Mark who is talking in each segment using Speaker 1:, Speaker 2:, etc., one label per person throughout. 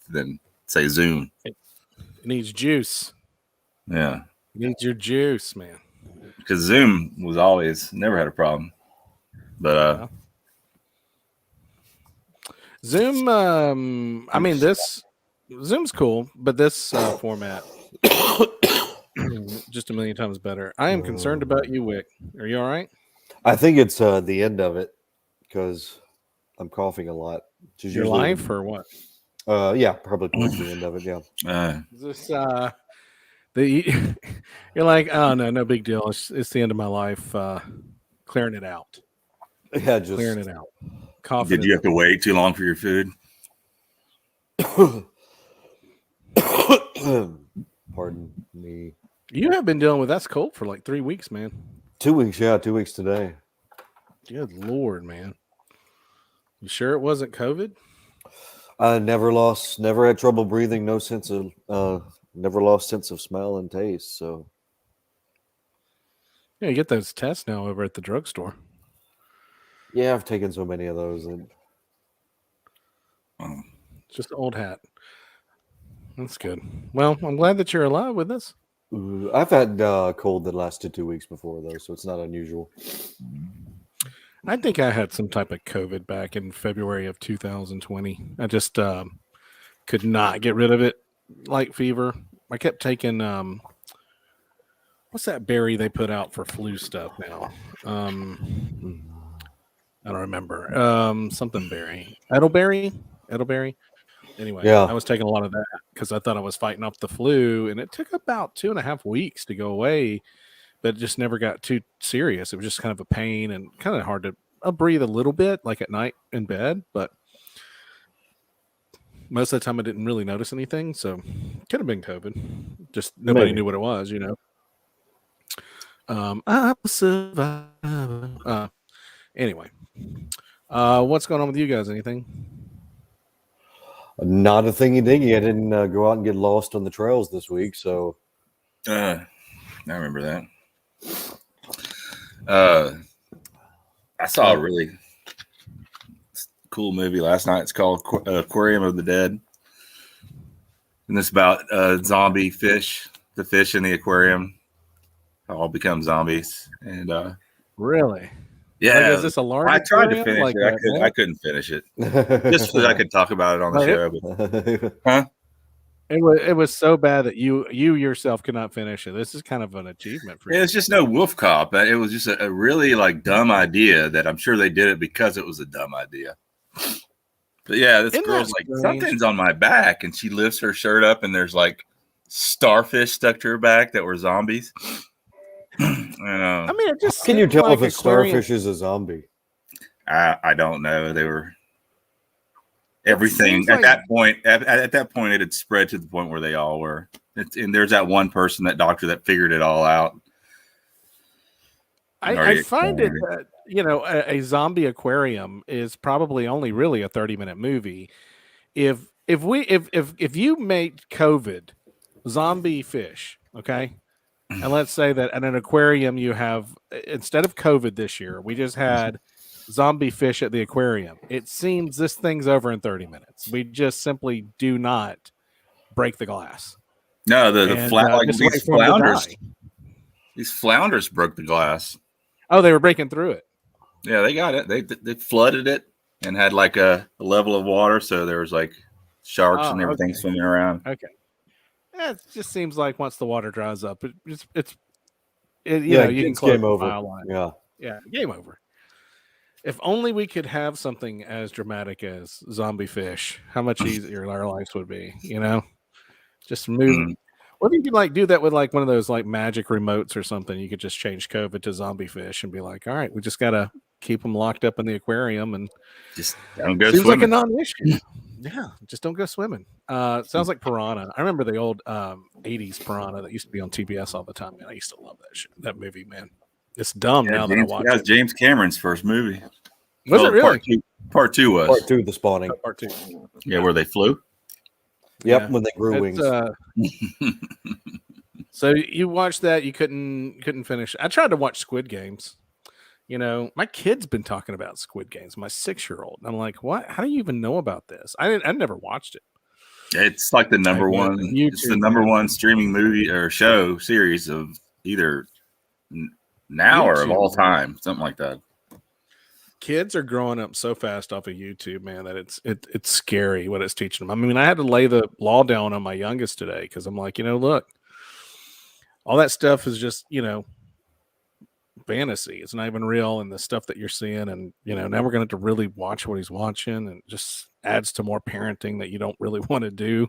Speaker 1: than say Zoom.
Speaker 2: It needs juice.
Speaker 1: Yeah.
Speaker 2: It needs your juice, man.
Speaker 1: Because Zoom was always never had a problem. But
Speaker 2: Zoom, I mean, this Zoom's cool, but this format just a million times better. I am concerned about you, Wick. Are you all right?
Speaker 3: I think it's the end of it because I'm coughing a lot.
Speaker 2: Your life or what?
Speaker 3: Yeah, probably towards the end of it. Yeah.
Speaker 2: Is this you're like, oh no big deal. It's the end of my life. Clearing it out.
Speaker 3: Yeah, just
Speaker 2: clearing it out. Coughing.
Speaker 1: Did you have to wait too long for your food?
Speaker 3: Pardon me.
Speaker 2: You have been dealing with that's cold for like 3 weeks, man.
Speaker 3: 2 weeks, yeah, 2 weeks today.
Speaker 2: Good Lord, man. You sure it wasn't COVID?
Speaker 3: I never had trouble breathing, never lost sense of smell and taste. So
Speaker 2: yeah, you get those tests now over at the drugstore.
Speaker 3: Yeah, I've taken so many of those.
Speaker 2: Just an old hat. That's good. Well, I'm glad that you're alive with us.
Speaker 3: I've had cold that lasted 2 weeks before, though, so it's not unusual.
Speaker 2: I think I had some type of COVID back in February of 2020. I just could not get rid of it, like fever. I kept taking what's that berry they put out for flu stuff now? I don't remember. Something berry. Edelberry. Anyway,
Speaker 3: yeah.
Speaker 2: I was taking a lot of that because I thought I was fighting off the flu, and it took about 2.5 weeks to go away, but it just never got too serious. It was just kind of a pain and kind of hard to breathe a little bit, like at night in bed, but most of the time I didn't really notice anything, so could have been COVID. Just nobody knew what it was, you know. I'm a survivor. Anyway, what's going on with you guys? Anything?
Speaker 3: Not a thingy dingy. I didn't go out and get lost on the trails this week, so.
Speaker 1: I remember that. I saw a really cool movie last night. It's called Aquarium of the Dead, and it's about zombie fish. The fish in the aquarium all become zombies, and
Speaker 2: really.
Speaker 1: Yeah,
Speaker 2: like, is this a large?
Speaker 1: I tried to finish it. I couldn't finish it. Just so I could talk about it on the show. But, huh?
Speaker 2: It was so bad that you yourself could not finish it. This is kind of an achievement for you.
Speaker 1: It's just no wolf cop. It was just a really like dumb idea that I'm sure they did it because it was a dumb idea. But yeah, this girl's like, something's on my back, and she lifts her shirt up, and there's like starfish stuck to her back that were zombies.
Speaker 2: I mean, it just
Speaker 3: can you tell if a starfish is a zombie?
Speaker 1: I don't know. They were everything at that point. At that point, it had spread to the point where they all were. And there's that one person, that doctor, that figured it all out.
Speaker 2: I find it that a zombie aquarium is probably only really a 30-minute movie. If you make COVID zombie fish, okay. And let's say that at an aquarium you have, instead of COVID this year, we just had zombie fish at the aquarium. It seems this thing's over in 30 minutes. We just simply do not break the glass.
Speaker 1: No, these flounders broke the glass.
Speaker 2: Oh, they were breaking through it.
Speaker 1: Yeah, they got it. They flooded it and had like a level of water, so there was like sharks and everything swimming around.
Speaker 2: Okay. Yeah, it just seems like once the water dries up, you can close the file on it. Yeah, game over. If only we could have something as dramatic as zombie fish, how much easier our lives would be, Just move. What if you could do that with one of those magic remotes or something? You could just change COVID to zombie fish and be like, all right, we just got to keep them locked up in the aquarium and
Speaker 1: just don't go
Speaker 2: seems
Speaker 1: swimming.
Speaker 2: Like a non-issue. Yeah, just don't go swimming. Sounds like Piranha. I remember the old 80s Piranha that used to be on TBS all the time. Man, I used to love that shit. That movie, man. It's dumb now that I watch it.
Speaker 1: That was James Cameron's first movie.
Speaker 2: Was it really?
Speaker 1: Part two was.
Speaker 3: Part two, The Spawning.
Speaker 2: Part two.
Speaker 1: Yeah, where they flew.
Speaker 3: Yep, when they grew wings.
Speaker 2: So you watched that, you couldn't finish. I tried to watch Squid Games. My kid's been talking about Squid Games, my 6-year-old. And I'm like, what? How do you even know about this? I never watched it.
Speaker 1: It's like the number one.
Speaker 2: YouTube,
Speaker 1: it's the number one streaming movie or show series of either now or of all time, something like that.
Speaker 2: Kids are growing up so fast off of YouTube, man, that it's scary what it's teaching them. I mean, I had to lay the law down on my youngest today because I'm like, look, all that stuff is just, fantasy. It's not even real, and the stuff that you're seeing, and now we're going to have to really watch what he's watching, and it just adds to more parenting that you don't really want to do.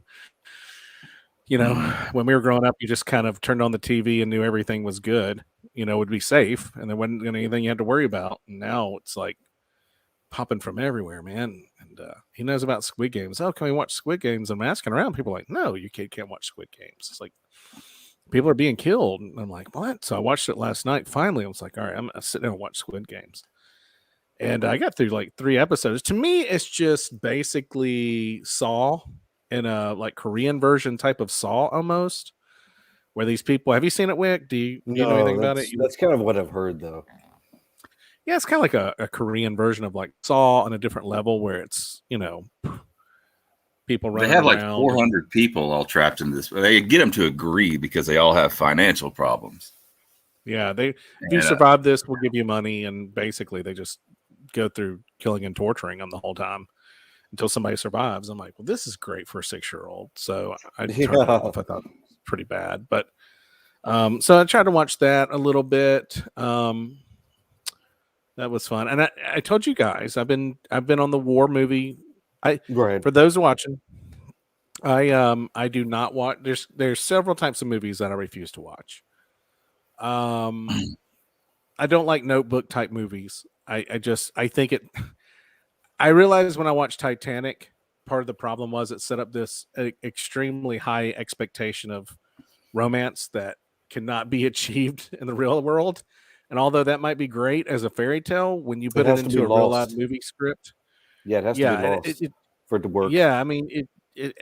Speaker 2: When we were growing up, you just kind of turned on the TV and knew everything was good, would be safe, and there wasn't anything you had to worry about. And now it's like popping from everywhere, man. And he knows about Squid Games. Oh, can we watch Squid Games? I'm asking around. People are like, no, you can't watch Squid Games. It's like people are being killed. And I'm like, what? So I watched it last night. Finally, I was like, all right, I'm going to sit down and watch Squid Games. And I got through like 3 episodes. To me, it's just basically Saw in a like Korean version type of Saw almost, where these people, have you seen it, Wick? Do you know anything about it?
Speaker 3: That's kind of what I've heard, though.
Speaker 2: Yeah, it's kind of like a Korean version of like Saw on a different level where it's, people running around.
Speaker 1: They have like 400 people all trapped in this. They get them to agree because they all have financial problems.
Speaker 2: Yeah, if you survive this, we'll give you money. And basically they just go through killing and torturing them the whole time until somebody survives. I'm like, well, this is great for a 6-year-old. So I turned it off. I thought it was pretty bad. But so I tried to watch that a little bit. That was fun. And I told you guys, I've been on the war movie. For those watching, I do not watch. There's several types of movies that I refuse to watch. I don't like Notebook type movies. I think it. I realized when I watched Titanic, part of the problem was it set up this extremely high expectation of romance that cannot be achieved in the real world. And although that might be great as a fairy tale, when you put it into a real live movie script,
Speaker 3: it has to be lost for it to work.
Speaker 2: Yeah, I mean,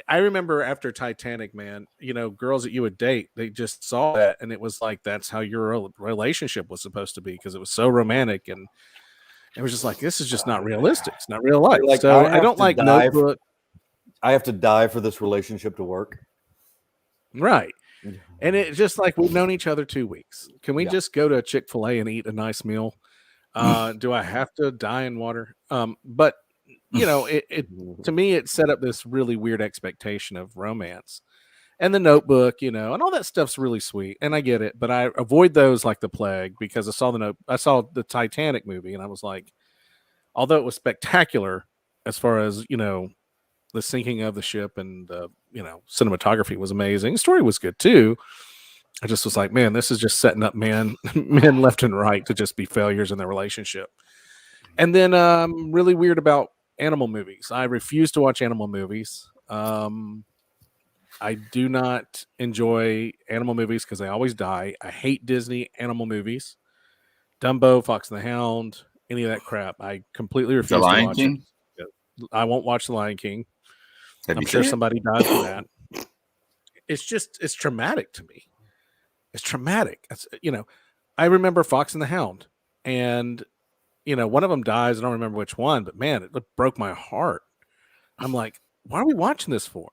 Speaker 2: I remember after Titanic, man, girls that you would date, they just saw that, and it was like that's how your relationship was supposed to be because it was so romantic, and it was just like this is just not realistic. It's not real life. Like, so I don't like Notebook.
Speaker 3: I have to die for this relationship to work.
Speaker 2: Right. And it's just like we've known each other 2 weeks. Can we just go to Chick-fil-A and eat a nice meal? Do I have to die in water? But to me, it set up this really weird expectation of romance. And the Notebook, and all that stuff's really sweet. And I get it, but I avoid those like the plague because I saw the Titanic movie, and I was like, although it was spectacular as far as, the sinking of the ship and the cinematography was amazing. The story was good too. I just was like, man, this is just setting up men left and right to just be failures in their relationship. And then really weird about animal movies. I refuse to watch animal movies. I do not enjoy animal movies because they always die. I hate Disney animal movies. Dumbo, Fox and the Hound, any of that crap. I completely refuse to watch it. I won't watch The Lion King. I'm sure somebody died for that. It's traumatic to me. It's traumatic. I remember Fox and the Hound, and one of them dies. I don't remember which one, but man, it broke my heart. I'm like, why are we watching this for?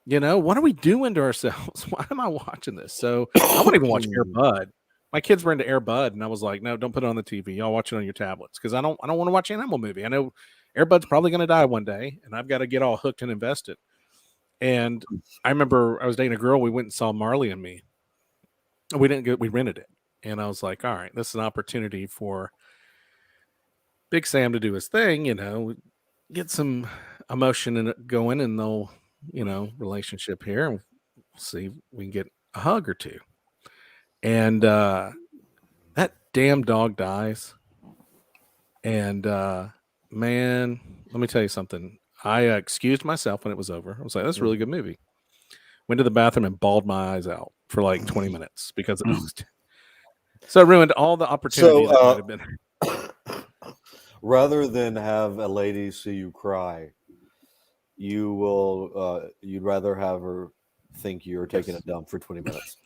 Speaker 2: What are we doing to ourselves? Why am I watching this? So I wouldn't even watch Air Bud. My kids were into Air Bud, and I was like, no, don't put it on the TV. Y'all watch it on your tablets because I don't want to watch an animal movie. I know Air Bud's probably going to die one day, and I've got to get all hooked and invested. And I remember I was dating a girl. We went and saw Marley and Me. We rented it, and I was like, all right, this is an opportunity for Big Sam to do his thing. Get some emotion going in the relationship here, and see if we can get a hug or two. And that damn dog dies. And man, let me tell you something. I excused myself when it was over. I was like, that's a really good movie. Went to the bathroom and bawled my eyes out for like 20 minutes because it was so it ruined all the opportunity that might have been.
Speaker 3: Rather than have a lady see you cry, you'd rather have her think you're taking a dump for 20 minutes.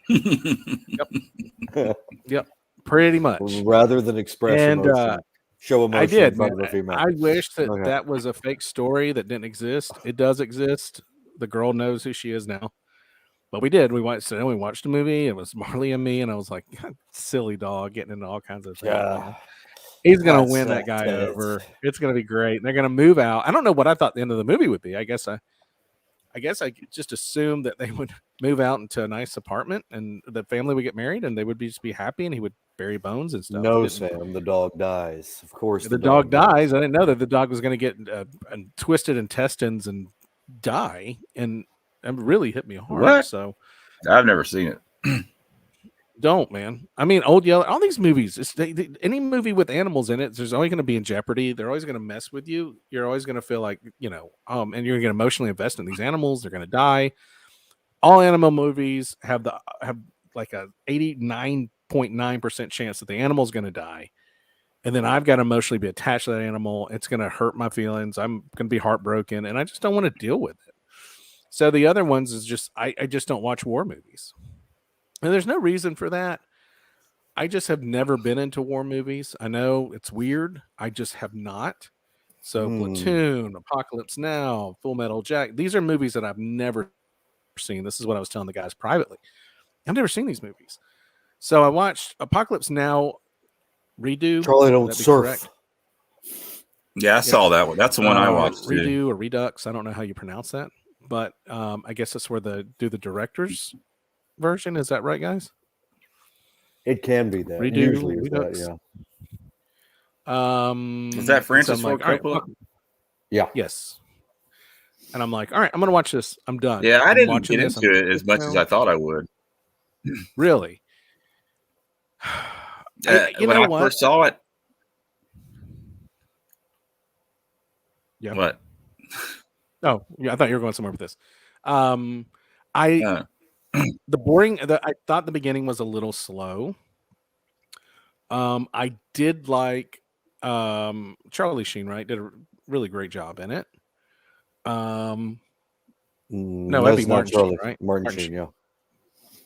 Speaker 2: Yep. Pretty much.
Speaker 3: Rather than express emotion. Show emotion
Speaker 2: I did.
Speaker 3: in front of a female.
Speaker 2: I wish that was a fake story that didn't exist. It does exist. the girl knows who she is now. But we did. We watched the movie. It was Marley and me, and I was like, silly dog, getting into all kinds of things.
Speaker 3: Yeah.
Speaker 2: He's gonna win that guy over. It's gonna be great. And they're gonna move out. I don't know what I thought the end of the movie would be. I guess I just assumed that they would move out into a nice apartment and the family would get married and they would just be happy and he would bury bones and stuff.
Speaker 3: No, Sam, the dog dies. Of course,
Speaker 2: the dog dies. I didn't know that the dog was going to get twisted intestines and die, and it really hit me hard.
Speaker 1: What?
Speaker 2: So
Speaker 1: I've never seen it.
Speaker 2: Don't, man. I mean, Old Yeller, all these movies, any movie with animals in it, there's always going to be in jeopardy. They're always going to mess with you. You're always going to feel like, and you're going to get emotionally invested in these animals. They're going to die. All animal movies have like a 89.9% chance that the animal's going to die. And then I've got to emotionally be attached to that animal. It's going to hurt my feelings. I'm going to be heartbroken, and I just don't want to deal with it. So the other ones is just, I just don't watch war movies. And there's no reason for that. I just have never been into war movies. I know it's weird. I just have not. So Platoon, Apocalypse Now, Full Metal Jacket. These are movies that I've never seen. This is what I was telling the guys privately. I've never seen these movies. So I watched Apocalypse Now redo.
Speaker 3: Charlie Don't Surf.
Speaker 2: Correct?
Speaker 1: Yeah, I saw that one. That's the one I watched
Speaker 2: redo
Speaker 1: too.
Speaker 2: Or Redux. I don't know how you pronounce that. But I guess that's where the director's version. Is that right, guys?
Speaker 3: It can be that.
Speaker 2: Redo,
Speaker 3: Usually is
Speaker 2: Redux.
Speaker 3: that, yeah.
Speaker 1: Is that Francis
Speaker 2: so
Speaker 1: Ford Coppola?
Speaker 3: Yeah.
Speaker 2: Yes. And I'm like, all right, I'm going to watch this. I'm done.
Speaker 1: Yeah, I
Speaker 2: I'm
Speaker 1: didn't
Speaker 2: watching
Speaker 1: get
Speaker 2: this.
Speaker 1: into it as much as I thought I would.
Speaker 2: Really?
Speaker 1: When I first saw it.
Speaker 2: Yeah.
Speaker 1: What?
Speaker 2: Oh, yeah. I thought you were going somewhere with this. I thought the beginning was a little slow. I did like Charlie Sheen, right? Did a really great job in it. No, that'd be Martin Sheen, right?
Speaker 3: Martin Sheen, yeah.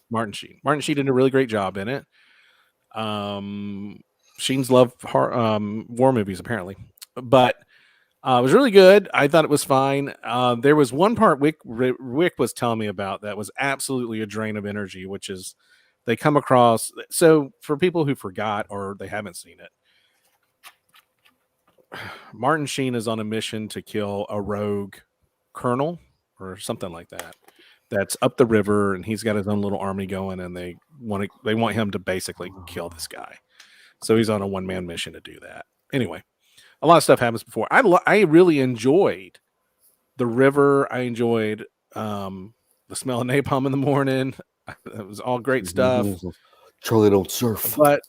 Speaker 2: Martin Sheen. Martin Sheen did a really great job in it. Sheen's love war movies, apparently. But it was really good. I thought it was fine. There was one part Wick was telling me about that was absolutely a drain of energy, which is they come across. So for people who forgot or they haven't seen it, Martin Sheen is on a mission to kill a rogue colonel or something like that. That's up the river, and he's got his own little army going, and they want him to basically kill this guy. So he's on a one-man mission to do that. Anyway, a lot of stuff happens before. I really enjoyed the river. I enjoyed the smell of napalm in the morning. It was all great stuff.
Speaker 3: Charlie Don't Surf.
Speaker 2: But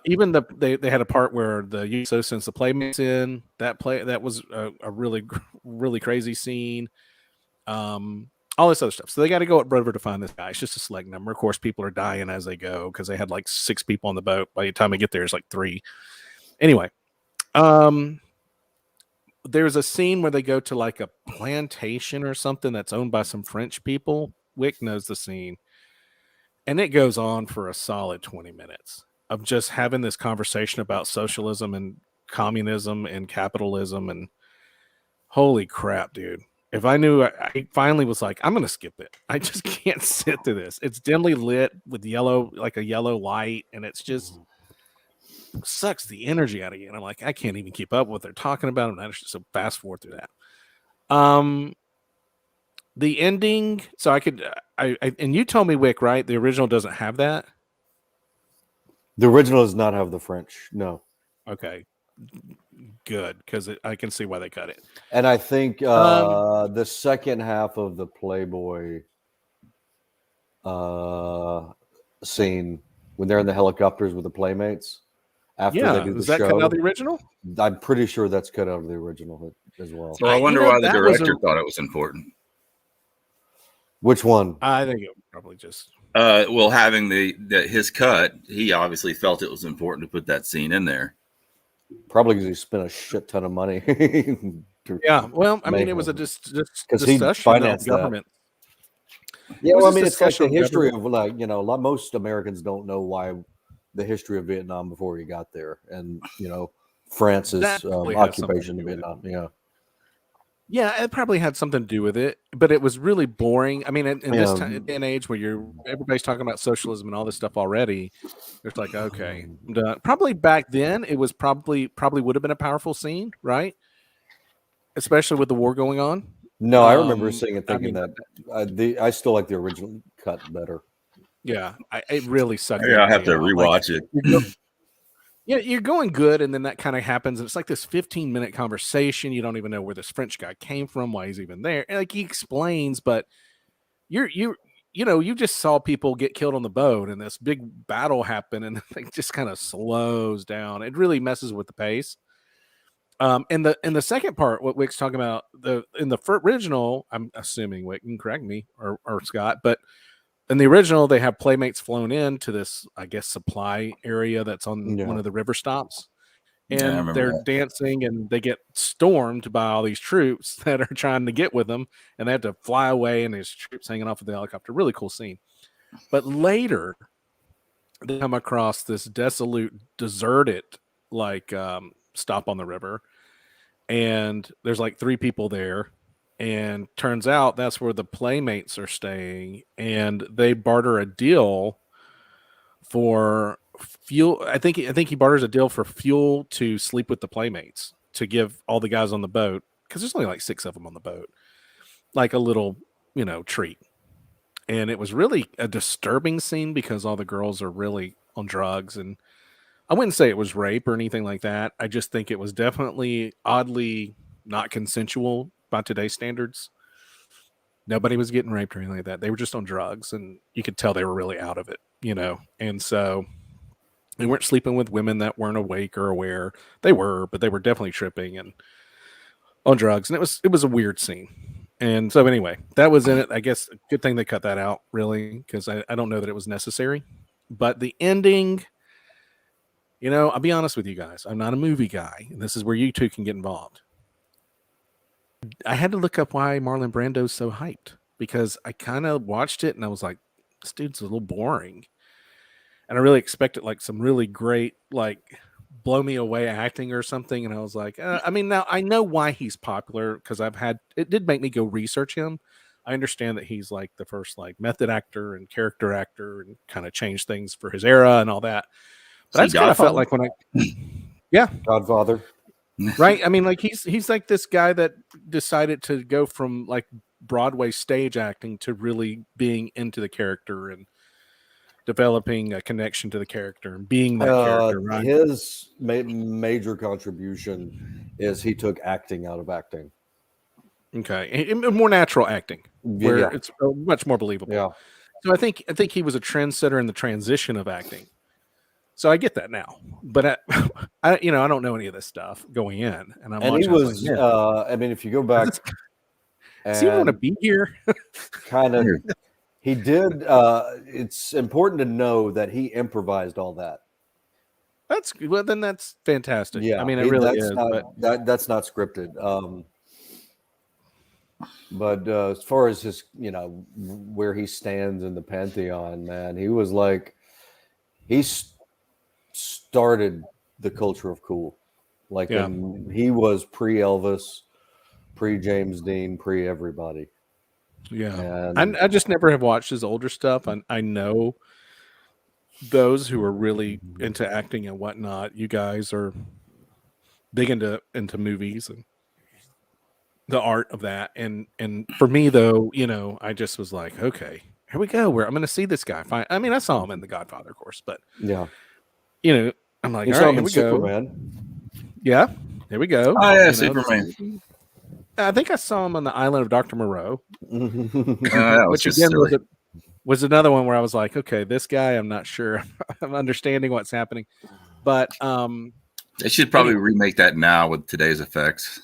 Speaker 2: even they had a part where the USO sends the playmates in. That was a really, really crazy scene. All this other stuff. So they got to go up river to find this guy. It's just a select number. Of course, people are dying as they go because they had like 6 people on the boat. By the time they get there, it's like 3. Anyway, there's a scene where they go to like a plantation or something that's owned by some French people. Wick knows the scene. And it goes on for a solid 20 minutes of just having this conversation about socialism and communism and capitalism. And holy crap, dude. If I knew, I finally was like, I'm going to skip it. I just can't sit through this. It's dimly lit with like a yellow light. And it's just sucks the energy out of you. And I'm like, I can't even keep up with what they're talking about. And I just so fast forward through that. The ending. So I could, and you told me, Wick, right? The original doesn't have that.
Speaker 3: The original does not have the French. No.
Speaker 2: Okay. Good, because I can see why they cut it.
Speaker 3: And I think the second half of the Playboy scene when they're in the helicopters with the Playmates after they do the
Speaker 2: is that
Speaker 3: show.
Speaker 2: Cut out of the original?
Speaker 3: I'm pretty sure that's cut out of the original as well.
Speaker 1: So I wonder why the director thought it was important.
Speaker 3: Which one?
Speaker 2: I think it probably just
Speaker 1: well, having his cut, he obviously felt it was important to put that scene in there.
Speaker 3: Probably because he spent a shit ton of money.
Speaker 2: Yeah, well, I mean, it was a discussion
Speaker 3: financed
Speaker 2: of government.
Speaker 3: Yeah, well, I mean, it's like the history of most Americans don't know why the history of Vietnam before he got there, and France's occupation of Vietnam. Yeah.
Speaker 2: Yeah, it probably had something to do with it, but it was really boring. I mean, in this day and age where everybody's talking about socialism and all this stuff already, it's like, okay, I'm done. Probably back then, it was probably would have been a powerful scene, right? Especially with the war going on.
Speaker 3: No, I remember seeing it, thinking that I still like the original cut better.
Speaker 2: Yeah, it really sucked.
Speaker 1: Yeah, I have to rewatch it.
Speaker 2: Yeah, you're going good, and then that kind of happens. And it's like this 15-minute conversation. You don't even know where this French guy came from, why he's even there. And like he explains, but you just saw people get killed on the boat, and this big battle happen, and it just kind of slows down. It really messes with the pace. In the second part, what Wick's talking about, in the original, I'm assuming Wick can correct me or Scott, but in the original, they have playmates flown in to this, I guess, supply area that's on one of the river stops. And they're dancing, and they get stormed by all these troops that are trying to get with them, and they have to fly away, and there's troops hanging off of the helicopter. Really cool scene. But later, they come across this deserted, stop on the river, and there's like 3 people there. And turns out that's where the playmates are staying, and they barter a deal for fuel. I think he barters a deal for fuel to sleep with the playmates, to give all the guys on the boat, because there's only like 6 of them on the boat, like a little, treat. And it was really a disturbing scene because all the girls are really on drugs, and I wouldn't say it was rape or anything like that. I just think it was definitely oddly not consensual by today's standards. Nobody was getting raped or anything like that. They were just on drugs, and you could tell they were really out of it, And so they weren't sleeping with women that weren't awake or aware. They were, but they were definitely tripping and on drugs. And it was a weird scene. And so anyway, that was in it. I guess a good thing they cut that out, really, because I don't know that it was necessary. But the ending, I'll be honest with you guys. I'm not a movie guy, and this is where you two can get involved. I had to look up why Marlon Brando's so hyped, because I kind of watched it and I was like, this dude's a little boring. And I really expected like some really great, like blow me away acting or something. And I was like, now I know why he's popular, because it did make me go research him. I understand that he's like the first like method actor and character actor and kind of changed things for his era and all that. But I just kind of felt like
Speaker 3: Godfather.
Speaker 2: Right. I mean, like he's like this guy that decided to go from like Broadway stage acting to really being into the character and developing a connection to the character and being that character. Right.
Speaker 3: His major contribution is he took acting out of acting.
Speaker 2: Okay, and more natural acting, where it's much more believable.
Speaker 3: Yeah.
Speaker 2: So I think he was a trendsetter in the transition of acting. So I get that now, but I don't know any of this stuff going in, and
Speaker 3: he was. If you go back,
Speaker 2: does he want to be here?
Speaker 3: Kind of. He did. It's important to know that he improvised all that.
Speaker 2: That's fantastic.
Speaker 3: Yeah,
Speaker 2: I mean, it really is.
Speaker 3: That's not scripted. But as far as his, where he stands in the pantheon, man, he was like, started the culture of cool. Like he was pre-Elvis, pre-James Dean, pre-everybody.
Speaker 2: Yeah. And I just never have watched his older stuff. I know those who are really into acting and whatnot. You guys are big into movies and the art of that. And for me though, I just was like, okay, here we go. I'm going to see this guy. I mean, I saw him in The Godfather, of course, but I'm like, all right, here we go. Yeah, here we go.
Speaker 1: Oh, yeah, Superman.
Speaker 2: I think I saw him on the Island of Dr. Moreau,
Speaker 1: which again
Speaker 2: was another one where I was like, okay, this guy, I'm not sure I'm understanding what's happening, but
Speaker 1: they should probably remake that now with today's effects.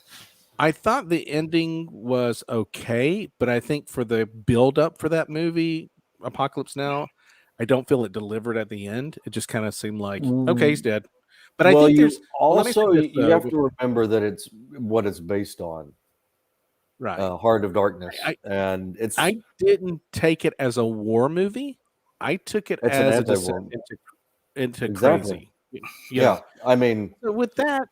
Speaker 2: I thought the ending was okay, but I think for the build up for that movie, Apocalypse Now, I don't feel it delivered at the end. It just kind of seemed like, okay, he's dead. But I think there's
Speaker 3: also you have to remember that it's what it's based on.
Speaker 2: Right.
Speaker 3: Heart of Darkness. I
Speaker 2: didn't take it as a war movie. I took it as a descent into crazy.
Speaker 3: Yeah. I mean,
Speaker 2: with that,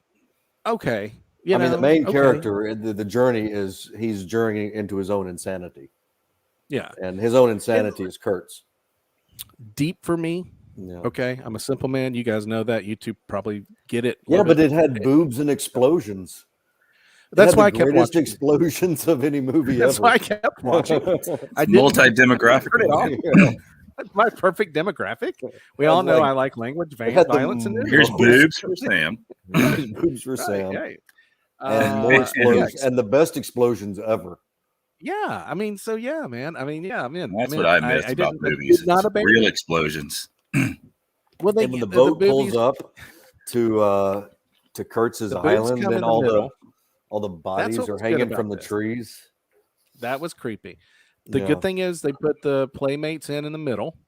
Speaker 2: okay.
Speaker 3: I mean, the main character, the journey is he's journeying into his own insanity.
Speaker 2: Yeah.
Speaker 3: And his own insanity is Kurt's.
Speaker 2: Deep for me. Yeah. Okay. I'm a simple man. You guys know that. You two probably get it.
Speaker 3: Yeah, but it had boobs and explosions.
Speaker 2: That's why I kept watching.
Speaker 3: Explosions of any movie
Speaker 2: That's
Speaker 3: ever.
Speaker 2: why I kept watching. I
Speaker 1: multi-demographic.
Speaker 2: My perfect demographic. We all know I like language, violence, and
Speaker 1: here's boobs for Sam.
Speaker 3: Here's boobs for Sam.
Speaker 2: Right.
Speaker 3: And more explosions, and the best explosions ever.
Speaker 2: Yeah, I mean, so yeah, man. I mean, yeah, man.
Speaker 1: That's what I missed about movies. Not real explosions.
Speaker 3: Well, when the boat pulls up to Kurtz's island, and all the bodies are hanging from the trees.
Speaker 2: That was creepy. The good thing is they put the Playmates in the middle.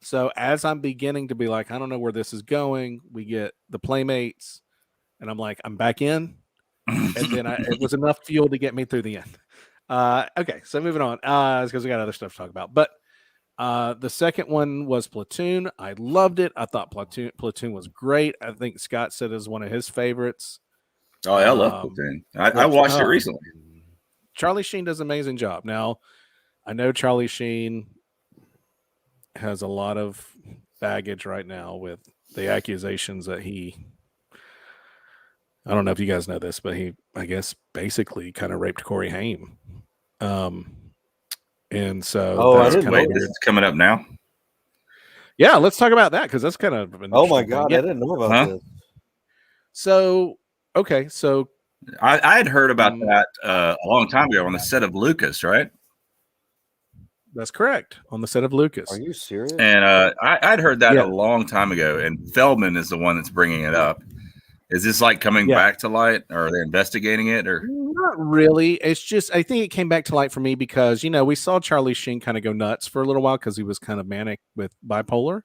Speaker 2: So as I'm beginning to be like, I don't know where this is going, we get the Playmates, and I'm like, I'm back in. And then it was enough fuel to get me through the end. Okay, so moving on, because we got other stuff to talk about. But the second one was Platoon. I loved it. I thought Platoon was great. I think Scott said it was one of his favorites.
Speaker 1: Oh, I love Platoon. I watched it recently.
Speaker 2: Charlie Sheen does an amazing job. Now, I know Charlie Sheen has a lot of baggage right now with the accusations that I don't know if you guys know this, but he, I guess, basically kind of raped Corey Haim. And so
Speaker 1: I didn't know this is coming up now.
Speaker 2: Yeah, let's talk about that because that's kind of
Speaker 3: oh my god, I didn't know about this.
Speaker 2: So okay, so
Speaker 1: I had heard about that a long time ago on the set of Lucas, right?
Speaker 2: That's correct, on the set of Lucas.
Speaker 3: Are you serious?
Speaker 1: And I'd heard that a long time ago, and Feldman is the one that's bringing it up. Is this like coming back to light, or are they investigating it, or
Speaker 2: not really? It's just I think it came back to light for me because we saw Charlie Sheen kind of go nuts for a little while because he was kind of manic with bipolar,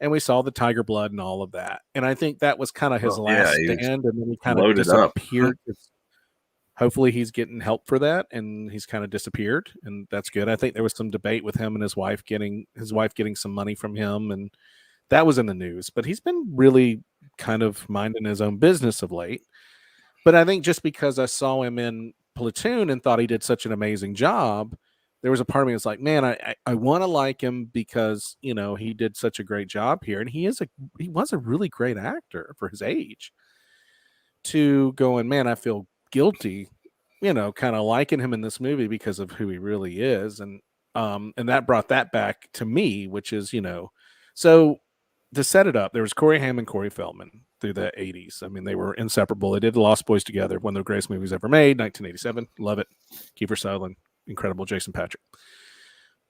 Speaker 2: and we saw the tiger blood and all of that, and I think that was kind of his last stand, and then he kind of disappeared. Hopefully, he's getting help for that, and he's kind of disappeared, and that's good. I think there was some debate with him and his wife getting some money from him, and that was in the news. But he's been really kind of minding his own business of late. But I think just because I saw him in Platoon and thought he did such an amazing job, there was a part of me that's like, man, I want to like him because he did such a great job here, and he was a really great actor for his age. To going, man, I feel guilty, kind of liking him in this movie because of who he really is, and that brought that back to me, which is so. To set it up, there was Corey Haim and Corey Feldman through the 80s. I mean, they were inseparable. They did The Lost Boys together, one of the greatest movies ever made, 1987. Love it. Kiefer Sutherland, incredible. Jason Patric.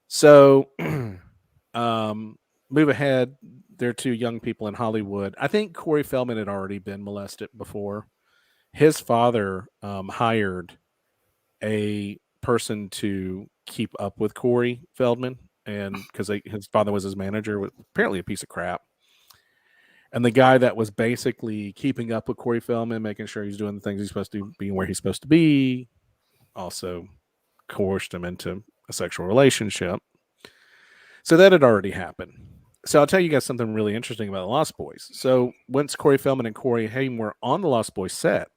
Speaker 2: So, move ahead. They're two young people in Hollywood. I think Corey Feldman had already been molested before. His father hired a person to keep up with Corey Feldman, and because his father was his manager, apparently a piece of crap. And the guy that was basically keeping up with Corey Feldman, making sure he's doing the things he's supposed to be, where he's supposed to be, also coerced him into a sexual relationship. So that had already happened. So I'll tell you guys something really interesting about the Lost Boys. So once Corey Feldman and Corey Haim were on the Lost Boys set,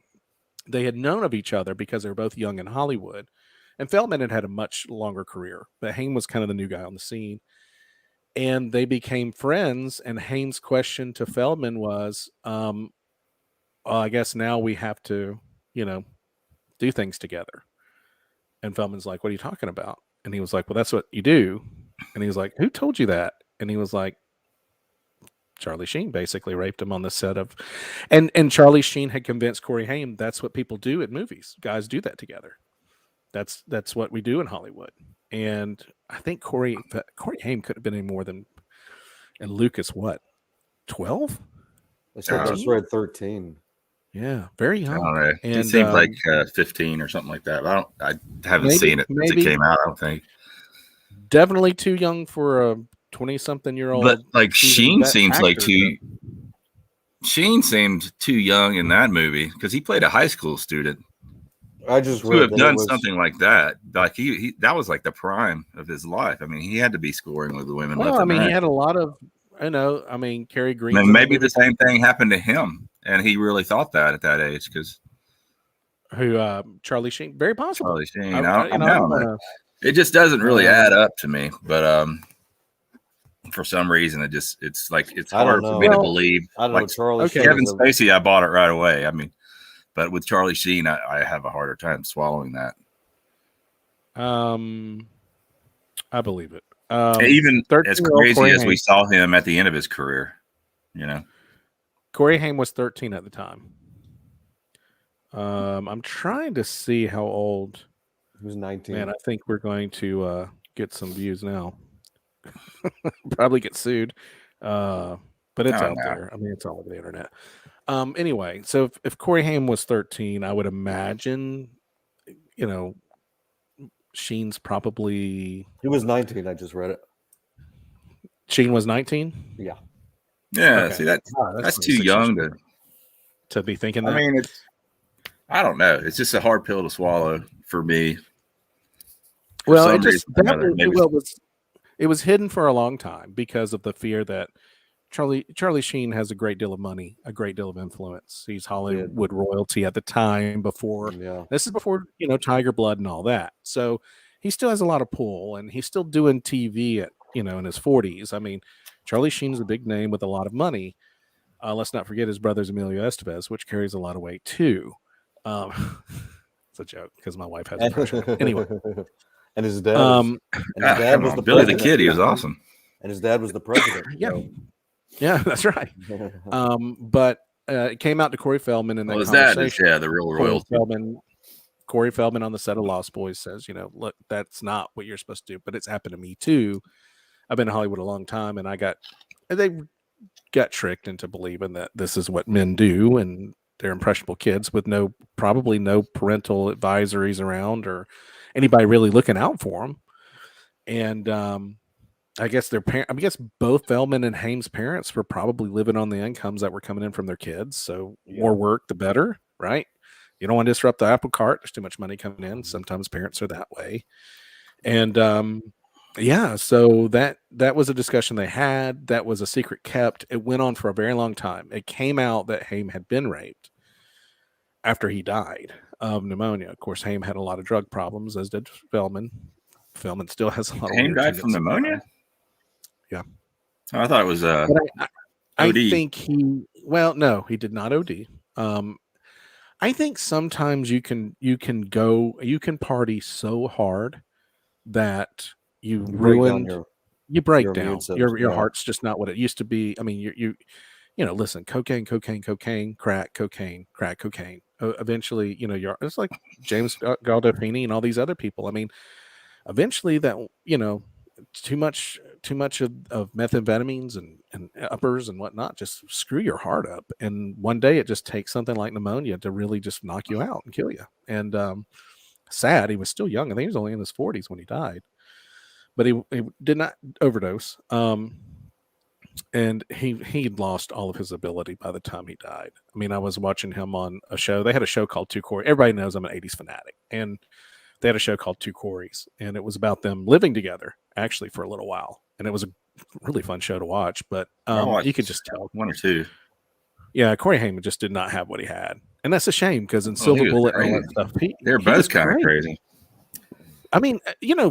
Speaker 2: they had known of each other because they were both young in Hollywood. And Feldman had a much longer career, but Haim was kind of the new guy on the scene. And they became friends, and Haim's question to Feldman was, I guess now we have to, do things together. And Feldman's like, what are you talking about? And he was like, well, that's what you do. And he was like, who told you that? And he was like, Charlie Sheen basically raped him on the set of, and Charlie Sheen had convinced Corey Haim that's what people do in movies. Guys do that together. That's what we do in Hollywood. And I think Corey Haim couldn't have been any more than, and Lucas, what, 12?
Speaker 3: I just read 13.
Speaker 2: Yeah, very young.
Speaker 1: I don't know. And, he seemed like 15 or something like that. I haven't seen it since it came out, I don't think.
Speaker 2: Definitely too young for a 20-something-year-old.
Speaker 1: But like Sheen seems like Sheen seemed too young in that movie because he played a high school student.
Speaker 3: I just
Speaker 1: read to have done something like that. Like he that was like the prime of his life. I mean, he had to be scoring with the women.
Speaker 2: Well, I mean, he had a lot of, Cary Green.
Speaker 1: And maybe the same thing happened to him, and he really thought that at that age because
Speaker 2: Who? Charlie Sheen. Very possible.
Speaker 1: Charlie Sheen. I don't know. It just doesn't really add up to me. But for some reason, it's hard for me to believe.
Speaker 3: I don't know. Charlie Sheen.
Speaker 1: Kevin Spacey, I bought it right away. I mean, but with Charlie Sheen, I have a harder time swallowing that.
Speaker 2: I believe it.
Speaker 1: Even as crazy as we saw him at the end of his career,
Speaker 2: Corey Haim was 13 at the time. I'm trying to see how old
Speaker 3: he was. 19.
Speaker 2: Man, I think we're going to get some views now. Probably get sued, but it's out there. I mean, it's all over the internet. Anyway, so if Corey Haim was 13, I would imagine, Sheen's probably.
Speaker 3: He was 19. I just read it.
Speaker 2: Sheen was 19.
Speaker 3: Yeah.
Speaker 1: Yeah. Okay. See, that's too young
Speaker 2: to be thinking that.
Speaker 1: I mean, I don't know. It's just a hard pill to swallow for me.
Speaker 2: Well, it was hidden for a long time because of the fear that Charlie Sheen has a great deal of money, a great deal of influence. He's Hollywood royalty at the time before.
Speaker 3: Yeah.
Speaker 2: This is before, Tiger Blood and all that. So he still has a lot of pull, and he's still doing TV at, in his 40s. I mean, Charlie Sheen is a big name with a lot of money. Let's not forget his brother's Emilio Estevez, which carries a lot of weight too. It's a joke because my wife has a pressure. Anyway.
Speaker 3: And his dad, was the
Speaker 1: Billy the Kid. He was awesome.
Speaker 3: And his dad was the president.
Speaker 2: Yeah, yeah, that's right. But it came out to Corey Feldman in that conversation.
Speaker 1: The real royalty.
Speaker 2: Corey Feldman on the set of Lost Boys says, look, that's not what you're supposed to do, but it's happened to me too. I've been in Hollywood a long time, and they got tricked into believing that this is what men do, and they're impressionable kids with probably no parental advisories around or anybody really looking out for them. And I guess both Feldman and Haim's parents were probably living on the incomes that were coming in from their kids. So more work, the better, right? You don't want to disrupt the apple cart. There's too much money coming in. Sometimes parents are that way. And so that was a discussion they had. That was a secret kept. It went on for a very long time. It came out that Haim had been raped after he died of pneumonia. Of course, Haim had a lot of drug problems, as did Feldman. Feldman still has a lot of.
Speaker 1: Haim died from pneumonia?
Speaker 2: Yeah.
Speaker 1: Oh, I thought it was
Speaker 2: OD. I think no, he did not OD. I think sometimes you can party so hard that you break down. Your heart's just not what it used to be. I mean, listen, cocaine, crack cocaine. Eventually, it's like James Gandolfini and all these other people. I mean, eventually that, too much of methamphetamines and uppers and whatnot just screw your heart up. And one day it just takes something like pneumonia to really just knock you out and kill you. And sad, he was still young. I think he was only in his 40s when he died, but he did not overdose. And he'd lost all of his ability by the time he died. I mean, I was watching him on a show. They had a show called Two Corey. Everybody knows I'm an 80s fanatic. And they had a show called Two Corys. And it was about them living together, actually, for a little while. And it was a really fun show to watch. But you could just tell.
Speaker 1: One or two.
Speaker 2: Yeah, Corey Haim just did not have what he had. And that's a shame because in Silver Bullet and all that stuff,
Speaker 1: they're both kind of crazy.
Speaker 2: I mean,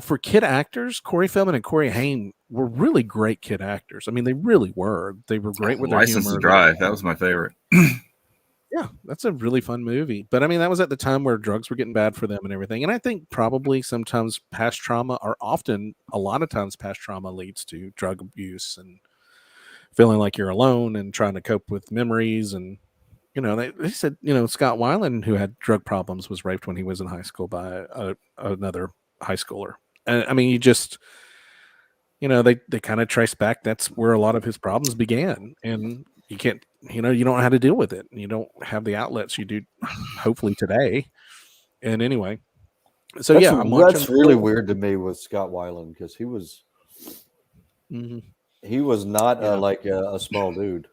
Speaker 2: for kid actors, Corey Feldman and Corey Haim were really great kid actors. I mean, they really were. They were great with their
Speaker 1: License
Speaker 2: humor.
Speaker 1: to Drive. That was my favorite.
Speaker 2: Yeah, that's a really fun movie. But I mean, that was at the time where drugs were getting bad for them and everything. And I think probably sometimes past trauma, or often a lot of times past trauma leads to drug abuse and feeling like you're alone and trying to cope with memories. And, they said, Scott Weiland, who had drug problems, was raped when he was in high school by another high schooler. And I mean, you just, they kind of trace back. That's where a lot of his problems began. And you can't, you don't know how to deal with it. And you don't have the outlets you do, hopefully today. And anyway, so
Speaker 3: that's really weird to me with Scott Weiland, because he was, he was not like a small dude.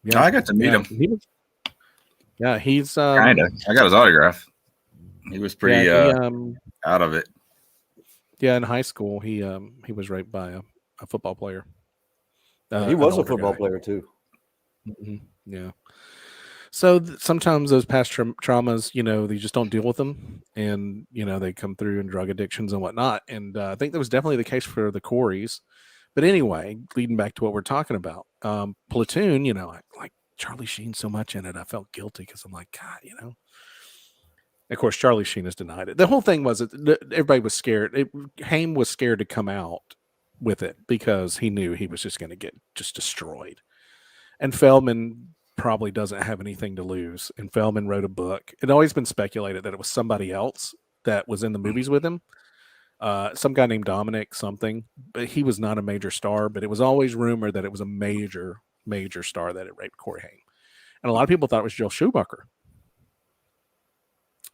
Speaker 1: Yeah, I got to meet him.
Speaker 2: He's
Speaker 1: kind of. I got his autograph. He was pretty out of it.
Speaker 2: Yeah, in high school, he was raped by a football player.
Speaker 3: He was a football player too.
Speaker 2: Mm-hmm. Yeah. So sometimes those past traumas, they just don't deal with them, and they come through in drug addictions and whatnot. And I think that was definitely the case for the Coreys. But anyway, leading back to what we're talking about, Platoon. I like Charlie Sheen so much in it. I felt guilty because I'm like, God, Of course, Charlie Sheen has denied it. The whole thing was that everybody was scared. Haim was scared to come out with it because he knew he was just going to get just destroyed. And Feldman probably doesn't have anything to lose. And Feldman wrote a book. It had always been speculated that it was somebody else that was in the movies with him. Some guy named Dominic something, but he was not a major star, but it was always rumored that it was a major star that it raped Corey Haim. And a lot of people thought it was Joel Schumacher.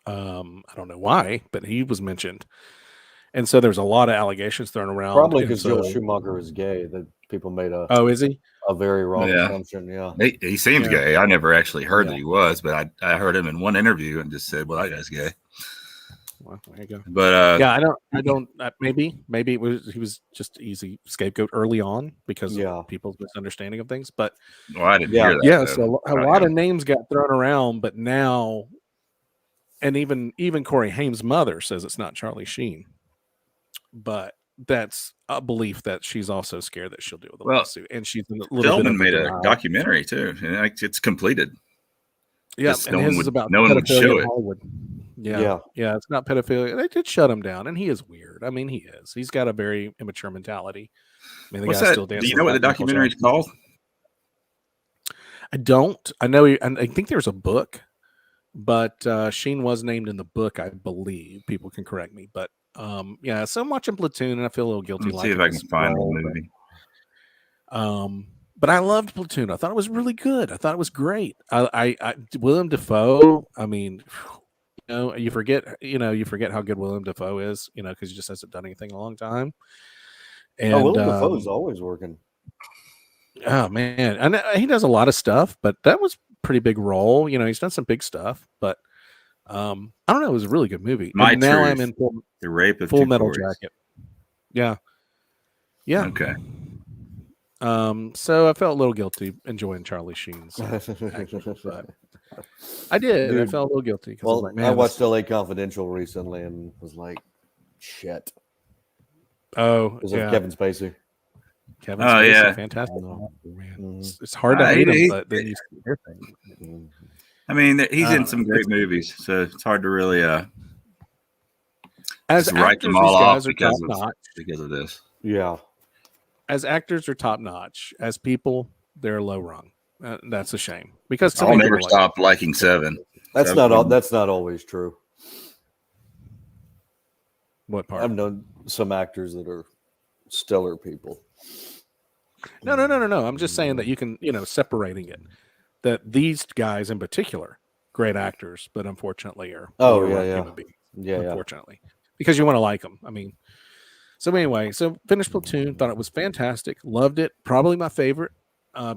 Speaker 2: I don't know why, but he was mentioned. And so there's a lot of allegations thrown around.
Speaker 3: Probably because Joel Schumacher is gay. That people made
Speaker 2: is he?
Speaker 3: A very wrong assumption. Yeah.
Speaker 1: He seems gay. I never actually heard that he was, but I heard him in one interview and just said, well, that guy's gay.
Speaker 2: Well, there you go.
Speaker 1: But
Speaker 2: I don't maybe he was just easy scapegoat early on because of people's misunderstanding of things. But
Speaker 1: I didn't hear that.
Speaker 2: Yeah, so a lot of names got thrown around, but now, and even Corey Haim's mother says it's not Charlie Sheen. But that's a belief that she's also scared that she'll deal with the lawsuit, and she's a little
Speaker 1: Feldman made a documentary too, and it's completed.
Speaker 2: Yeah, and his is about no one would show it. Yeah, it's not pedophilia. They did shut him down, and he is weird. I mean, he is. He's got a very immature mentality. I mean, the guy's still dancing.
Speaker 1: Do you know what the documentary is called?
Speaker 2: I don't. I know. I think there's a book, but Sheen was named in the book, I believe. People can correct me, but. So I'm watching Platoon and I feel a little guilty.
Speaker 1: Let's see if I can find the movie.
Speaker 2: But I loved Platoon. I thought it was really good. I thought it was great. I Willem Dafoe. I mean, you forget how good Willem Dafoe is, because he just hasn't done anything in a long time. And
Speaker 3: Willem Dafoe is always working.
Speaker 2: Oh man, and he does a lot of stuff, but that was a pretty big role. He's done some big stuff, but. I don't know. It was a really good movie.
Speaker 1: Now I'm in the rape of
Speaker 2: Full Metal Jacket. Yeah.
Speaker 1: Okay.
Speaker 2: So I felt a little guilty enjoying Charlie Sheen's acting, but I did. Dude, I felt a little guilty.
Speaker 3: Well, I watched LA Confidential recently and was like, shit.
Speaker 2: Oh,
Speaker 3: because of Kevin Spacey.
Speaker 2: Kevin Spacey, fantastic. Oh, man. It's hard to hate him, but then you hear things.
Speaker 1: I mean, he's in some great movies, so it's hard to really
Speaker 2: as
Speaker 1: write them all off because of this.
Speaker 3: Yeah.
Speaker 2: As actors are top notch. As people, they're low rung. That's a shame because
Speaker 1: I'll never stop liking Seven.
Speaker 3: That's not always true.
Speaker 2: What part?
Speaker 3: I've known some actors that are stellar people.
Speaker 2: No. I'm just saying that you can, separating it. That these guys in particular, great actors, but unfortunately are human beings. Unfortunately, because you want to like them. I mean, so anyway, finished Platoon, thought it was fantastic, loved it, probably my favorite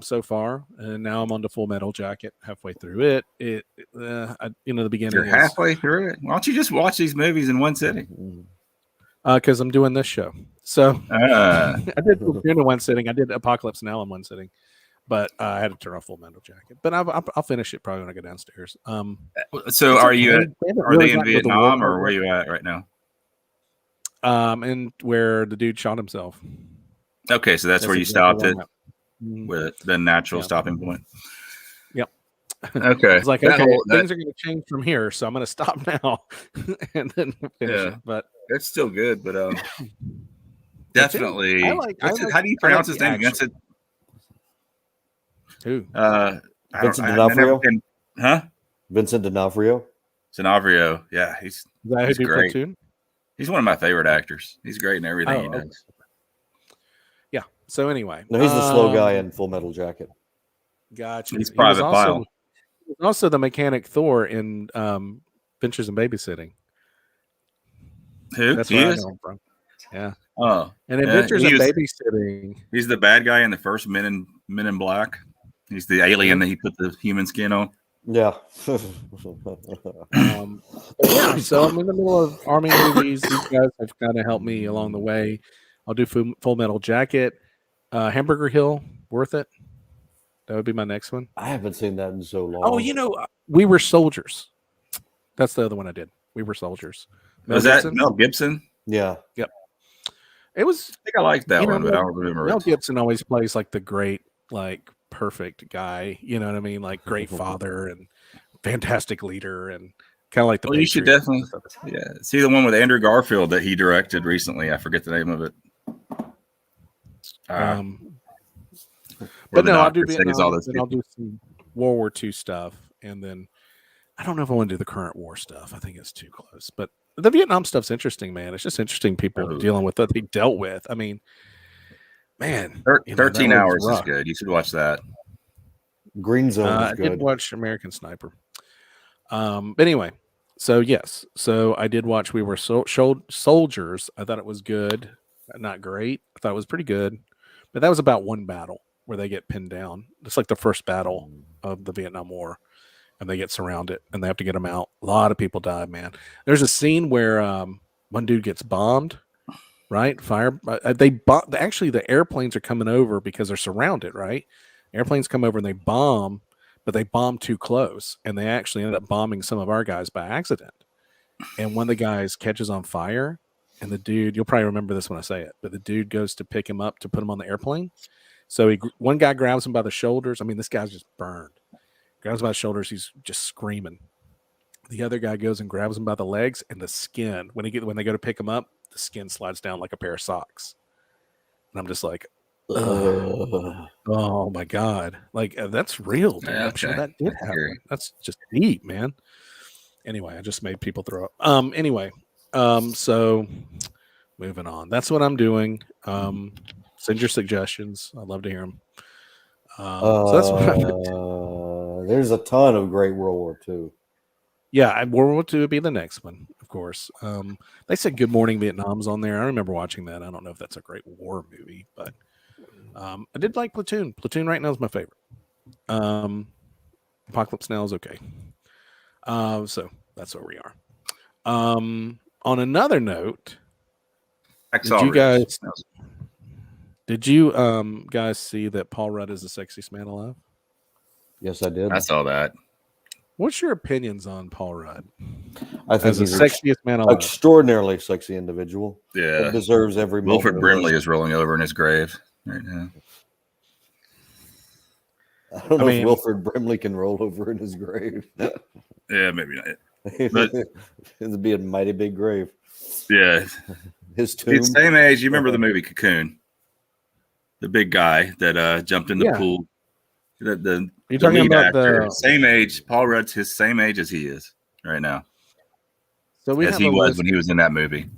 Speaker 2: so far, and now I'm on to Full Metal Jacket, halfway through it. The beginning.
Speaker 1: You're halfway through it. Why don't you just watch these movies in one sitting?
Speaker 2: Because I'm doing this show. So I did Platoon in one sitting. I did Apocalypse Now in one sitting. But I had to turn off Full Metal Jacket. But I'll finish it probably when I go downstairs.
Speaker 1: So are they in Vietnam or where are you at right now?
Speaker 2: And where the dude shot himself.
Speaker 1: Okay, so that's where you stopped it with the natural stopping point.
Speaker 2: Yep.
Speaker 1: Okay.
Speaker 2: It's like, things are going to change from here, so I'm going to stop now and then finish it. But
Speaker 1: it's still good, but definitely. How do you pronounce his name? Vincent.
Speaker 2: Who?
Speaker 3: Vincent D'Onofrio? Vincent D'Onofrio?
Speaker 1: D'Onofrio. Yeah, he's great.
Speaker 2: Platoon?
Speaker 1: He's one of my favorite actors. He's great in everything he does.
Speaker 2: Yeah. So anyway.
Speaker 3: No, he's the slow guy in Full Metal Jacket.
Speaker 2: Gotcha.
Speaker 1: He's Private Pile.
Speaker 2: Also the mechanic Thor in Adventures in Babysitting.
Speaker 1: Who?
Speaker 2: That's where I know him from. Yeah.
Speaker 1: Oh.
Speaker 2: And Adventures in Babysitting.
Speaker 1: He's the bad guy in the first Men in Black. He's the alien that he put the human skin on.
Speaker 3: Yeah.
Speaker 2: So I'm in the middle of Army movies. These guys have kind of helped me along the way. I'll do Full Metal Jacket. Hamburger Hill, worth it? That would be my next one.
Speaker 3: I haven't seen that in so long.
Speaker 2: Oh, We Were Soldiers. That's the other one I did. We Were Soldiers.
Speaker 1: Was that Mel Gibson?
Speaker 3: Yeah.
Speaker 2: Yep. It was.
Speaker 1: I think I liked that one, but I don't remember.
Speaker 2: Mel Gibson always plays like the great, like perfect guy. You know what I mean? Like great father and fantastic leader, and kind of like the.
Speaker 1: Well, you should definitely, see the one with Andrew Garfield that he directed recently. I forget the name of it.
Speaker 2: But no, I'll do Vietnam, and I'll do some World War II stuff, and then I don't know if I want to do the current war stuff. I think it's too close, but the Vietnam stuff's interesting, man. It's just interesting people dealing with what they dealt with. I mean, man,
Speaker 1: 13 hours is good. You should watch that.
Speaker 3: Green Zone is good.
Speaker 2: I did watch American Sniper. But anyway, so yes, so I did watch We Were Soldiers. I thought it was good, not great. I thought it was pretty good, but that was about one battle where they get pinned down. It's like the first battle of the Vietnam War, and they get surrounded, and they have to get them out. A lot of people died, man. There's a scene where one dude gets bombed, right? Actually, the airplanes are coming over because they're surrounded, right? Airplanes come over and they bomb, but they bomb too close, and they actually end up bombing some of our guys by accident. And one of the guys catches on fire, and the dude, you'll probably remember this when I say it, but the dude goes to pick him up to put him on the airplane. So one guy grabs him by the shoulders. I mean, this guy's just burned. Grabs him by the shoulders. He's just screaming. The other guy goes and grabs him by the legs and the skin. When they go to pick him up, the skin slides down like a pair of socks. And I'm just like, oh my God. Like, that's real, dude. I'm sure that did happen. That's just neat, man. Anyway, I just made people throw up. So moving on. That's what I'm doing. Send your suggestions. I'd love to hear them. So that's what I'm doing.
Speaker 3: There's a ton of great World War II.
Speaker 2: Yeah, World War II would be the next one, of course. They said Good Morning Vietnam's on there. I remember watching that. I don't know if that's a great war movie, but I did like Platoon. Platoon right now is my favorite. Apocalypse Now is okay. So that's where we are. On another note, did you guys see that Paul Rudd is the sexiest man alive?
Speaker 3: Yes, I did.
Speaker 1: I saw that.
Speaker 2: What's your opinions on Paul Rudd?
Speaker 3: I think
Speaker 2: he's the sexiest man alive.
Speaker 3: Extraordinarily sexy individual.
Speaker 1: Yeah.
Speaker 3: That deserves every moment.
Speaker 1: Wilford Brimley is rolling over in his grave right now.
Speaker 3: I don't know if Wilford Brimley can roll over in his grave.
Speaker 1: Yeah, maybe not. But
Speaker 3: it'd be a mighty big grave.
Speaker 1: Yeah.
Speaker 3: His tomb.
Speaker 1: It's same age. You remember the movie Cocoon? The big guy that jumped in the pool. The
Speaker 2: talking about
Speaker 1: actor,
Speaker 2: the
Speaker 1: same age. Paul Rudd's his same age as he is right now.
Speaker 2: So
Speaker 1: as he was when he was in that movie.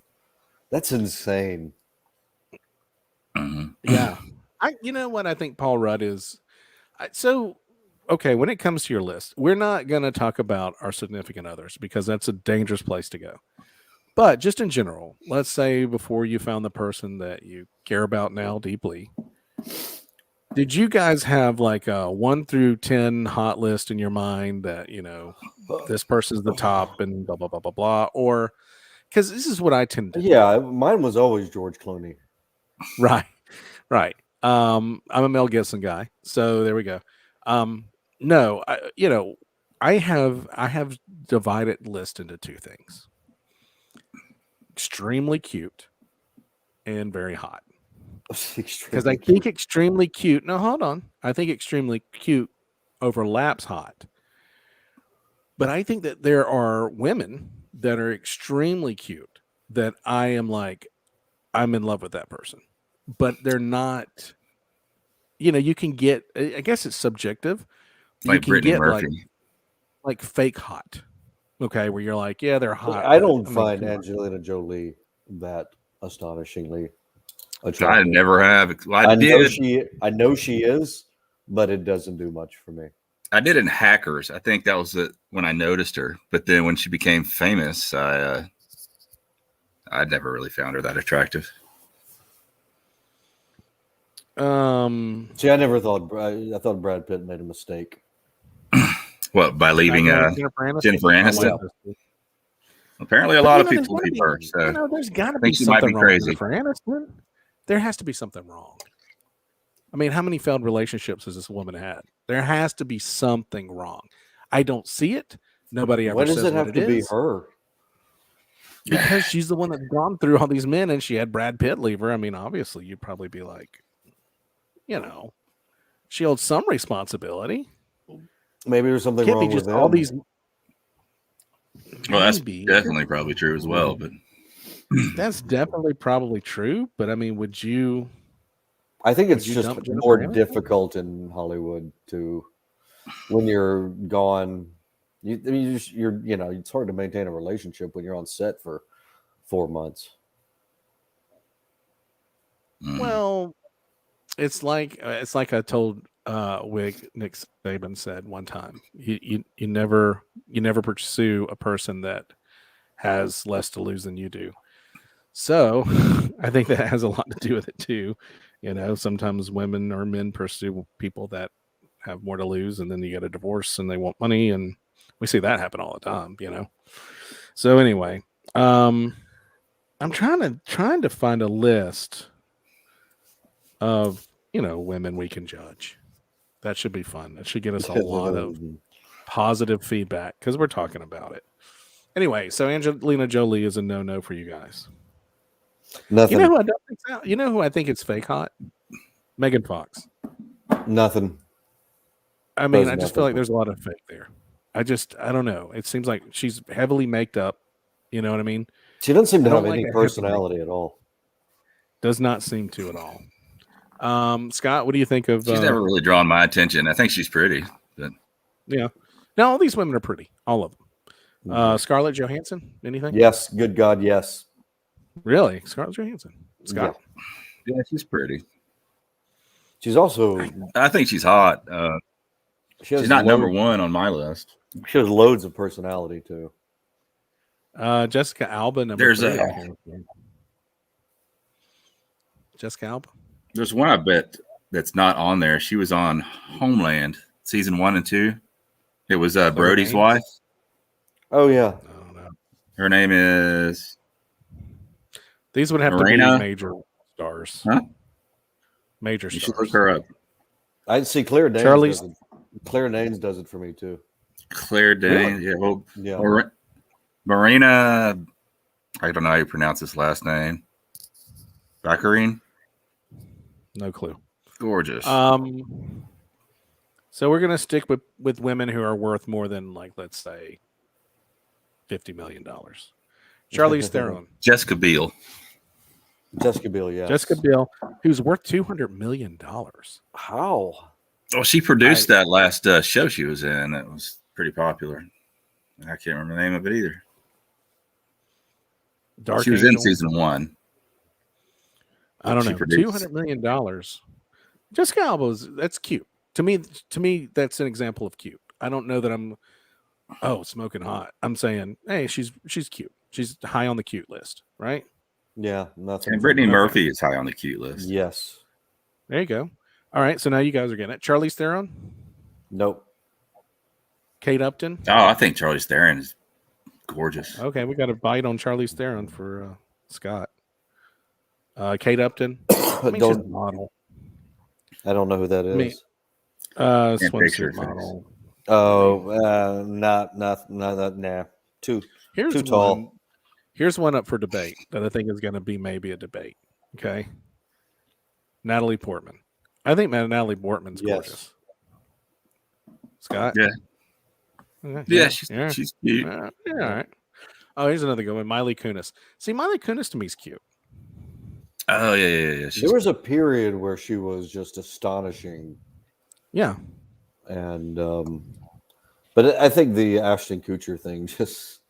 Speaker 3: That's insane.
Speaker 1: Mm-hmm.
Speaker 2: Yeah. You know what I think Paul Rudd is? Okay, when it comes to your list, we're not going to talk about our significant others because that's a dangerous place to go. But just in general, let's say before you found the person that you care about now deeply, did you guys have like a 1 through 10 hot list in your mind that, this person's the top and blah, blah, blah, blah, blah? Or because this is what I tend to do.
Speaker 3: Yeah, mine was always George Clooney.
Speaker 2: Right. I'm a Mel Gibson guy. So there we go. No, I have divided list into two things. Extremely cute and very hot. Because I think extremely cute. No, hold on. I think extremely cute overlaps hot. But I think that there are women that are extremely cute that I am like, I'm in love with that person. But they're not, you can get, I guess it's subjective.
Speaker 1: Like
Speaker 2: you can
Speaker 1: Brittany
Speaker 2: get
Speaker 1: Murphy.
Speaker 2: like fake hot. Okay, where you're like, yeah, they're hot.
Speaker 3: I don't find Angelina Jolie that astonishingly attractive.
Speaker 1: I never have. Well,
Speaker 3: I know she is, but it doesn't do much for me.
Speaker 1: I did in Hackers. I think that was it when I noticed her. But then when she became famous, I never really found her that attractive.
Speaker 3: See, I never thought. I thought Brad Pitt made a mistake.
Speaker 1: What, by leaving Jennifer Aniston? Yeah. Apparently, a lot of people leave her. So
Speaker 2: there's got to be something wrong with Jennifer Aniston. There has to be something wrong. I mean, how many failed relationships has this woman had? There has to be something wrong. I don't see it. Nobody ever says what it is. Why does it have to be
Speaker 3: her?
Speaker 2: Because she's the one that's gone through all these men, and she had Brad Pitt leave her. I mean, obviously, you'd probably be like, she owed some responsibility.
Speaker 3: Maybe there's something wrong with
Speaker 2: all these.
Speaker 1: Well, that's definitely probably true as well. But
Speaker 2: that's definitely probably true. But I mean, would you?
Speaker 3: I think it's just more difficult in Hollywood when you're gone. It's hard to maintain a relationship when you're on set for 4 months.
Speaker 2: Well, it's like I told Nick Saban said one time. You never pursue a person that has less to lose than you do. So I think that has a lot to do with it too. Sometimes women or men pursue people that have more to lose, and then you get a divorce and they want money, and we see that happen all the time. So anyway, I'm trying to find a list of women we can judge. That should be fun. That should get us a lot of positive feedback because we're talking about it. Anyway, so Angelina Jolie is a no for you guys.
Speaker 3: Nothing.
Speaker 2: You know who I don't think so? You know who I think it's fake hot? Megan Fox.
Speaker 3: Nothing.
Speaker 2: I mean, I just feel like there's a lot of fake there. I don't know. It seems like she's heavily maked up. You know what I mean?
Speaker 3: She doesn't seem to have any personality at all.
Speaker 2: Does not seem to at all. Scott, what do you think of?
Speaker 1: She's never really drawn my attention. I think she's pretty, but
Speaker 2: yeah. Now all these women are pretty, all of them. Scarlett Johansson, anything?
Speaker 3: Yes. Good God, yes.
Speaker 2: Really, Scarlett Johansson. Scott.
Speaker 1: Yeah, she's pretty.
Speaker 3: She's also.
Speaker 1: I think she's hot. She's not number one on my list.
Speaker 3: She has loads of personality too.
Speaker 2: Jessica Alba. Jessica Alba.
Speaker 1: There's one I bet that's not on there. She was on Homeland season 1 and 2. It was Brody's wife.
Speaker 3: Oh yeah.
Speaker 1: Her name is.
Speaker 2: These would have
Speaker 1: Marina.
Speaker 2: To be major stars.
Speaker 1: Huh?
Speaker 2: Major
Speaker 1: stars. You
Speaker 2: stars.
Speaker 1: should look her up.
Speaker 3: I'd see Claire Danes. Claire Danes does it for me too.
Speaker 1: Claire Danes, yeah. Marina, I don't know how you pronounce this last name. Baccarin?
Speaker 2: No clue.
Speaker 1: Gorgeous.
Speaker 2: So we're gonna stick with women who are worth more than, like, let's say, $50 million. Charlize Theron.
Speaker 1: Jessica Biel.
Speaker 3: Yeah.
Speaker 2: Jessica Biel, who's worth $200 million.
Speaker 3: How?
Speaker 1: Well, she produced that last show she was in. That was pretty popular. I can't remember the name of it either. She was in season 1.
Speaker 2: I don't know. $200 million. Jessica Alba, that's cute. To me, that's an example of cute. I don't know that I'm smoking hot. I'm saying, hey, she's cute. She's high on the cute list, right?
Speaker 3: Yeah.
Speaker 1: And Brittany Murphy is high on the cute list.
Speaker 3: Yes.
Speaker 2: There you go. All right, so now you guys are getting it. Charlize Theron?
Speaker 3: Nope.
Speaker 2: Kate Upton?
Speaker 1: Oh, I think Charlize Theron is gorgeous.
Speaker 2: Okay, we got a bite on Charlize Theron for Scott. Kate Upton? She's a model.
Speaker 3: I don't know who that is.
Speaker 2: Swimsuit model.
Speaker 3: Oh, nah. Too tall.
Speaker 2: Here's one up for debate that I think is going to be maybe a debate. Okay. Natalie Portman. I think Natalie Portman's gorgeous. Scott?
Speaker 1: Yeah.
Speaker 2: Okay.
Speaker 1: Yeah, she's cute.
Speaker 2: All right. Oh, here's another good one. Miley Kunis. See, Miley Kunis to me is cute.
Speaker 1: Oh, yeah.
Speaker 3: There was a period where she was just astonishing.
Speaker 2: Yeah.
Speaker 3: And, but I think the Ashton Kutcher thing just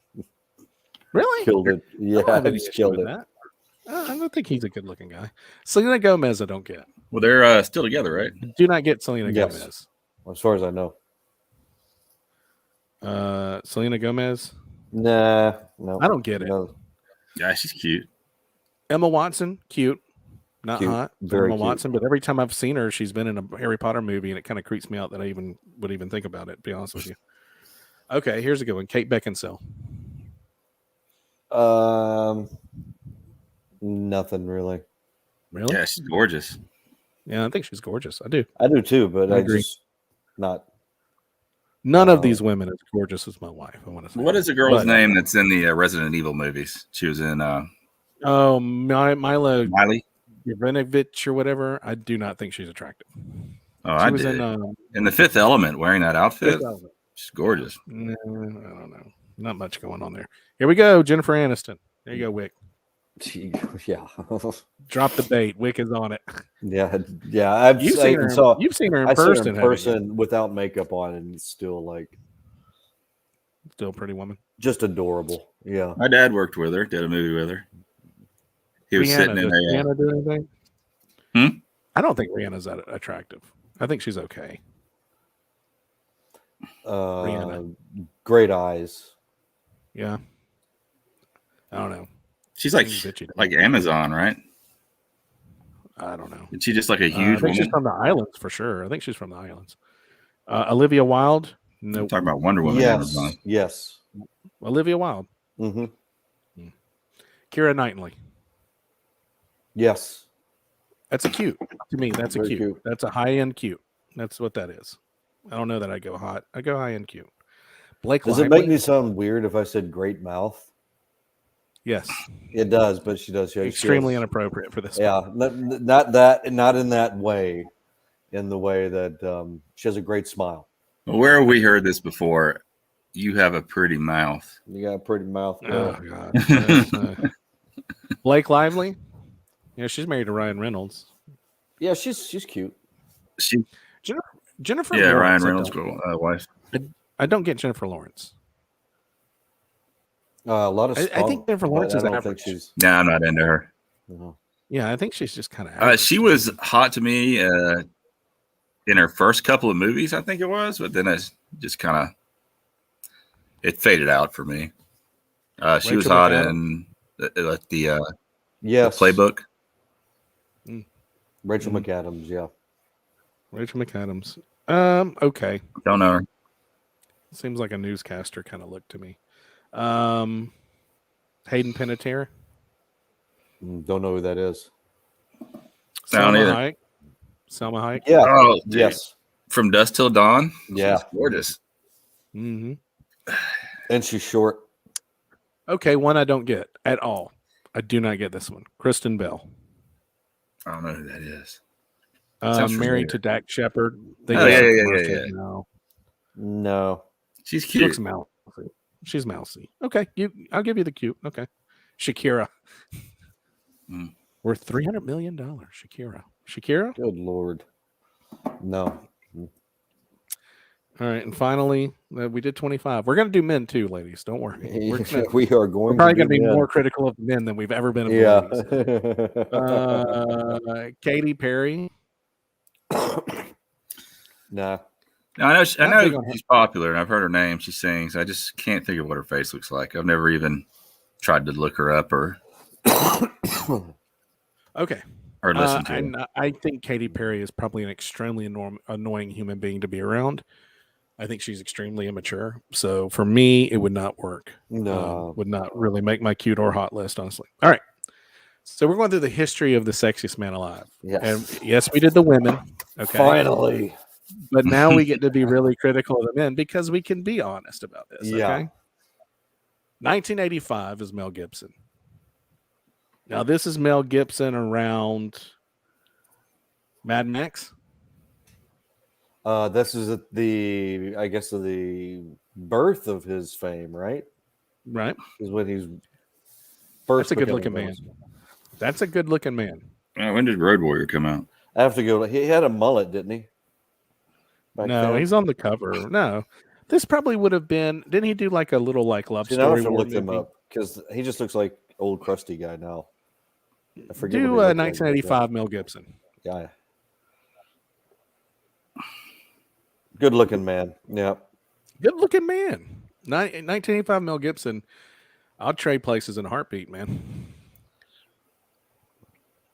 Speaker 2: really
Speaker 3: killed it. Yeah, he just killed it.
Speaker 2: That. I don't think he's a good-looking guy. Selena Gomez, I don't get.
Speaker 1: Well, they're still together, right?
Speaker 2: Do not get Selena Gomez.
Speaker 3: As far as I know.
Speaker 2: Selena Gomez?
Speaker 3: Nah, no.
Speaker 2: I don't get it.
Speaker 3: No.
Speaker 1: Yeah, she's cute.
Speaker 2: Emma Watson, cute. Not
Speaker 3: cute.
Speaker 2: Hot.
Speaker 3: Very
Speaker 2: Emma
Speaker 3: cute.
Speaker 2: Watson, but every time I've seen her, she's been in a Harry Potter movie, and it kind of creeps me out that I would even think about it, to be honest with you. Okay, here's a good one. Kate Beckinsale.
Speaker 3: Nothing really.
Speaker 2: Really?
Speaker 1: Yeah, she's gorgeous.
Speaker 2: Yeah, I think she's gorgeous. I do.
Speaker 3: I do too, but I
Speaker 2: agree.
Speaker 3: just not.
Speaker 2: None of these women is gorgeous as my wife. I want to say.
Speaker 1: What is the girl's name that's in the Resident Evil movies? She was in.
Speaker 2: Mila
Speaker 1: Miley
Speaker 2: Jovanovic or whatever. I do not think she's attractive.
Speaker 1: Oh, she was in The Fifth Element, wearing that outfit. She's gorgeous.
Speaker 2: No, I don't know. Not much going on there. Here we go, Jennifer Aniston. There you go, Wick.
Speaker 3: Yeah.
Speaker 2: Drop the bait. Wick is on it.
Speaker 3: Yeah.
Speaker 2: You've seen her in person
Speaker 3: without makeup on, and it's still
Speaker 2: still a pretty woman.
Speaker 3: Just adorable. Yeah.
Speaker 1: My dad worked with her. Did a movie with her. He was sitting in there.
Speaker 2: Rihanna do anything? I don't think Rihanna's that attractive. I think she's okay.
Speaker 3: Rihanna. Great eyes.
Speaker 2: Yeah. I don't know.
Speaker 1: She's like Amazon, right?
Speaker 2: I don't know.
Speaker 1: Is she just like a huge woman?
Speaker 2: She's from the islands for sure. I think she's from the islands. Olivia Wilde. No.
Speaker 1: I'm talking about Wonder Woman.
Speaker 3: Yes.
Speaker 2: Olivia Wilde.
Speaker 3: Mm-hmm.
Speaker 2: Keira Knightley.
Speaker 3: Yes.
Speaker 2: That's a cute. To me, that's a cute. That's a high-end cute. That's what that is. I don't know that I go hot. I go high-end cute. Blake
Speaker 3: Lively. It make me sound weird if I said great mouth?
Speaker 2: Yes.
Speaker 3: It does, but she does.
Speaker 2: Extremely inappropriate for this.
Speaker 3: Yeah. Not in that way. In the way that she has a great smile.
Speaker 1: Well, where have we heard this before? You have a pretty mouth.
Speaker 3: You got a pretty mouth.
Speaker 2: Oh, God. Blake Lively. Yeah, she's married to Ryan Reynolds.
Speaker 3: Yeah, she's cute.
Speaker 2: Jennifer.
Speaker 1: Yeah,
Speaker 2: Lawrence,
Speaker 1: Ryan Reynolds' wife.
Speaker 2: I don't get Jennifer Lawrence.
Speaker 3: A lot of.
Speaker 2: I think Jennifer Lawrence is average.
Speaker 1: No, I'm not into her.
Speaker 3: No.
Speaker 2: Yeah, I think she's just kind of.
Speaker 1: She was hot to me in her first couple of movies, I think it was, but then it just kind of it faded out for me. She was hot in the Playbook.
Speaker 3: Rachel McAdams, yeah.
Speaker 2: Rachel McAdams. Okay.
Speaker 1: Don't know her.
Speaker 2: Seems like a newscaster kind of look to me. Hayden Panettiere.
Speaker 3: Don't know who that is.
Speaker 2: Salma Hayek.
Speaker 3: Yeah.
Speaker 1: Oh,
Speaker 3: yes.
Speaker 1: From Dusk Till Dawn.
Speaker 3: Yeah.
Speaker 1: She's gorgeous.
Speaker 2: Mm-hmm.
Speaker 3: And she's short.
Speaker 2: Okay, one I don't get at all. I do not get this one. Kristen Bell.
Speaker 1: I don't know who that is.
Speaker 2: Married to Dak Shepard.
Speaker 1: Yeah.
Speaker 3: No.
Speaker 1: She's
Speaker 2: She
Speaker 1: cute.
Speaker 2: looks mousy. She's mousy. Okay, I'll give you the cute. Okay. Shakira. Worth $300 million. Shakira?
Speaker 3: Good Lord. No.
Speaker 2: All right, and finally, we did 25. We're going to do men too, ladies. Don't worry.
Speaker 3: We're
Speaker 2: probably going to be more critical of men than we've ever been of ladies. Katy Perry.
Speaker 3: Nah.
Speaker 1: I know she's popular, and I've heard her name. She sings. I just can't think of what her face looks like. I've never even tried to look her up or
Speaker 2: okay.
Speaker 1: Or listen to her.
Speaker 2: I think Katy Perry is probably an extremely annoying human being to be around. I think she's extremely immature. So for me, it would not work.
Speaker 3: No.
Speaker 2: Would not really make my cute or hot list, honestly. All right. So we're going through the history of the sexiest man alive.
Speaker 3: Yes.
Speaker 2: And yes, we did the women. Okay.
Speaker 3: Finally.
Speaker 2: But now we get to be really critical of the men because we can be honest about this. Okay.
Speaker 3: Yeah.
Speaker 2: 1985 is Mel Gibson. Now, this is Mel Gibson around Mad Max.
Speaker 3: This is the birth of his fame, right?
Speaker 2: Right.
Speaker 3: Is when he's first.
Speaker 2: That's a good looking man. That's a good looking man.
Speaker 1: When did Road Warrior come out?
Speaker 3: I have to go. He had a mullet, didn't he?
Speaker 2: No, he's on the cover. No, this probably would have been. Didn't he do like a little love story?
Speaker 3: I have to look him up because he just looks like old crusty guy now. I forget.
Speaker 2: Do 1985 Mel Gibson.
Speaker 3: Yeah. Good looking man. Yeah.
Speaker 2: Good looking man. 1985 Mel Gibson. I'll trade places in a heartbeat, man.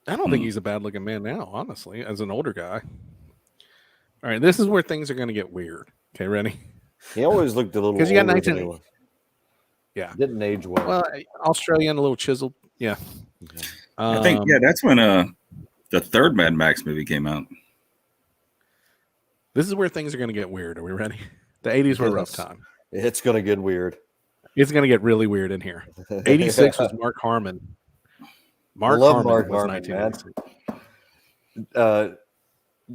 Speaker 2: I don't think he's a bad looking man now, honestly, as an older guy. All right, this is where things are going to get weird. Okay, ready?
Speaker 3: He always looked a little
Speaker 2: because you got 19. Yeah,
Speaker 3: didn't age well.
Speaker 2: Well, Australian, a little chiseled. Yeah,
Speaker 1: I think that's when The third Mad Max movie came out.
Speaker 2: This is where things are going to get weird. Are we ready? The 80s were a rough time.
Speaker 3: It's going to get weird.
Speaker 2: It's going to get really weird in here. 86 was Mark Harmon.
Speaker 3: Mark Harmon was 1986.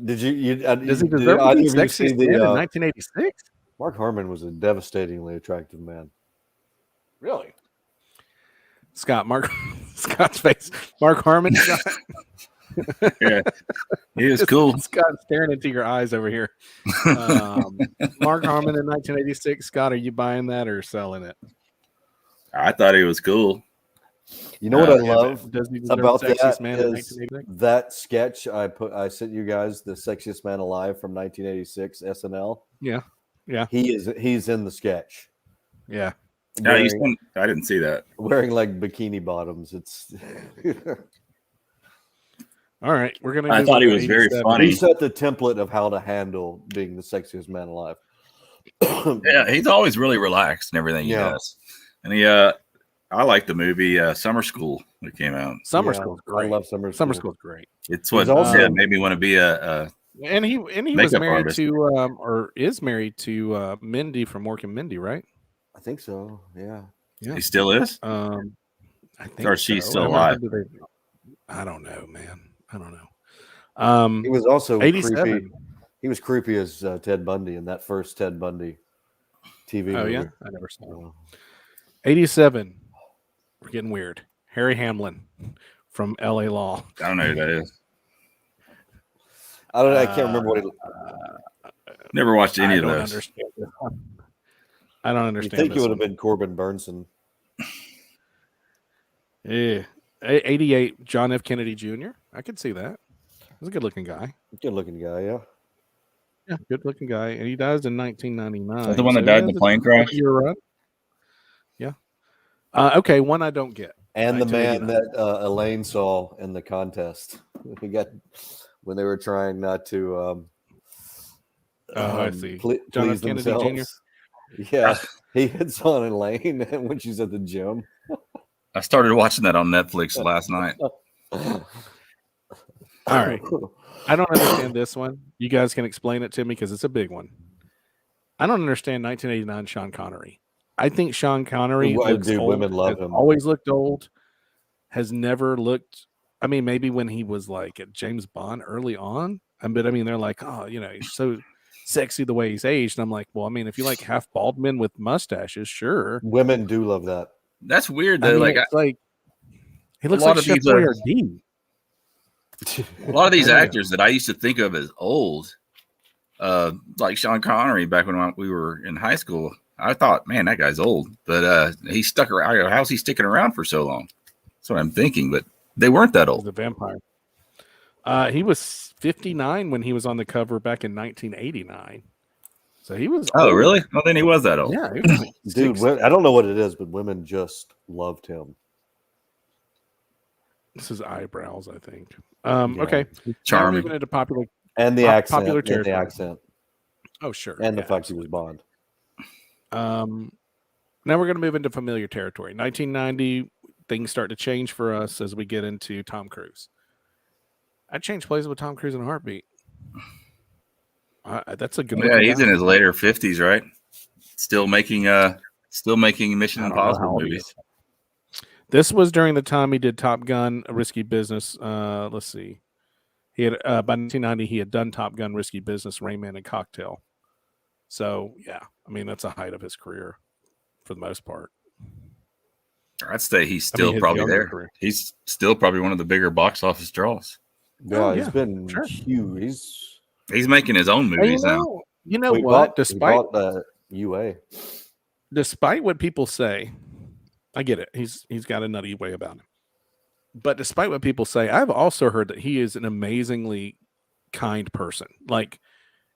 Speaker 3: Did you
Speaker 2: does he deserve to be Sexiest Man in 1986?
Speaker 3: Mark Harmon was a devastatingly attractive man.
Speaker 2: Really? Scott's face. Mark Harmon.
Speaker 1: Yeah, he was cool.
Speaker 2: Scott staring into your eyes over here. Mark Harmon in 1986. Scott, are you buying that or selling it?
Speaker 1: I thought he was cool.
Speaker 3: You know what I love about
Speaker 2: Sexiest Man
Speaker 3: is that sketch I sent you guys, the Sexiest Man Alive from 1986 SNL.
Speaker 2: Yeah.
Speaker 3: He's in the sketch.
Speaker 2: Yeah.
Speaker 1: I didn't see that.
Speaker 3: Wearing like bikini bottoms. It's
Speaker 2: all right. We're gonna.
Speaker 1: I thought he was very funny.
Speaker 3: He set the template of how to handle being the sexiest man alive.
Speaker 1: Yeah, he's always really relaxed and everything he does. And I like the movie Summer School that came out.
Speaker 2: Summer School's great.
Speaker 3: I love Summer School.
Speaker 2: Summer School's great.
Speaker 1: It's what made me want to be a
Speaker 2: and he was married to or is married to Mindy from Mork and Mindy, right?
Speaker 3: I think so. Yeah.
Speaker 1: He still is.
Speaker 2: I think.
Speaker 1: Or she's still alive.
Speaker 2: I don't know, man. I don't know.
Speaker 3: He was also
Speaker 2: 87.
Speaker 3: creepy. He was creepy as Ted Bundy in that first Ted Bundy TV movie.
Speaker 2: Oh yeah, I never saw it. 87. We're getting weird. Harry Hamlin from LA Law.
Speaker 1: I don't know who that is.
Speaker 3: I can't remember what he.
Speaker 1: Never watched any of those.
Speaker 2: I don't understand.
Speaker 3: You think it would have been Corbin Burnson?
Speaker 2: Yeah. 88. John F. Kennedy Jr. I could see that. He's a good-looking guy.
Speaker 3: Good-looking guy, yeah.
Speaker 2: Yeah, good-looking guy, and he dies in 1999.
Speaker 1: Is that the one that died in the plane crash?
Speaker 2: You're right. Yeah. Okay, one I don't get.
Speaker 3: And the man that Elaine saw in the contest. He got when they were trying not to.
Speaker 2: I see.
Speaker 3: John F. Kennedy Jr. Yeah, he hits on Elaine when she's at the gym.
Speaker 1: I started watching that on Netflix last night.
Speaker 2: All right. I don't understand this one. You guys can explain it to me because it's a big one. I don't understand 1989 Sean Connery. I think Sean Connery looks old.
Speaker 3: Women love him.
Speaker 2: Always looked old. Has never looked. I mean, maybe when he was like at James Bond early on. But I mean, they're like, oh, he's so sexy the way he's aged. And I'm like, well, I mean, if you like half bald men with mustaches, sure.
Speaker 3: Women do love that.
Speaker 1: That's weird though.
Speaker 2: He looks like Chef Boyardee.
Speaker 1: A lot of these actors that I used to think of as old, like Sean Connery back when we were in high school, I thought, man, that guy's old. But he stuck around. How's he sticking around for so long? That's what I'm thinking. But they weren't that old.
Speaker 2: He's a vampire. He was 59 when he was on the cover back in 1989. So he was.
Speaker 1: Oh, really? Well, then he was that old.
Speaker 2: Yeah,
Speaker 3: dude. I don't know what it is, but women just loved him.
Speaker 2: This is eyebrows, I think. Okay,
Speaker 1: charming.
Speaker 2: Now moving into popular
Speaker 3: and the accent.
Speaker 2: Popular
Speaker 3: and the accent.
Speaker 2: Oh, sure.
Speaker 3: And the fact he was Bond.
Speaker 2: Now we're going to move into familiar territory. 1990, things start to change for us as we get into Tom Cruise. I'd change places with Tom Cruise in a heartbeat. That's a good.
Speaker 1: Yeah, he's in his later 50s, right? Still making Mission Impossible movies.
Speaker 2: This was during the time he did Top Gun, Risky Business. Let's see. He had by 1990 he had done Top Gun, Risky Business, Rain Man, and Cocktail. So yeah, I mean that's a height of his career for the most part.
Speaker 1: I'd say he's still probably there. Career. He's still probably one of the bigger box office draws.
Speaker 3: Yeah, he's been huge.
Speaker 1: He's making his own movies now.
Speaker 2: You know what?
Speaker 3: Despite the UA,
Speaker 2: despite what people say, I get it. He's got a nutty way about him. But despite what people say, I've also heard that he is an amazingly kind person. Like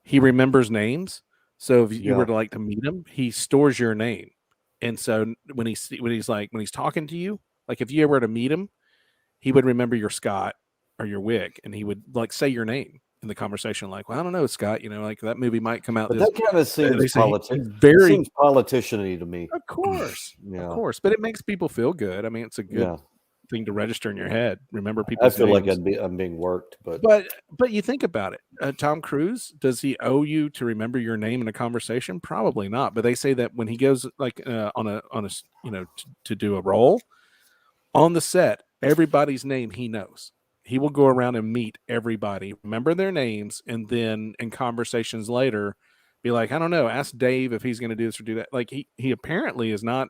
Speaker 2: he remembers names. So if you were to like to meet him, he stores your name. And so when he's talking to you, like if you ever were to meet him, he would remember your Scott or your Wick, and he would like say your name in the conversation. Like, well, I don't know, Scott. Like that movie might come out.
Speaker 3: But that kind of seems politician-y to me.
Speaker 2: Of course, of course. But it makes people feel good. I mean, it's a good. thing to register in your head. Remember people.
Speaker 3: I feel names. Like I'm being worked,
Speaker 2: but you think about it. Tom Cruise, does he owe you to remember your name in a conversation? Probably not. But they say that when he goes like on a to do a role on the set, everybody's name he knows. He will go around and meet everybody, remember their names, and then in conversations later, be like, I don't know, ask Dave if he's going to do this or do that. Like he apparently is not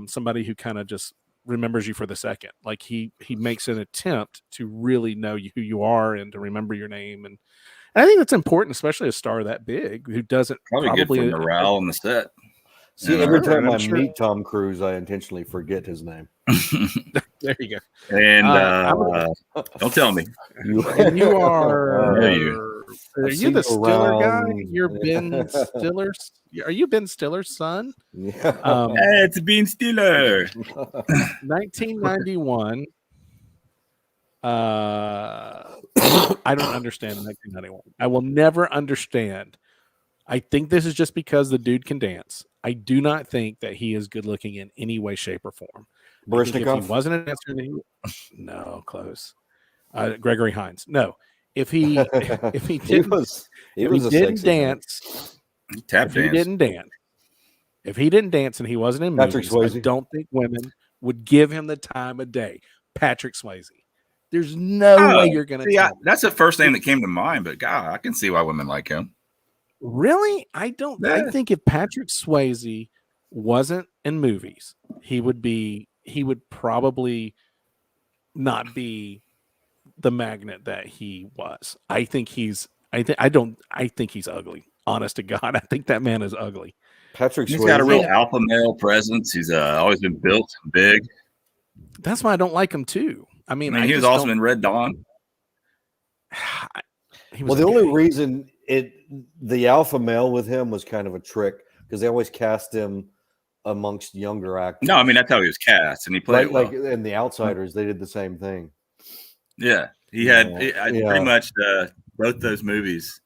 Speaker 2: somebody who kind of just remembers you for the second. Like he makes an attempt to really know who you are and to remember your name, and I think that's important, especially a star that big who doesn't
Speaker 1: probably good for morale on the set.
Speaker 3: See, every time I meet Tom Cruise, I intentionally forget his name.
Speaker 2: There you go.
Speaker 1: And don't tell me.
Speaker 2: And you are. Are you the Stiller guy? You're Ben Stiller. Are you Ben Stiller's son?
Speaker 3: Yeah.
Speaker 1: It's Ben Stiller.
Speaker 2: 1991. I don't understand 1991. I will never understand. I think this is just because the dude can dance. I do not think that he is good looking in any way, shape, or form. If he wasn't an dancer, no, close. Gregory Hines. No. If he didn't dance, if he didn't dance and he wasn't in movies, I don't think women would give him the time of day. Patrick Swayze. There's no way you're going to tell me.
Speaker 1: That's the first name that came to mind, but God, I can see why women like him.
Speaker 2: Really? I don't. Yeah. I think if Patrick Swayze wasn't in movies, he would probably not be the magnet that he was. I think he's ugly. Honest to God, I think that man is ugly.
Speaker 3: Patrick Swayze.
Speaker 1: He's got a real alpha male presence. He's always been built and big.
Speaker 2: That's why I don't like him too. I mean
Speaker 1: he was awesome in Red Dawn.
Speaker 3: The only reason the alpha male with him was kind of a trick because they always cast him amongst younger actors.
Speaker 1: No, I mean that's how he was cast, and he played
Speaker 3: like in The Outsiders. They did the same thing.
Speaker 1: Yeah, he had pretty much both those movies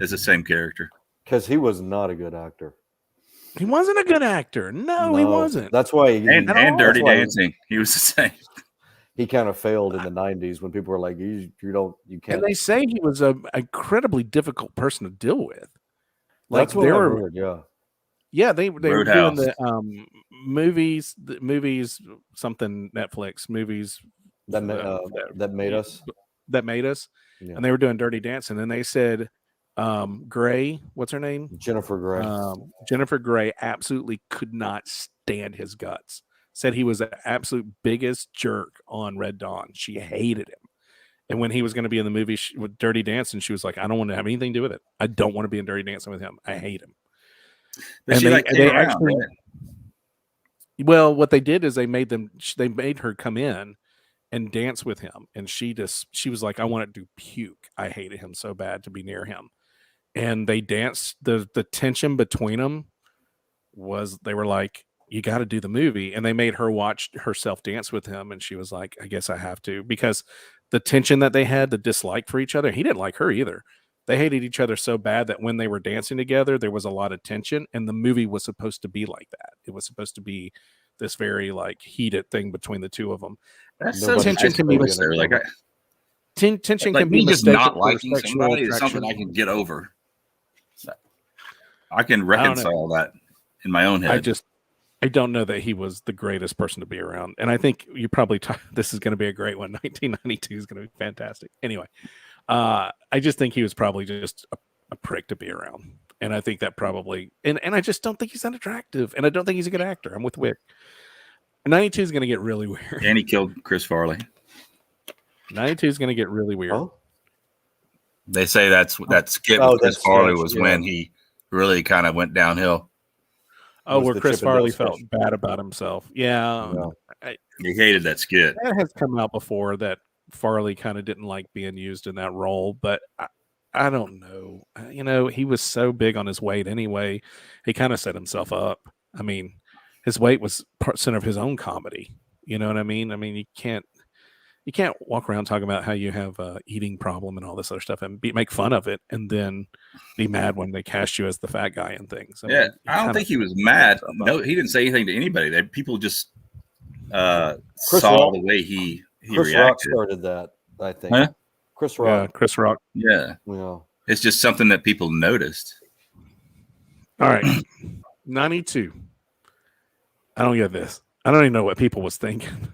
Speaker 1: as the same character.
Speaker 3: Because he was not a good actor.
Speaker 2: He wasn't a good actor. No, he wasn't.
Speaker 3: That's why
Speaker 1: and Dirty Dancing, he was the same.
Speaker 3: He kind of failed in the 90s when people were like, you can't.
Speaker 2: And they say he was an incredibly difficult person to deal with.
Speaker 3: Like they were, yeah.
Speaker 2: Yeah, they were doing the movies, something Netflix movies
Speaker 3: that made us.
Speaker 2: Yeah. And they were doing Dirty Dancing, and they said Gray, what's her name?
Speaker 3: Jennifer Gray.
Speaker 2: Jennifer Gray absolutely could not stand his guts. Said he was the absolute biggest jerk on Red Dawn. She hated him. And when he was going to be in the movie with Dirty Dancing, she was like, I don't want to have anything to do with it. I don't want to be in Dirty Dancing with him. I hate him.
Speaker 1: And they actually,
Speaker 2: well, what they did is they made her come in and dance with him. And she was like, I wanted to puke. I hated him so bad to be near him. And they danced. The tension between them was, they were like, you got to do the movie. And they made her watch herself dance with him. And she was like, I guess I have to, because the tension that they had, the dislike for each other, he didn't like her either. They hated each other so bad that when they were dancing together, there was a lot of tension, and the movie was supposed to be like that. It was supposed to be this very like heated thing between the two of them.
Speaker 1: Tension can be mistaken.
Speaker 2: Tension can be
Speaker 1: just not liking somebody is something I can get over. So I can reconcile that in my own head.
Speaker 2: I don't know that he was the greatest person to be around. And I think you probably this is going to be a great one. 1992 is going to be fantastic. Anyway, I just think he was probably just a prick to be around. And I think that probably, and I just don't think he's that attractive. And I don't think he's a good actor. I'm with Wick. 92 is going to get really weird.
Speaker 1: And he killed Chris Farley.
Speaker 2: 92 is going to get really weird.
Speaker 3: Oh?
Speaker 1: They say that skit with Chris Farley was when he really kind of went downhill.
Speaker 2: Oh, where Chris Farley felt bad about himself. Yeah.
Speaker 1: He hated that skit.
Speaker 2: That has come out before, that Farley kind of didn't like being used in that role, but I don't know. You know, he was so big on his weight anyway. He kind of set himself up. I mean, his weight was center of his own comedy. You know what I mean? I mean, you can't walk around talking about how you have a eating problem and all this other stuff and make fun of it and then be mad when they cast you as the fat guy and things.
Speaker 1: I don't think he was mad. No, he didn't say anything to anybody. People just saw the way he
Speaker 3: Chris
Speaker 1: reacted.
Speaker 3: Rock started that, I think.
Speaker 1: Huh?
Speaker 3: Chris Rock.
Speaker 2: Yeah, Chris Rock.
Speaker 1: Yeah. It's just something that people noticed.
Speaker 2: All right. 92. I don't get this. I don't even know what people was thinking.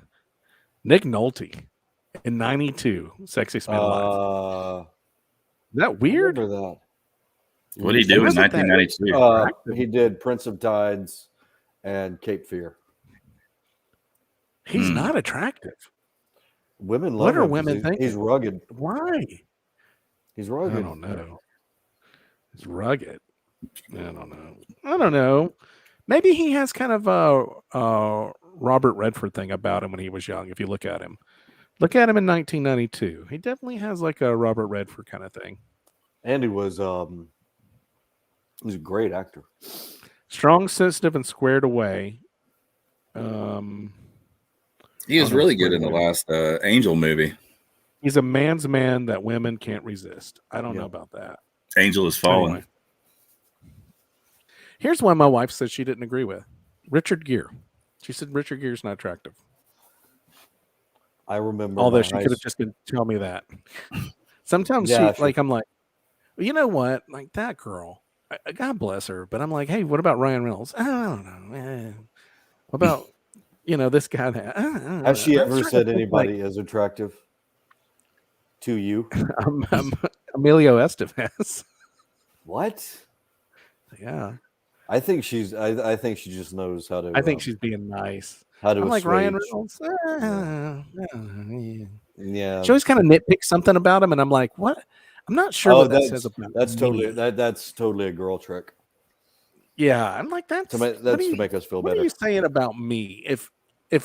Speaker 2: Nick Nolte in 92, Sexiest Man Alive. Is that weird?
Speaker 3: I remember that.
Speaker 1: What did he do in 1992?
Speaker 3: He did Prince of Tides and Cape Fear.
Speaker 2: He's not attractive.
Speaker 3: Women love
Speaker 2: what
Speaker 3: him.
Speaker 2: Are women thinking?
Speaker 3: He's rugged.
Speaker 2: Why?
Speaker 3: He's rugged.
Speaker 2: I don't know. He's rugged. I don't know. Maybe he has kind of a Robert Redford thing about him when he was young. If you look at him in 1992, he definitely has like a Robert Redford kind of thing.
Speaker 3: And he was a great actor.
Speaker 2: Strong, sensitive, and squared away.
Speaker 1: He was really good in the last Angel movie.
Speaker 2: He's a man's man that women can't resist. I don't know about that.
Speaker 1: Angel is fallen.
Speaker 2: Anyway. Here's one my wife said she didn't agree with. Richard Gere. She said Richard Gere's not attractive.
Speaker 3: I remember.
Speaker 2: Although she could have just been telling me that. Sometimes I'm like, well, you know what? Like that girl, God bless her. But I'm like, hey, what about Ryan Reynolds? I don't know. What about, this guy?
Speaker 3: Has she ever said anybody is attractive to you?
Speaker 2: Emilio Estevez.
Speaker 3: What?
Speaker 2: Yeah.
Speaker 3: I think I think she just knows how to.
Speaker 2: I think she's being nice.
Speaker 3: How to
Speaker 2: I'm like
Speaker 3: Ryan
Speaker 2: Reynolds.
Speaker 3: Yeah.
Speaker 2: She always kind of nitpicks something about him, and I'm like, what? I'm not sure what that says about
Speaker 3: that's
Speaker 2: me.
Speaker 3: totally that's totally a girl trick.
Speaker 2: Yeah, I'm like that's
Speaker 3: to make us feel better.
Speaker 2: What are you saying about me? If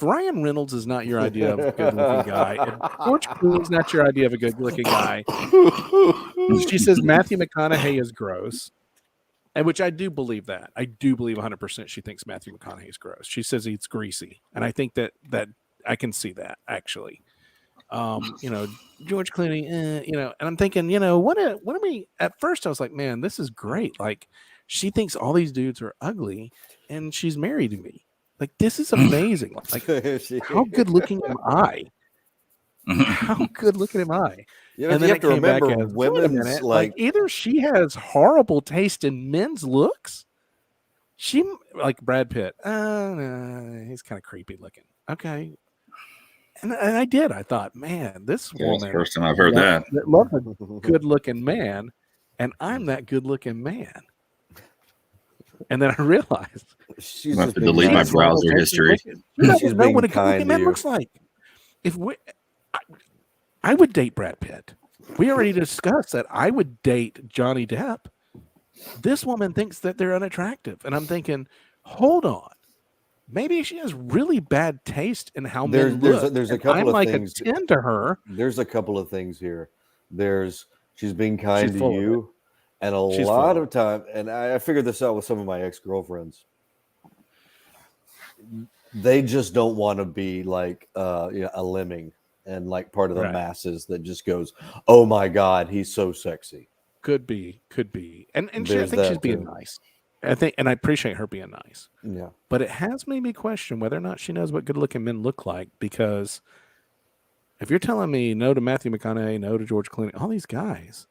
Speaker 2: Ryan Reynolds is not your idea of a good-looking guy, if George Clooney's not your idea of a good-looking guy, she says Matthew McConaughey is gross. And which I do believe that. I do believe 100% she thinks Matthew McConaughey is gross. She says he's greasy. And I think that I can see that, actually. George Clooney, and I'm thinking, what are we, at first I was like, man, this is great. Like, she thinks all these dudes are ugly, and she's married to me. Like, this is amazing. Like, how good looking am I? How good looking am I?
Speaker 3: And then you have to remember, women's like
Speaker 2: either she has horrible taste in men's looks. She like Brad Pitt. No, he's kind of creepy looking. Okay, and I did. I thought, man, this woman.
Speaker 1: That's the first time I've heard that.
Speaker 2: Love a good looking man, and I'm that good looking man. And then I realized
Speaker 1: I have to delete my browser history.
Speaker 2: She doesn't know what a good looking man looks like. I would date Brad Pitt. We already discussed that I would date Johnny Depp. This woman thinks that they're unattractive. And I'm thinking, hold on. Maybe she has really bad taste in how men look.
Speaker 3: There's a couple of things.
Speaker 2: I'm like a 10 to her.
Speaker 3: There's a couple of things here. She's being kind to you. And a lot of time, and I figured this out with some of my ex-girlfriends. They just don't want to be like a lemming and like part of the masses that just goes, oh my God, he's so sexy.
Speaker 2: Could be. And I think she's being nice. And I appreciate her being nice.
Speaker 3: Yeah.
Speaker 2: But it has made me question whether or not she knows what good looking men look like, because if you're telling me no to Matthew McConaughey, no to George Clooney, all these guys,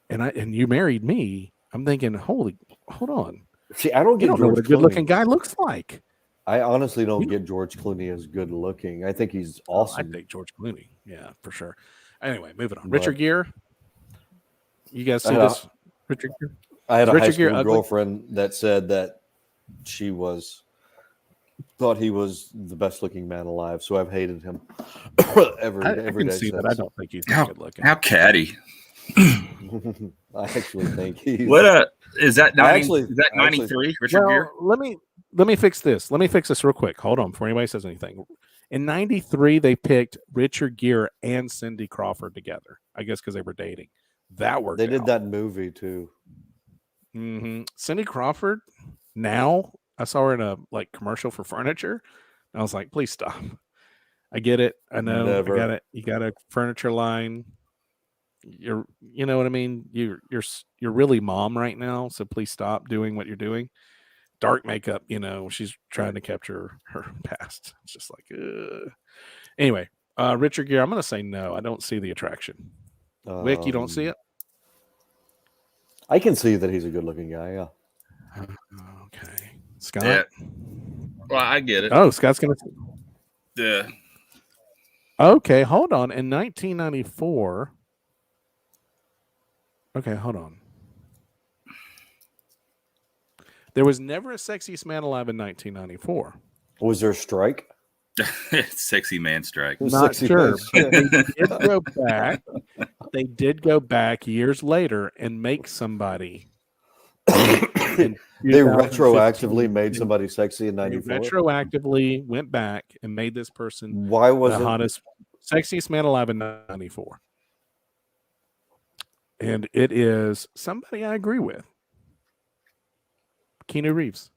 Speaker 2: and you married me, I'm thinking, hold on.
Speaker 3: See, I don't
Speaker 2: know what a good looking guy looks like.
Speaker 3: I honestly don't get George Clooney as good looking. I think he's awesome.
Speaker 2: I think George Clooney. Yeah, for sure. Anyway, moving on. Richard Gere. You guys see this? Richard Gere?
Speaker 3: I had a high school girlfriend that said that she thought he was the best looking man alive. So I've hated him every day.
Speaker 2: See that. I don't think he's good looking.
Speaker 1: How catty.
Speaker 3: I actually think he's.
Speaker 1: Is that 93? Richard Gere?
Speaker 2: Let me fix this. Let me fix this real quick. Hold on before anybody says anything. In 93, they picked Richard Gere and Cindy Crawford together. I guess because they were dating. That worked.
Speaker 3: They did that movie too.
Speaker 2: Mm-hmm. Cindy Crawford. Now I saw her in a commercial for furniture. And I was like, please stop. I get it. I know.
Speaker 3: Never.
Speaker 2: I got it. You got a furniture line. You know what I mean? You're really mom right now. So please stop doing what you're doing. dark makeup, she's trying to capture her past. It's just like, anyway, Richard Gere, I'm going to say no. I don't see the attraction. Wick, you don't see it?
Speaker 3: I can see that he's a good-looking guy. Yeah.
Speaker 2: Okay, Scott.
Speaker 1: Yeah. Well, I get it.
Speaker 2: Oh, Scott's going to.
Speaker 1: Yeah.
Speaker 2: Okay, hold on. In 1994. Okay, hold on. There was never a Sexiest Man Alive in 1994.
Speaker 3: Was there a strike?
Speaker 1: Sexy man strike.
Speaker 2: Not sure. They did go back. They did go back years later and make somebody.
Speaker 3: They retroactively made somebody sexy in 94.
Speaker 2: Retroactively went back and made this person
Speaker 3: Why was
Speaker 2: the hottest, sexiest man alive in 94. And it is somebody I agree with. Keanu Reeves.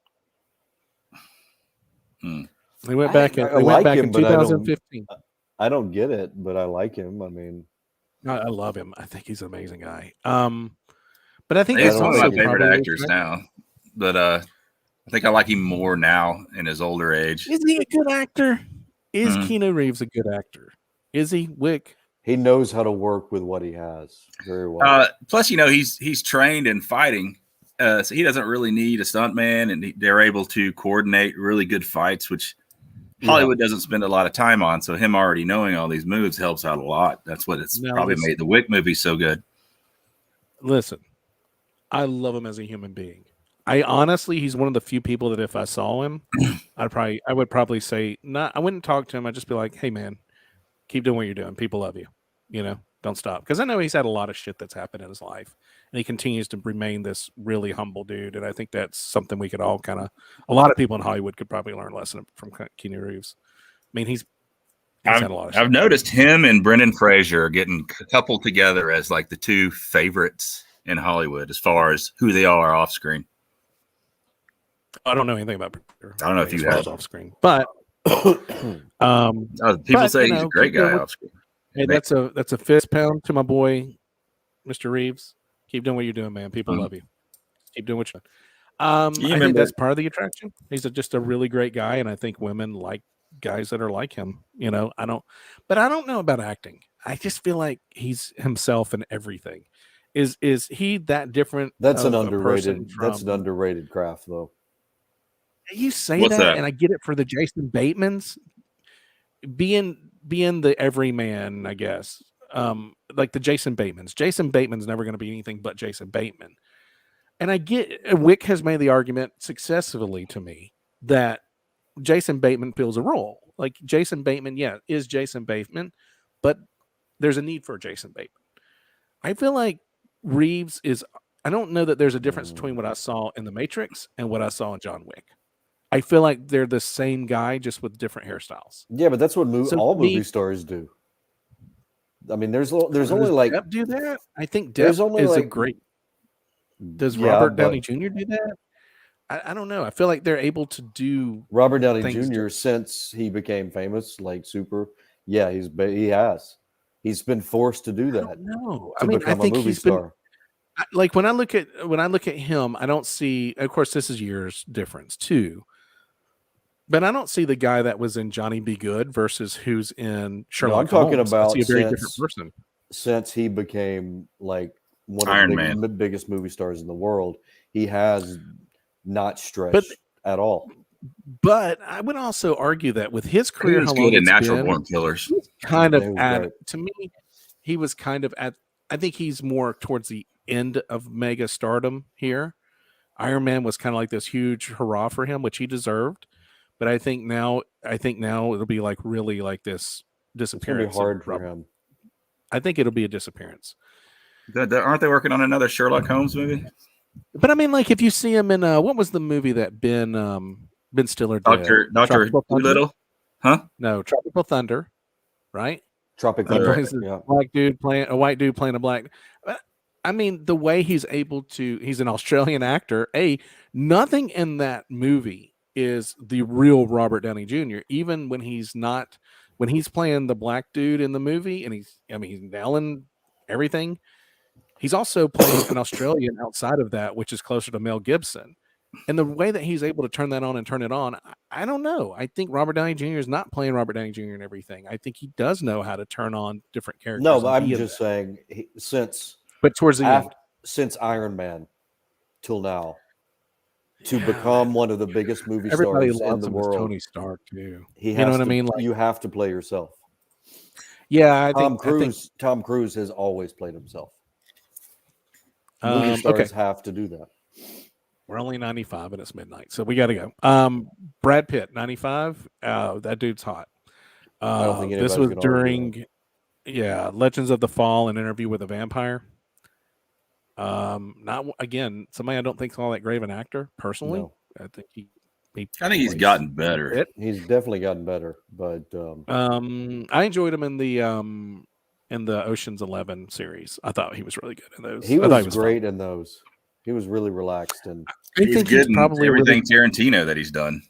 Speaker 2: They went back in 2015.
Speaker 3: I don't get it, but I like him. I mean,
Speaker 2: I love him. I think he's an amazing guy. But I think
Speaker 1: he's one of my favorite actors now. But I think I like him more now in his older age.
Speaker 2: Is he a good actor? Is Keanu Reeves a good actor? Is he, Wick?
Speaker 3: He knows how to work with what he has very well.
Speaker 1: Plus, he's trained in fighting. So he doesn't really need a stuntman, and they're able to coordinate really good fights, which Hollywood doesn't spend a lot of time on. So him already knowing all these moves helps out a lot. That's what probably made the Wick movie so good.
Speaker 2: Listen, I love him as a human being. He's one of the few people that if I saw him, I would probably say, I wouldn't talk to him. I'd just be like, hey man, keep doing what you're doing. People love you. Don't stop. Because I know he's had a lot of shit that's happened in his life. And he continues to remain this really humble dude. And I think that's something we could all a lot of people in Hollywood could probably learn a lesson from Keanu Reeves. I mean, he's had a lot of shit.
Speaker 1: I've noticed him and Brendan Fraser getting coupled together as like the two favorites in Hollywood as far as who they are off screen.
Speaker 2: I don't know anything about Brendan.
Speaker 1: I don't know if you have
Speaker 2: off screen, but
Speaker 1: people say he's a great guy off screen.
Speaker 2: Hey, that's a fist pound to my boy, Mr. Reeves. Keep doing what you're doing, man. People love you. Keep doing what you're doing. I think that's part of the attraction. He's just a really great guy, and I think women like guys that are like him. I don't know about acting. I just feel like he's himself in everything. Is he that different?
Speaker 3: That's an underrated craft, though.
Speaker 2: You say that, and I get it for the Jason Batemans being the everyman, I guess. Like the Jason Batemans. Jason Bateman's never going to be anything but Jason Bateman. And I get Wick has made the argument successfully to me that Jason Bateman fills a role. Like Jason Bateman, is Jason Bateman, but there's a need for Jason Bateman. I feel like Reeves I don't know that there's a difference between what I saw in The Matrix and what I saw in John Wick. I feel like they're the same guy, just with different hairstyles.
Speaker 3: Yeah, but that's what all movie stars do. I mean, there's only like
Speaker 2: Depp do that. I think Depp is a great. Does Robert Downey Jr. do that? I don't know. I feel like they're able to do
Speaker 3: Robert Downey Jr. since he became famous, like super. Yeah, he's been forced to do that.
Speaker 2: No,
Speaker 3: I think a movie star.
Speaker 2: Like when I look at him, I don't see. Of course, this is years difference too. But I don't see the guy that was in Johnny Be Good versus who's in Sherlock Holmes.
Speaker 3: I'm talking about
Speaker 2: a very different person.
Speaker 3: Since he became like one of the biggest movie stars in the world, he has not stretched at all.
Speaker 2: But I would also argue that with his career,
Speaker 1: he's good in Natural Born Killers.
Speaker 2: Kind of to me, he was kind of at. I think he's more towards the end of mega stardom here. Iron Man was kind of like this huge hurrah for him, which he deserved. But I think now it'll be like really like this disappearance.
Speaker 3: It's gonna be hard for him.
Speaker 2: I think it'll be a disappearance.
Speaker 1: Aren't they working on another Sherlock Holmes movie?
Speaker 2: But I mean, like if you see him in what was the movie that Ben Stiller did?
Speaker 1: Doctor Dolittle? Huh?
Speaker 2: No, Tropical Thunder, right?
Speaker 3: Tropical Thunder.
Speaker 2: Yeah. White dude playing a black. I mean, the way he's an Australian actor. Nothing in that movie is the real Robert Downey Jr. Even when he's playing the black dude in the movie, and he's nailing everything. He's also playing an Australian outside of that, which is closer to Mel Gibson. And the way that he's able to turn that on and turn it on, I don't know. I think Robert Downey Jr. is not playing Robert Downey Jr. and everything. I think he does know how to turn on different characters.
Speaker 3: No, but I'm just saying,
Speaker 2: but towards the end,
Speaker 3: since Iron Man till now, to become one of the biggest movie
Speaker 2: everybody
Speaker 3: stars in the world,
Speaker 2: Tony Stark too.
Speaker 3: You know what I mean? Like, you have to play yourself.
Speaker 2: Yeah,
Speaker 3: Tom Cruise has always played himself. Movie stars have to do that.
Speaker 2: We're only 95 and it's midnight, so we got to go. Brad Pitt, 95. That dude's hot.
Speaker 3: I don't think
Speaker 2: this was during, Legends of the Fall, an interview with a vampire. Not again, somebody I don't think's all that great of an actor personally. No. I think
Speaker 1: he's gotten better.
Speaker 3: He's definitely gotten better, but
Speaker 2: I enjoyed him in the Ocean's 11 series. I thought he was really good in those.
Speaker 3: He was great in those. He was really relaxed, and
Speaker 1: he's good in probably everything Tarantino that he's done.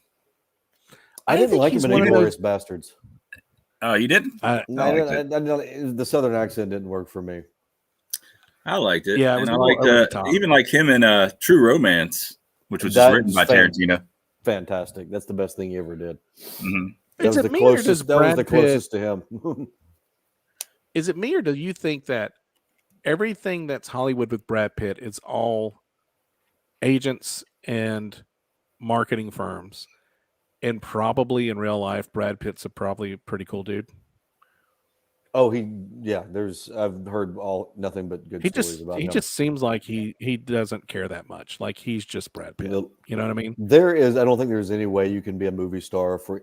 Speaker 3: I didn't like him in Inglourious Bastards.
Speaker 1: Oh, you didn't?
Speaker 3: The Southern accent didn't work for me.
Speaker 1: I liked it.
Speaker 2: Yeah,
Speaker 1: and I liked even like him in True Romance, which was just written by Tarantino.
Speaker 3: Fantastic! That's the best thing he ever did.
Speaker 1: Mm-hmm.
Speaker 3: That was the closest to him.
Speaker 2: Is it me, or do you think that everything that's Hollywood with Brad Pitt is all agents and marketing firms, and probably in real life, Brad Pitt's probably a pretty cool dude?
Speaker 3: Oh, I've heard nothing but good stories about him.
Speaker 2: He just seems like he doesn't care that much. Like he's just Brad Pitt. You know what I mean?
Speaker 3: I don't think there's any way you can be a movie star for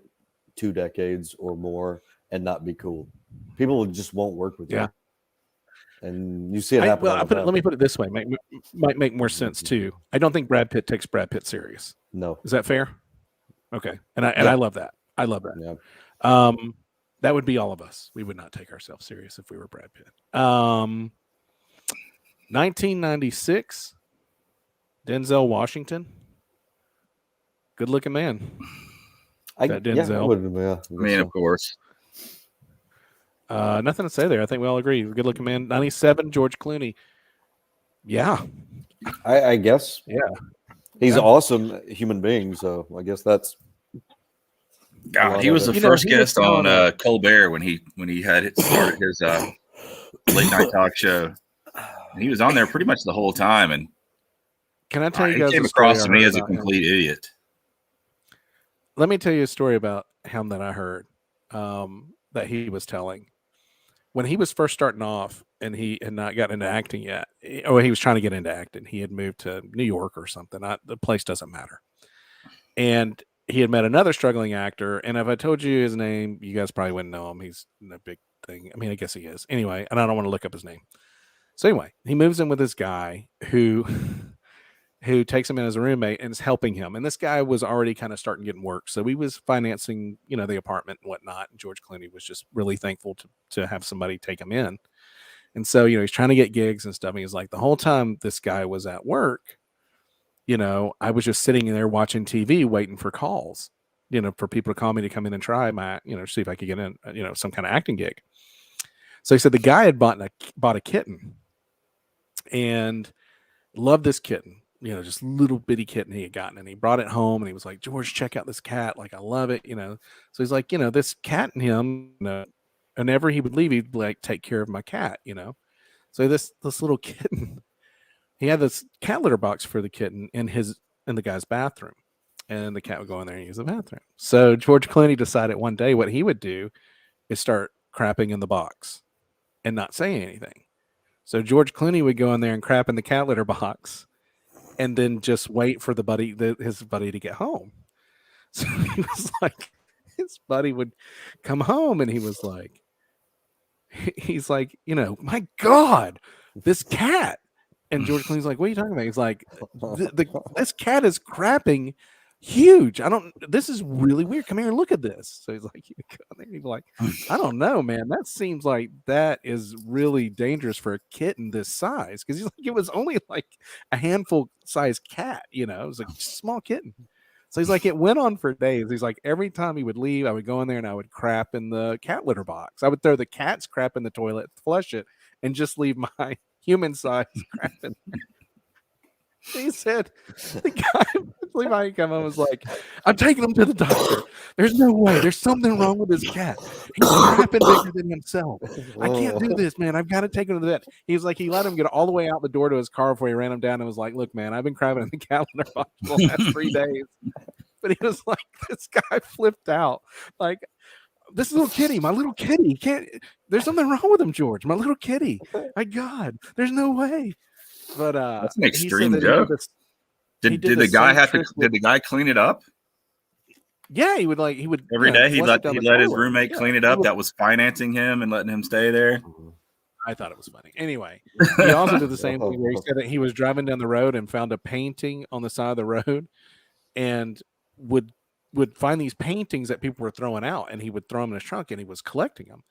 Speaker 3: 2 decades or more and not be cool. People just won't work with you. And you see it happen.
Speaker 2: Let me put it this way. Might make more sense too. I don't think Brad Pitt takes Brad Pitt serious.
Speaker 3: No.
Speaker 2: Is that fair? Okay. And I love that. I love that.
Speaker 3: Yeah.
Speaker 2: That would be all of us. We would not take ourselves serious if we were Brad Pitt. 1996, Denzel Washington. Good looking man.
Speaker 1: Denzel.
Speaker 3: Of course.
Speaker 2: Nothing to say there. I think we all agree. Good looking man. 97, George Clooney. Yeah.
Speaker 3: I guess.
Speaker 2: Yeah.
Speaker 3: He's awesome human being, so I guess that's.
Speaker 1: God, he was the first guest on Colbert when he had started his late night talk show. And he was on there pretty much the whole time, and
Speaker 2: can I tell you guys?
Speaker 1: He came across to me as a complete idiot.
Speaker 2: Let me tell you a story about him that I heard that he was telling when he was first starting off, and he had not gotten into acting yet. He was trying to get into acting. He had moved to New York or something. The place doesn't matter, and he had met another struggling actor, and if I told you his name, you guys probably wouldn't know him. He's a big thing. I mean, I guess he is. Anyway, and I don't want to look up his name. So anyway, he moves in with this guy who takes him in as a roommate and is helping him. And this guy was already kind of starting getting work. So he was financing, the apartment and whatnot. And George Clooney was just really thankful to have somebody take him in. And so, he's trying to get gigs and stuff. And he's like, the whole time this guy was at work, I was just sitting there watching TV, waiting for calls, for people to call me to come in and try my, see if I could get in, some kind of acting gig. So he said the guy had bought a kitten and loved this kitten, just little bitty kitten he had gotten. And he brought it home and he was like, George, check out this cat. Like, I love it, So he's like, this cat and him, whenever he would leave, he'd like take care of my cat, So this little kitten, he had this cat litter box for the kitten in the guy's bathroom, and the cat would go in there and use the bathroom. So George Clooney decided one day what he would do is start crapping in the box and not saying anything. So George Clooney would go in there and crap in the cat litter box, and then just wait for his buddy to get home. So he was like, his buddy would come home, and he's like, my God, this cat. And George Clooney's like, what are you talking about? He's like, this cat is crapping huge. This is really weird. Come here and look at this. So he's like, he'd be like, I don't know, man. That seems like that is really dangerous for a kitten this size. Because he's like, it was only like a handful size cat, it was like a small kitten. So he's like, it went on for days. He's like, every time he would leave, I would go in there and I would crap in the cat litter box. I would throw the cat's crap in the toilet, flush it, and just leave my human size crap in there. He said the guy behind him was like, "I'm taking him to the doctor. There's no way. There's something wrong with this cat. He's crapping bigger than himself. I can't do this, man. I've got to take him to the vet." He was like, he let him get all the way out the door to his car before he ran him down and was like, "Look, man, I've been crapping in the cat litter box for the last 3 days." But he was like, this guy flipped out. Like, this little kitty, my little kitty, can't. There's something wrong with him, George. My little kitty. My God, there's no way. But
Speaker 1: that's an extreme joke. Did the guy clean it up?
Speaker 2: Yeah, he would
Speaker 1: every day. He let his roommate clean it up. That was financing him and letting him stay there.
Speaker 2: I thought it was funny. Anyway, he also did the same thing where he said that he was driving down the road and found a painting on the side of the road, and would find these paintings that people were throwing out, and he would throw them in his trunk, and he was collecting them.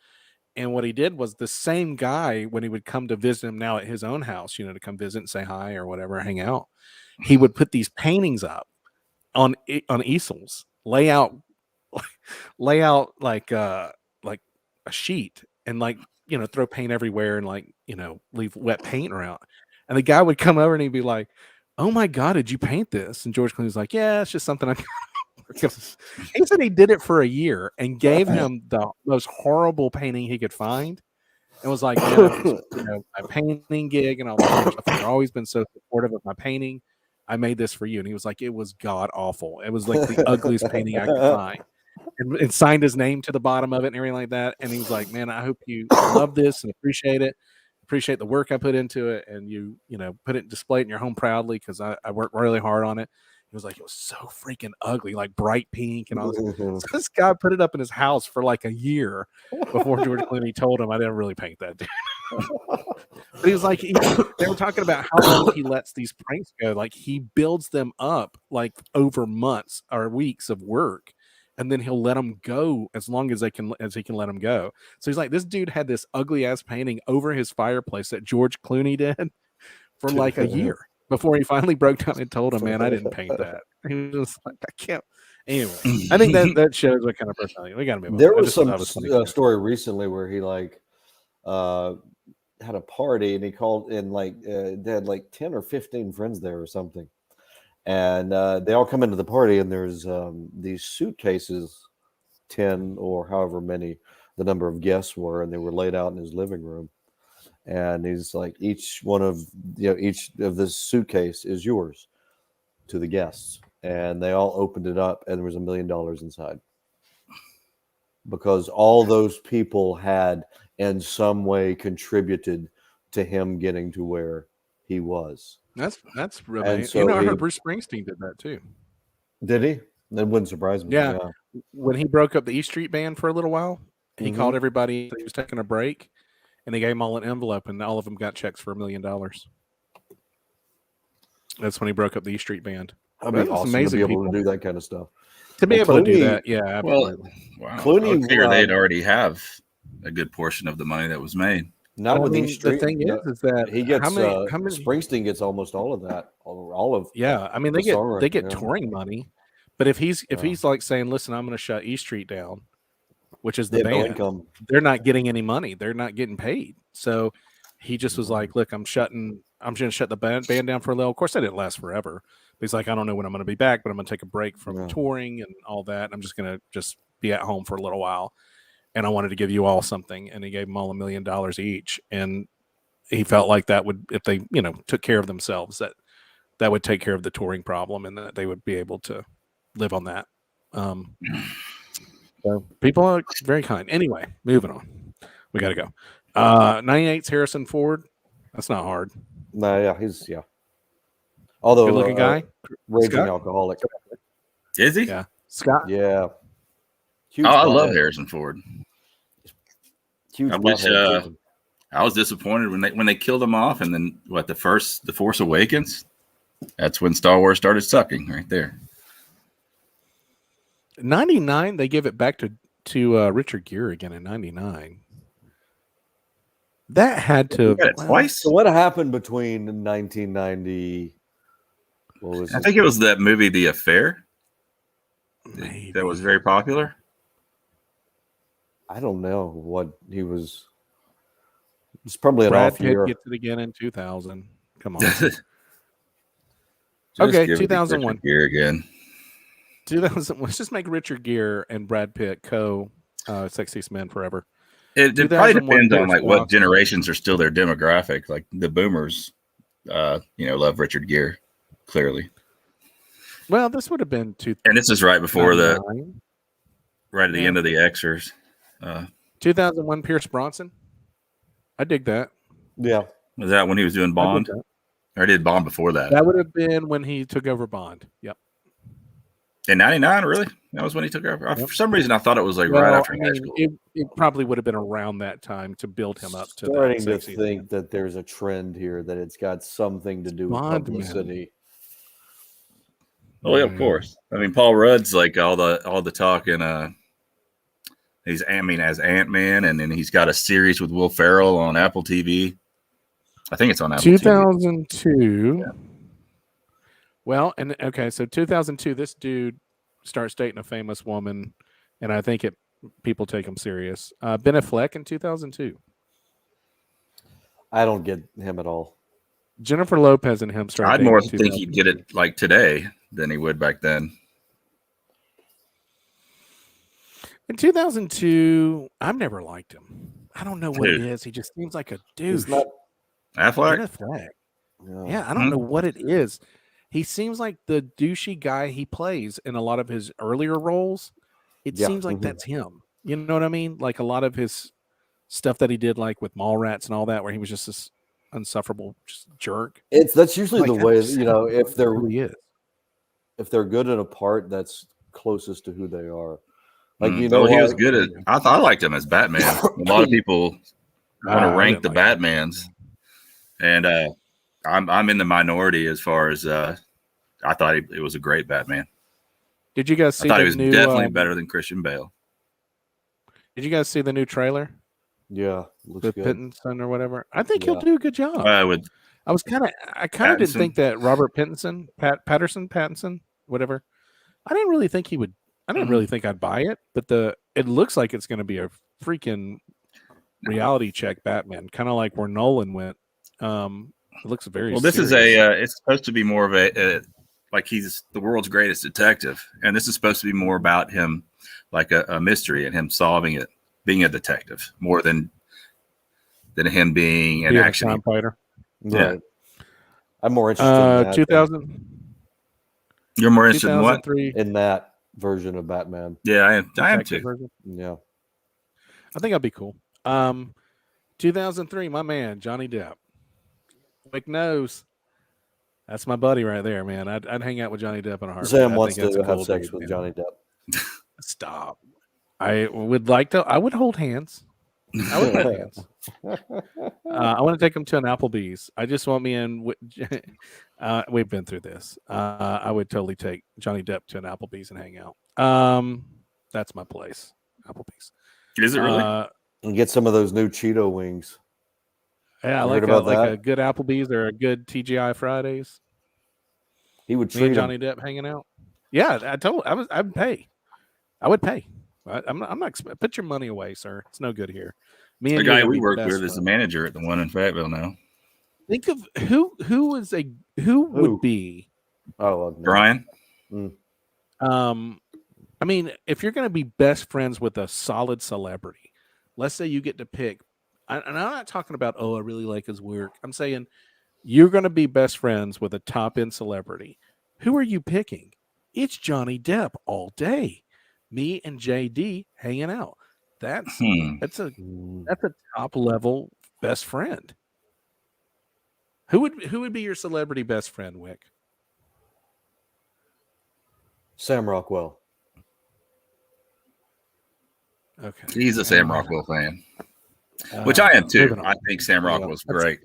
Speaker 2: And what he did was, the same guy, when he would come to visit him now at his own house, to come visit and say hi or whatever, hang out, he would put these paintings up on easels, lay out like a sheet, and throw paint everywhere, and leave wet paint around. And the guy would come over and he'd be like, "Oh my God, did you paint this?" And George Clooney's like, "Yeah, it's just something I." He said he did it for a year and gave him the most horrible painting he could find, and was like, my painting gig and all that stuff. I've always been so supportive of my painting. I made this for you. And he was like, it was god awful. It was like the ugliest painting I could find, and signed his name to the bottom of it and everything like that. And he was like, "Man, I hope you love this and appreciate it. Appreciate the work I put into it, and you put it, display it in your home proudly, because I worked really hard on it." He was like, "It was so freaking ugly, like bright pink and all this." So this guy put it up in his house for like a year before George Clooney told him, "I didn't really paint that, dude." But he was like, they were talking about how long he lets these pranks go. Like, he builds them up like over months or weeks of work, and then he'll let them go as long as he can let them go. So he's like, this dude had this ugly ass painting over his fireplace that George Clooney did for like a year before he finally broke down and told him, "Man, I didn't paint that." He was like, "I can't." Anyway, I think that shows what kind of personality we got to be.
Speaker 3: There was some story recently where he had a party, and he called in they had like 10 or 15 friends there or something, and they all come into the party, and there's these suitcases, 10 or however many the number of guests were, and they were laid out in his living room. And he's like, each of this suitcase is yours, to the guests. And they all opened it up, and there was $1 million inside, because all those people had in some way contributed to him getting to where he was.
Speaker 2: That's really, so I heard Bruce Springsteen did that too.
Speaker 3: Did he? That wouldn't surprise me.
Speaker 2: Yeah. When he broke up the E Street Band for a little while, he called everybody. He was taking a break, and they gave them all an envelope, and all of them got checks for $1 million. That's when he broke up the E Street Band.
Speaker 3: That'd be awesome to be able to do that kind of stuff.
Speaker 2: To be able to do that, yeah, absolutely.
Speaker 1: Wow. Clooney, they'd already have a good portion of the money that was made.
Speaker 3: Not with E Street.
Speaker 2: The thing is that
Speaker 3: he gets how many Springsteen gets almost all of that. All of
Speaker 2: I mean, they get touring money, but if he's like saying, "Listen, I'm going to shut E Street down," which is the band, they're not getting any money. They're not getting paid. So he just was like, "Look, I'm going to shut the band down for a little." Of course, that didn't last forever. But he's like, "I don't know when I'm going to be back, but I'm going to take a break from touring and all that. I'm just going to be at home for a little while. And I wanted to give you all something." And he gave them all $1 million each. And he felt like that would, if they, took care of themselves, that would take care of the touring problem, and that they would be able to live on that. So people are very kind. Anyway, moving on. We got to go. 98's Harrison Ford. That's not hard.
Speaker 3: No, he's Although
Speaker 2: good-looking guy,
Speaker 3: raging alcoholic.
Speaker 1: Is he?
Speaker 2: Yeah, Scott.
Speaker 3: Yeah.
Speaker 1: I love Harrison Ford.
Speaker 3: Huge.
Speaker 1: I wish. I was disappointed when they killed him off, and then The Force Awakens. That's when Star Wars started sucking, right there.
Speaker 2: 99, they gave it back to Richard Gere again in 99. That had to
Speaker 1: twice.
Speaker 3: So what happened between 1990? What was
Speaker 1: I think it was that movie, The Affair.
Speaker 2: Maybe.
Speaker 1: That was very popular.
Speaker 3: I don't know what he was. It's probably an
Speaker 2: Brad
Speaker 3: off
Speaker 2: Pitt
Speaker 3: year.
Speaker 2: Gets it again in 2000. Come on. Okay, 2001.
Speaker 1: Gere again.
Speaker 2: 2000. Let's just make Richard Gere and Brad Pitt sexiest men forever.
Speaker 1: It probably depends on like what generations are still their demographic. Like the boomers, love Richard Gere, clearly.
Speaker 2: Well, this would have been
Speaker 1: and this is right before right at the end of the Xers.
Speaker 2: 2001 Pierce Bronson. I dig that.
Speaker 3: Yeah.
Speaker 1: Was that when he was doing Bond? Or did Bond before that?
Speaker 2: That would have been when he took over Bond. Yep.
Speaker 1: In 99, really? That was when he took over? Yep. For some reason, I thought it was like right after high school.
Speaker 2: It probably would have been around that time to build him up to
Speaker 3: starting to think that there's a trend here, that it's got something to do with publicity.
Speaker 1: Oh, yeah, of course. I mean, Paul Rudd's like all the talk, and he's as Ant-Man, and then he's got a series with Will Ferrell on Apple TV. I think it's on Apple
Speaker 2: 2002.
Speaker 1: TV. Yeah.
Speaker 2: Well, so 2002, this dude starts dating a famous woman, and I think people take him serious. Ben Affleck in 2002.
Speaker 3: I don't get him at all.
Speaker 2: Jennifer Lopez and him started.
Speaker 1: I'd more think he'd get it like today than he would back then.
Speaker 2: In 2002, I've never liked him. I don't know what it is. He just seems like a douche.
Speaker 1: Affleck?
Speaker 2: Ben Affleck. Yeah, I don't know what it is. He seems like the douchey guy he plays in a lot of his earlier roles. It seems like that's him. You know what I mean? Like a lot of his stuff that he did, like with Mallrats and all that, where he was just this insufferable jerk.
Speaker 3: That's usually the way, if they're good in a part, that's closest to who they are. Like
Speaker 1: he was good at. I liked him as Batman. A lot of people want to rank the Batmans, and I'm in the minority as far as I thought it was a great Batman.
Speaker 2: Did you guys see?
Speaker 1: I thought he was definitely better than Christian Bale.
Speaker 2: Did you guys see the new trailer?
Speaker 3: Yeah,
Speaker 2: looks good. Pattinson or whatever. I think he'll do a good job. I kind of didn't think that Robert Pattinson, whatever. I didn't really think he would. I didn't really think I'd buy it, but it looks like it's going to be a freaking reality check Batman, kind of like where Nolan went. It looks very
Speaker 1: well. This
Speaker 2: serious.
Speaker 1: Is it's supposed to be more of a like he's the world's greatest detective, and this is supposed to be more about him, like a mystery and him solving it, being a detective more than him being an action
Speaker 2: fighter.
Speaker 3: Right. Yeah. I'm more interested in
Speaker 2: 2000.
Speaker 1: You're more interested in what?
Speaker 3: In that version of Batman.
Speaker 1: Yeah, I am too.
Speaker 3: Version? Yeah.
Speaker 2: I think I'll be cool. 2003, my man, Johnny Depp. Quick nose. That's my buddy right there, man. I'd hang out with Johnny Depp in a heartbeat.
Speaker 3: Sam wants to have sex with Johnny Depp.
Speaker 2: Stop. I would like to. I would hold hands. I would hold hands. I want to take him to an Applebee's. I just want me in. We've been through this. I would totally take Johnny Depp to an Applebee's and hang out. That's my place. Applebee's.
Speaker 1: Is it really?
Speaker 3: And get some of those new Cheeto wings.
Speaker 2: Yeah, I like a good Applebee's or a good TGI Fridays.
Speaker 3: He would treat
Speaker 2: Johnny Depp hanging out. Yeah, I'd pay. I would pay. I'm not. Put your money away, sir. It's no good here. Me and
Speaker 1: the guy we work with is the manager at the one in Fayetteville now.
Speaker 2: Think of who would be.
Speaker 3: Oh, no.
Speaker 1: Brian.
Speaker 2: I mean, if you're going to be best friends with a solid celebrity, let's say you get to pick. And I'm not talking about, I really like his work. I'm saying you're going to be best friends with a top-end celebrity. Who are you picking? It's Johnny Depp all day. Me and JD hanging out. That's a top-level best friend. Who would be your celebrity best friend, Wick?
Speaker 3: Sam Rockwell.
Speaker 1: Okay. He's a Sam Rockwell fan. Which I am too. I think Sam Rockwell's great.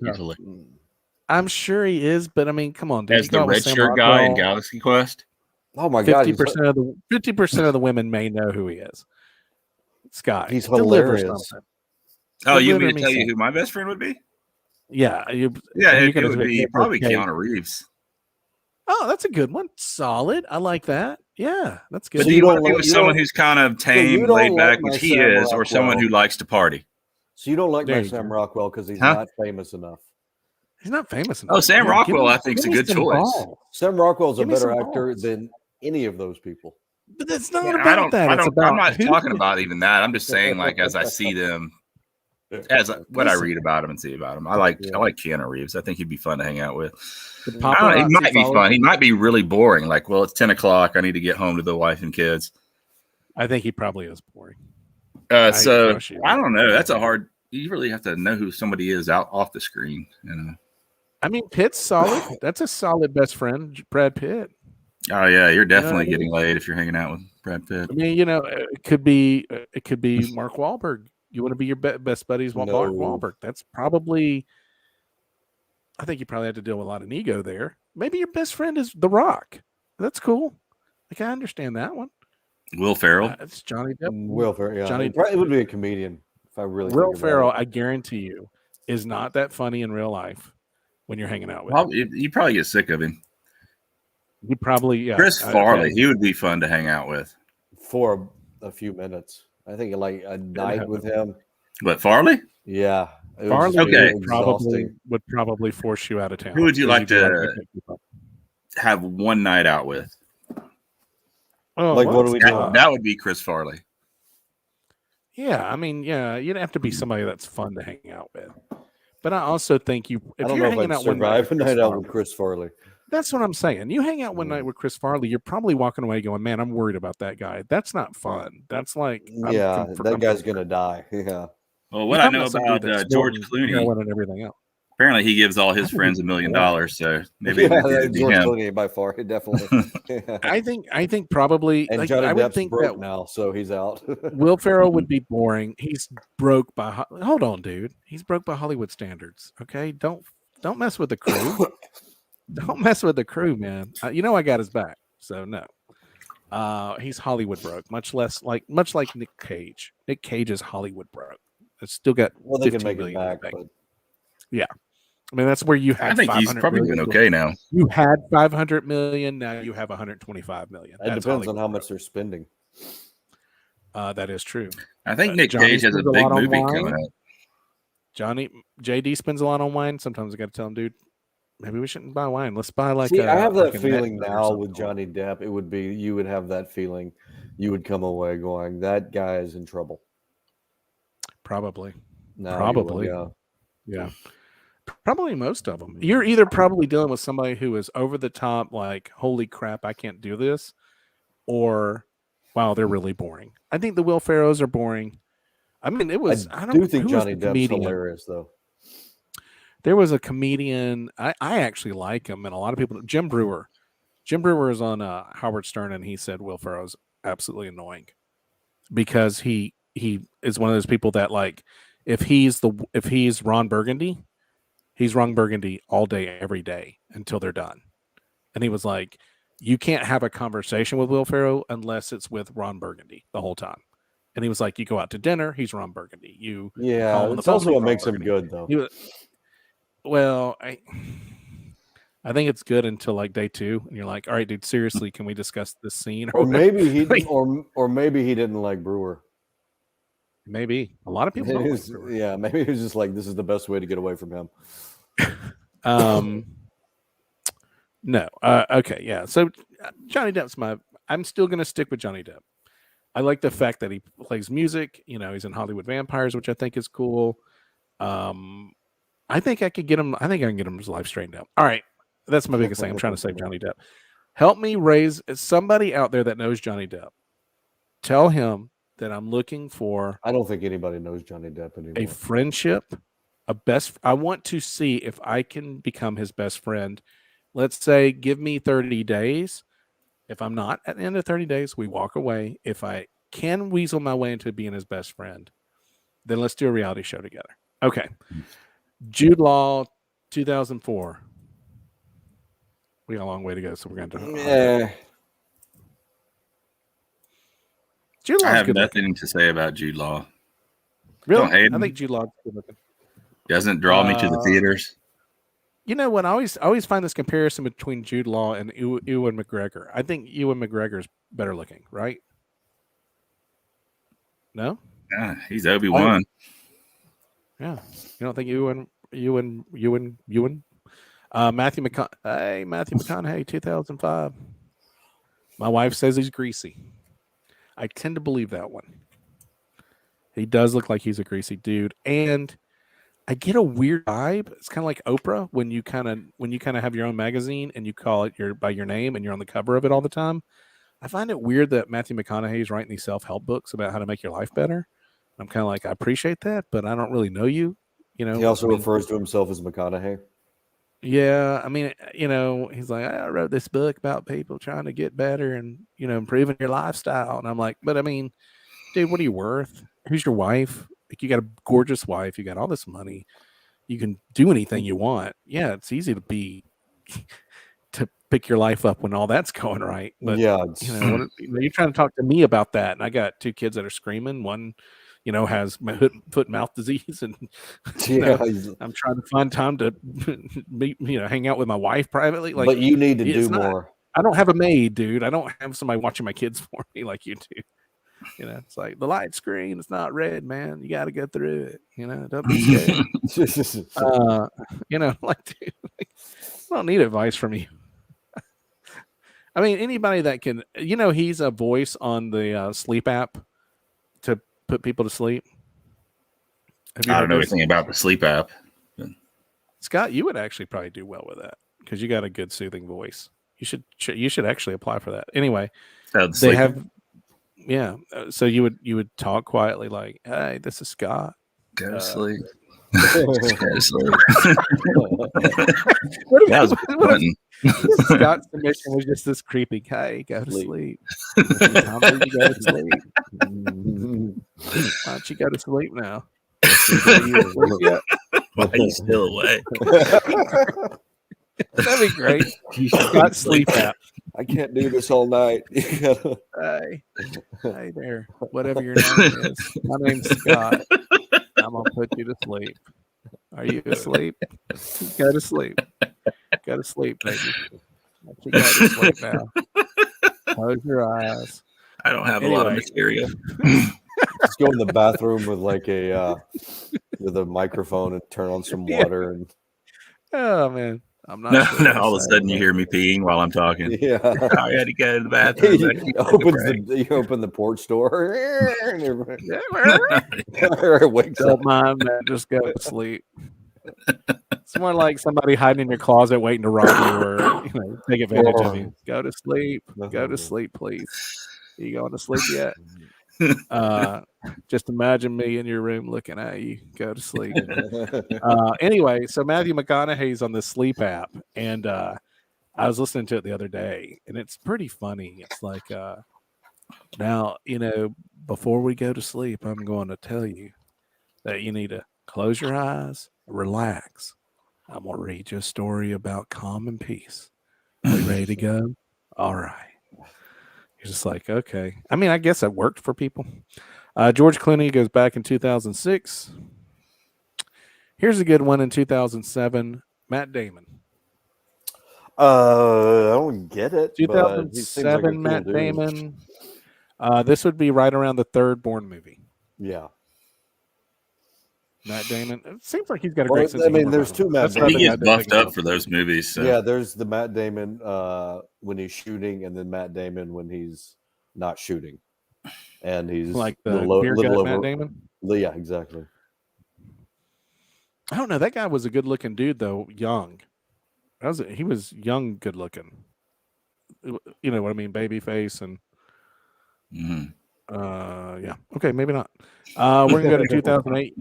Speaker 2: I'm sure he is, but I mean, come on, dude.
Speaker 1: As the red shirt guy in Galaxy Quest.
Speaker 3: Oh my god!
Speaker 2: 50% of the women may know who he is. Scott,
Speaker 3: he's hilarious.
Speaker 1: Oh, you want me to tell you who my best friend would be?
Speaker 2: Yeah,
Speaker 1: it would be probably Keanu Reeves.
Speaker 2: Oh, that's a good one. Solid. I like that. Yeah, that's good.
Speaker 1: But do you want to be with someone who's kind of tame, laid back, which he is, or someone who likes to party?
Speaker 3: So you don't like my Sam Rockwell because he's not famous enough.
Speaker 2: He's not famous
Speaker 1: enough. Oh, Sam Rockwell, I think, is a good choice.
Speaker 3: Sam Rockwell's a better actor than any of those people.
Speaker 2: But it's not about that.
Speaker 1: I'm not talking about even that. I'm just saying, like, as I see them, what I read about him and see about him. I like Keanu Reeves. I think he'd be fun to hang out with. He might be fun. He might be really boring. Like, well, it's 10 o'clock. I need to get home to the wife and kids.
Speaker 2: I think he probably is boring.
Speaker 1: So I don't know. That's a hard. You really have to know who somebody is off the screen. You know.
Speaker 2: I mean, Pitt's solid. That's a solid best friend, Brad Pitt.
Speaker 1: Oh yeah, you're definitely getting laid if you're hanging out with Brad Pitt.
Speaker 2: I mean, it could be Mark Wahlberg. You want to be your best buddies with Mark Wahlberg. That's probably. I think you probably have to deal with a lot of ego there. Maybe your best friend is The Rock. That's cool. Like, I understand that one.
Speaker 1: Will Ferrell.
Speaker 2: It's Johnny Depp.
Speaker 3: Will Ferrell. Yeah, it would be a comedian if I really.
Speaker 2: Will Ferrell, I guarantee you, is not that funny in real life when you're hanging out with him.
Speaker 1: You probably get sick of him.
Speaker 2: You probably,
Speaker 1: Chris Farley, he would be fun to hang out with
Speaker 3: for a few minutes. I think like a night with him.
Speaker 1: But Farley?
Speaker 3: Yeah.
Speaker 2: Farley would probably force you out of town.
Speaker 1: Who would you like to have one night out with?
Speaker 3: Oh, like what do we do?
Speaker 1: That would be Chris Farley.
Speaker 2: Yeah, I mean, you'd have to be somebody that's fun to hang out with. But I also think if
Speaker 3: I don't
Speaker 2: you're
Speaker 3: know
Speaker 2: hanging
Speaker 3: if
Speaker 2: out one
Speaker 3: night out with Chris Farley.
Speaker 2: That's what I'm saying. You hang out one night with Chris Farley, you're probably walking away going, "Man, I'm worried about that guy." That's not fun. That's like,
Speaker 3: that guy's gonna die. Yeah.
Speaker 1: Well, what I know about George Clooney
Speaker 2: and everything else.
Speaker 1: Apparently, he gives all his friends $1 million. So maybe
Speaker 3: George Clooney by far, definitely.
Speaker 2: I think probably.
Speaker 3: And Johnny Depp's broke now, so he's out.
Speaker 2: Will Ferrell would be boring. He's broke by. Hold on, dude. He's broke by Hollywood standards. Okay, don't mess with the crew. Don't mess with the crew, man. I got his back. So no. He's Hollywood broke, much like Nick Cage. Nick Cage is Hollywood broke. It's still got.
Speaker 3: Well, they can make it back, but
Speaker 2: yeah. I mean, that's where you had.
Speaker 1: I think he's probably doing okay now.
Speaker 2: You had 500 million. Now you have 125 million.
Speaker 3: It depends on how much they're spending.
Speaker 2: That is true.
Speaker 1: I think Nick Cage has a big movie coming out.
Speaker 2: JD spends a lot on wine. Sometimes I got to tell him, dude, maybe we shouldn't buy wine. Let's buy
Speaker 3: I have that feeling now with Johnny Depp. It would be, you would have that feeling. You would come away going, that guy is in trouble.
Speaker 2: Probably.
Speaker 3: No,
Speaker 2: probably. Yeah. Probably most of them. You're either probably dealing with somebody who is over the top, like, holy crap, I can't do this, or, wow, they're really boring. I think the Will Ferrells are boring. I mean, it was. I do
Speaker 3: think Johnny Depp's hilarious, though.
Speaker 2: There was a comedian. I actually like him, and a lot of people. Jim Brewer. Jim Brewer is on Howard Stern, and he said Will Ferrell's absolutely annoying because he is one of those people that, like, if he's Ron Burgundy, he's Ron Burgundy all day, every day until they're done. And he was like, you can't have a conversation with Will Ferrell unless it's with Ron Burgundy the whole time. And he was like, you go out to dinner, he's Ron Burgundy.
Speaker 3: It's also what makes him good, though.
Speaker 2: I think it's good until like day 2, and you're like, all right, dude, seriously, can we discuss this scene?
Speaker 3: Or maybe he or maybe he didn't like Brewer.
Speaker 2: Maybe a lot of people.
Speaker 3: Maybe he was just like, this is the best way to get away from him.
Speaker 2: No. Okay. Yeah. So Johnny Depp's I'm still going to stick with Johnny Depp. I like the fact that he plays music. He's in Hollywood Vampires, which I think is cool. I think I can get him his life straightened out. All right. That's my biggest thing. I'm trying to save Johnny Depp. Help me raise somebody out there that knows Johnny Depp. Tell him that I'm looking for.
Speaker 3: I don't think anybody knows Johnny Depp anymore.
Speaker 2: A friendship, I want to see if I can become his best friend. Let's say, give me 30 days. If I'm not at the end of 30 days, we walk away. If I can weasel my way into being his best friend, then let's do a reality show together. Okay. Jude Law, 2004. We got a long way to go, so we're going to.
Speaker 1: Jude Law's I have nothing to say about Jude Law.
Speaker 2: Really? I think Jude Law's good looking.
Speaker 1: Doesn't draw me to the theaters.
Speaker 2: You know what? I always find this comparison between Jude Law and Ewan McGregor. I think Ewan McGregor's better looking, right? No?
Speaker 1: Yeah, he's Obi-Wan.
Speaker 2: Yeah. You don't think Ewan? Matthew McConaughey, 2005. My wife says he's greasy. I tend to believe that one. He does look like he's a greasy dude, and I get a weird vibe. It's kind of like Oprah when you kind of have your own magazine and you call it by your name and you're on the cover of it all the time. I find it weird that Matthew McConaughey is writing these self-help books about how to make your life better. I'm kind of like, I appreciate that, but I don't really know you. You know,
Speaker 3: he also refers to himself as McConaughey.
Speaker 2: Yeah, I mean, he's like, I wrote this book about people trying to get better and improving your lifestyle, and I'm like, but I mean, dude, what are you worth? Who's your wife? Like, you got a gorgeous wife, you got all this money, you can do anything you want. Yeah, it's easy to pick your life up when all that's going right. But
Speaker 3: yeah,
Speaker 2: you're trying to talk to me about that, and I got 2 kids that are screaming. One, has foot and mouth disease, and I'm trying to find time to hang out with my wife privately. Like,
Speaker 3: but you need to do more.
Speaker 2: I don't have a maid, dude. I don't have somebody watching my kids for me like you do. It's like the light screen. It's not red, man. You got to go through it. Don't be scared. Like, dude, I don't need advice from you. I mean, anybody that can, he's a voice on the sleep app to put people to sleep.
Speaker 1: I don't know anything about the sleep app.
Speaker 2: Scott, you would actually probably do well with that because you got a good soothing voice. You should actually apply for that. Anyway, they have. Yeah, so you would talk quietly like, "Hey, this is Scott.
Speaker 1: Go to sleep."
Speaker 2: What Scott's submission was just this creepy. Hey, go to sleep. Why don't you go to sleep now?
Speaker 1: Why are you still awake?
Speaker 2: That'd be great. Scott sleep app.
Speaker 3: I can't do this all night.
Speaker 2: Hey there. Whatever your name is. My name's Scott. I'm gonna put you to sleep. Are you asleep? Go to sleep. Go to sleep, baby. You go to sleep now. Close your eyes.
Speaker 1: I don't have a lot of material.
Speaker 3: Just go in the bathroom with like with a microphone and turn on some water and.
Speaker 2: Oh man. I'm not.
Speaker 1: No, all of a sudden you hear me peeing while I'm talking.
Speaker 3: Yeah,
Speaker 1: I had to go to the bathroom.
Speaker 3: You open the porch door.
Speaker 2: Don't mind that. Just go to sleep. It's more like somebody hiding in your closet waiting to rob you or take advantage of you. Go to sleep. Go to sleep, please. Are you going to sleep yet? Just imagine me in your room looking at you. Go to sleep. Anyway, so Matthew McConaughey's on the sleep app, and I was listening to it the other day, and it's pretty funny. It's like, now, before we go to sleep, I'm going to tell you that you need to close your eyes, relax. I'm going to read you a story about calm and peace. Are you ready to go? All right. You're just like, okay. I mean, I guess that worked for people. George Clooney goes back in 2006. Here's a good one in 2007. Matt Damon.
Speaker 3: I don't get it.
Speaker 2: 2007, Matt Damon. This would be right around the third Bourne movie.
Speaker 3: Yeah.
Speaker 2: Matt Damon. It seems like he's got a great sense of humor.
Speaker 3: There's 2 Matt Damon.
Speaker 1: He gets buffed up for those movies. So.
Speaker 3: Yeah, there's the Matt Damon when he's shooting, and then Matt Damon when he's not shooting, and he's
Speaker 2: like the beer gut Matt Damon.
Speaker 3: Yeah, exactly.
Speaker 2: I don't know. That guy was a good-looking dude, though. Young. He was young, good-looking. You know what I mean? Baby face and. Yeah. Okay, maybe not. We're gonna go to 2008.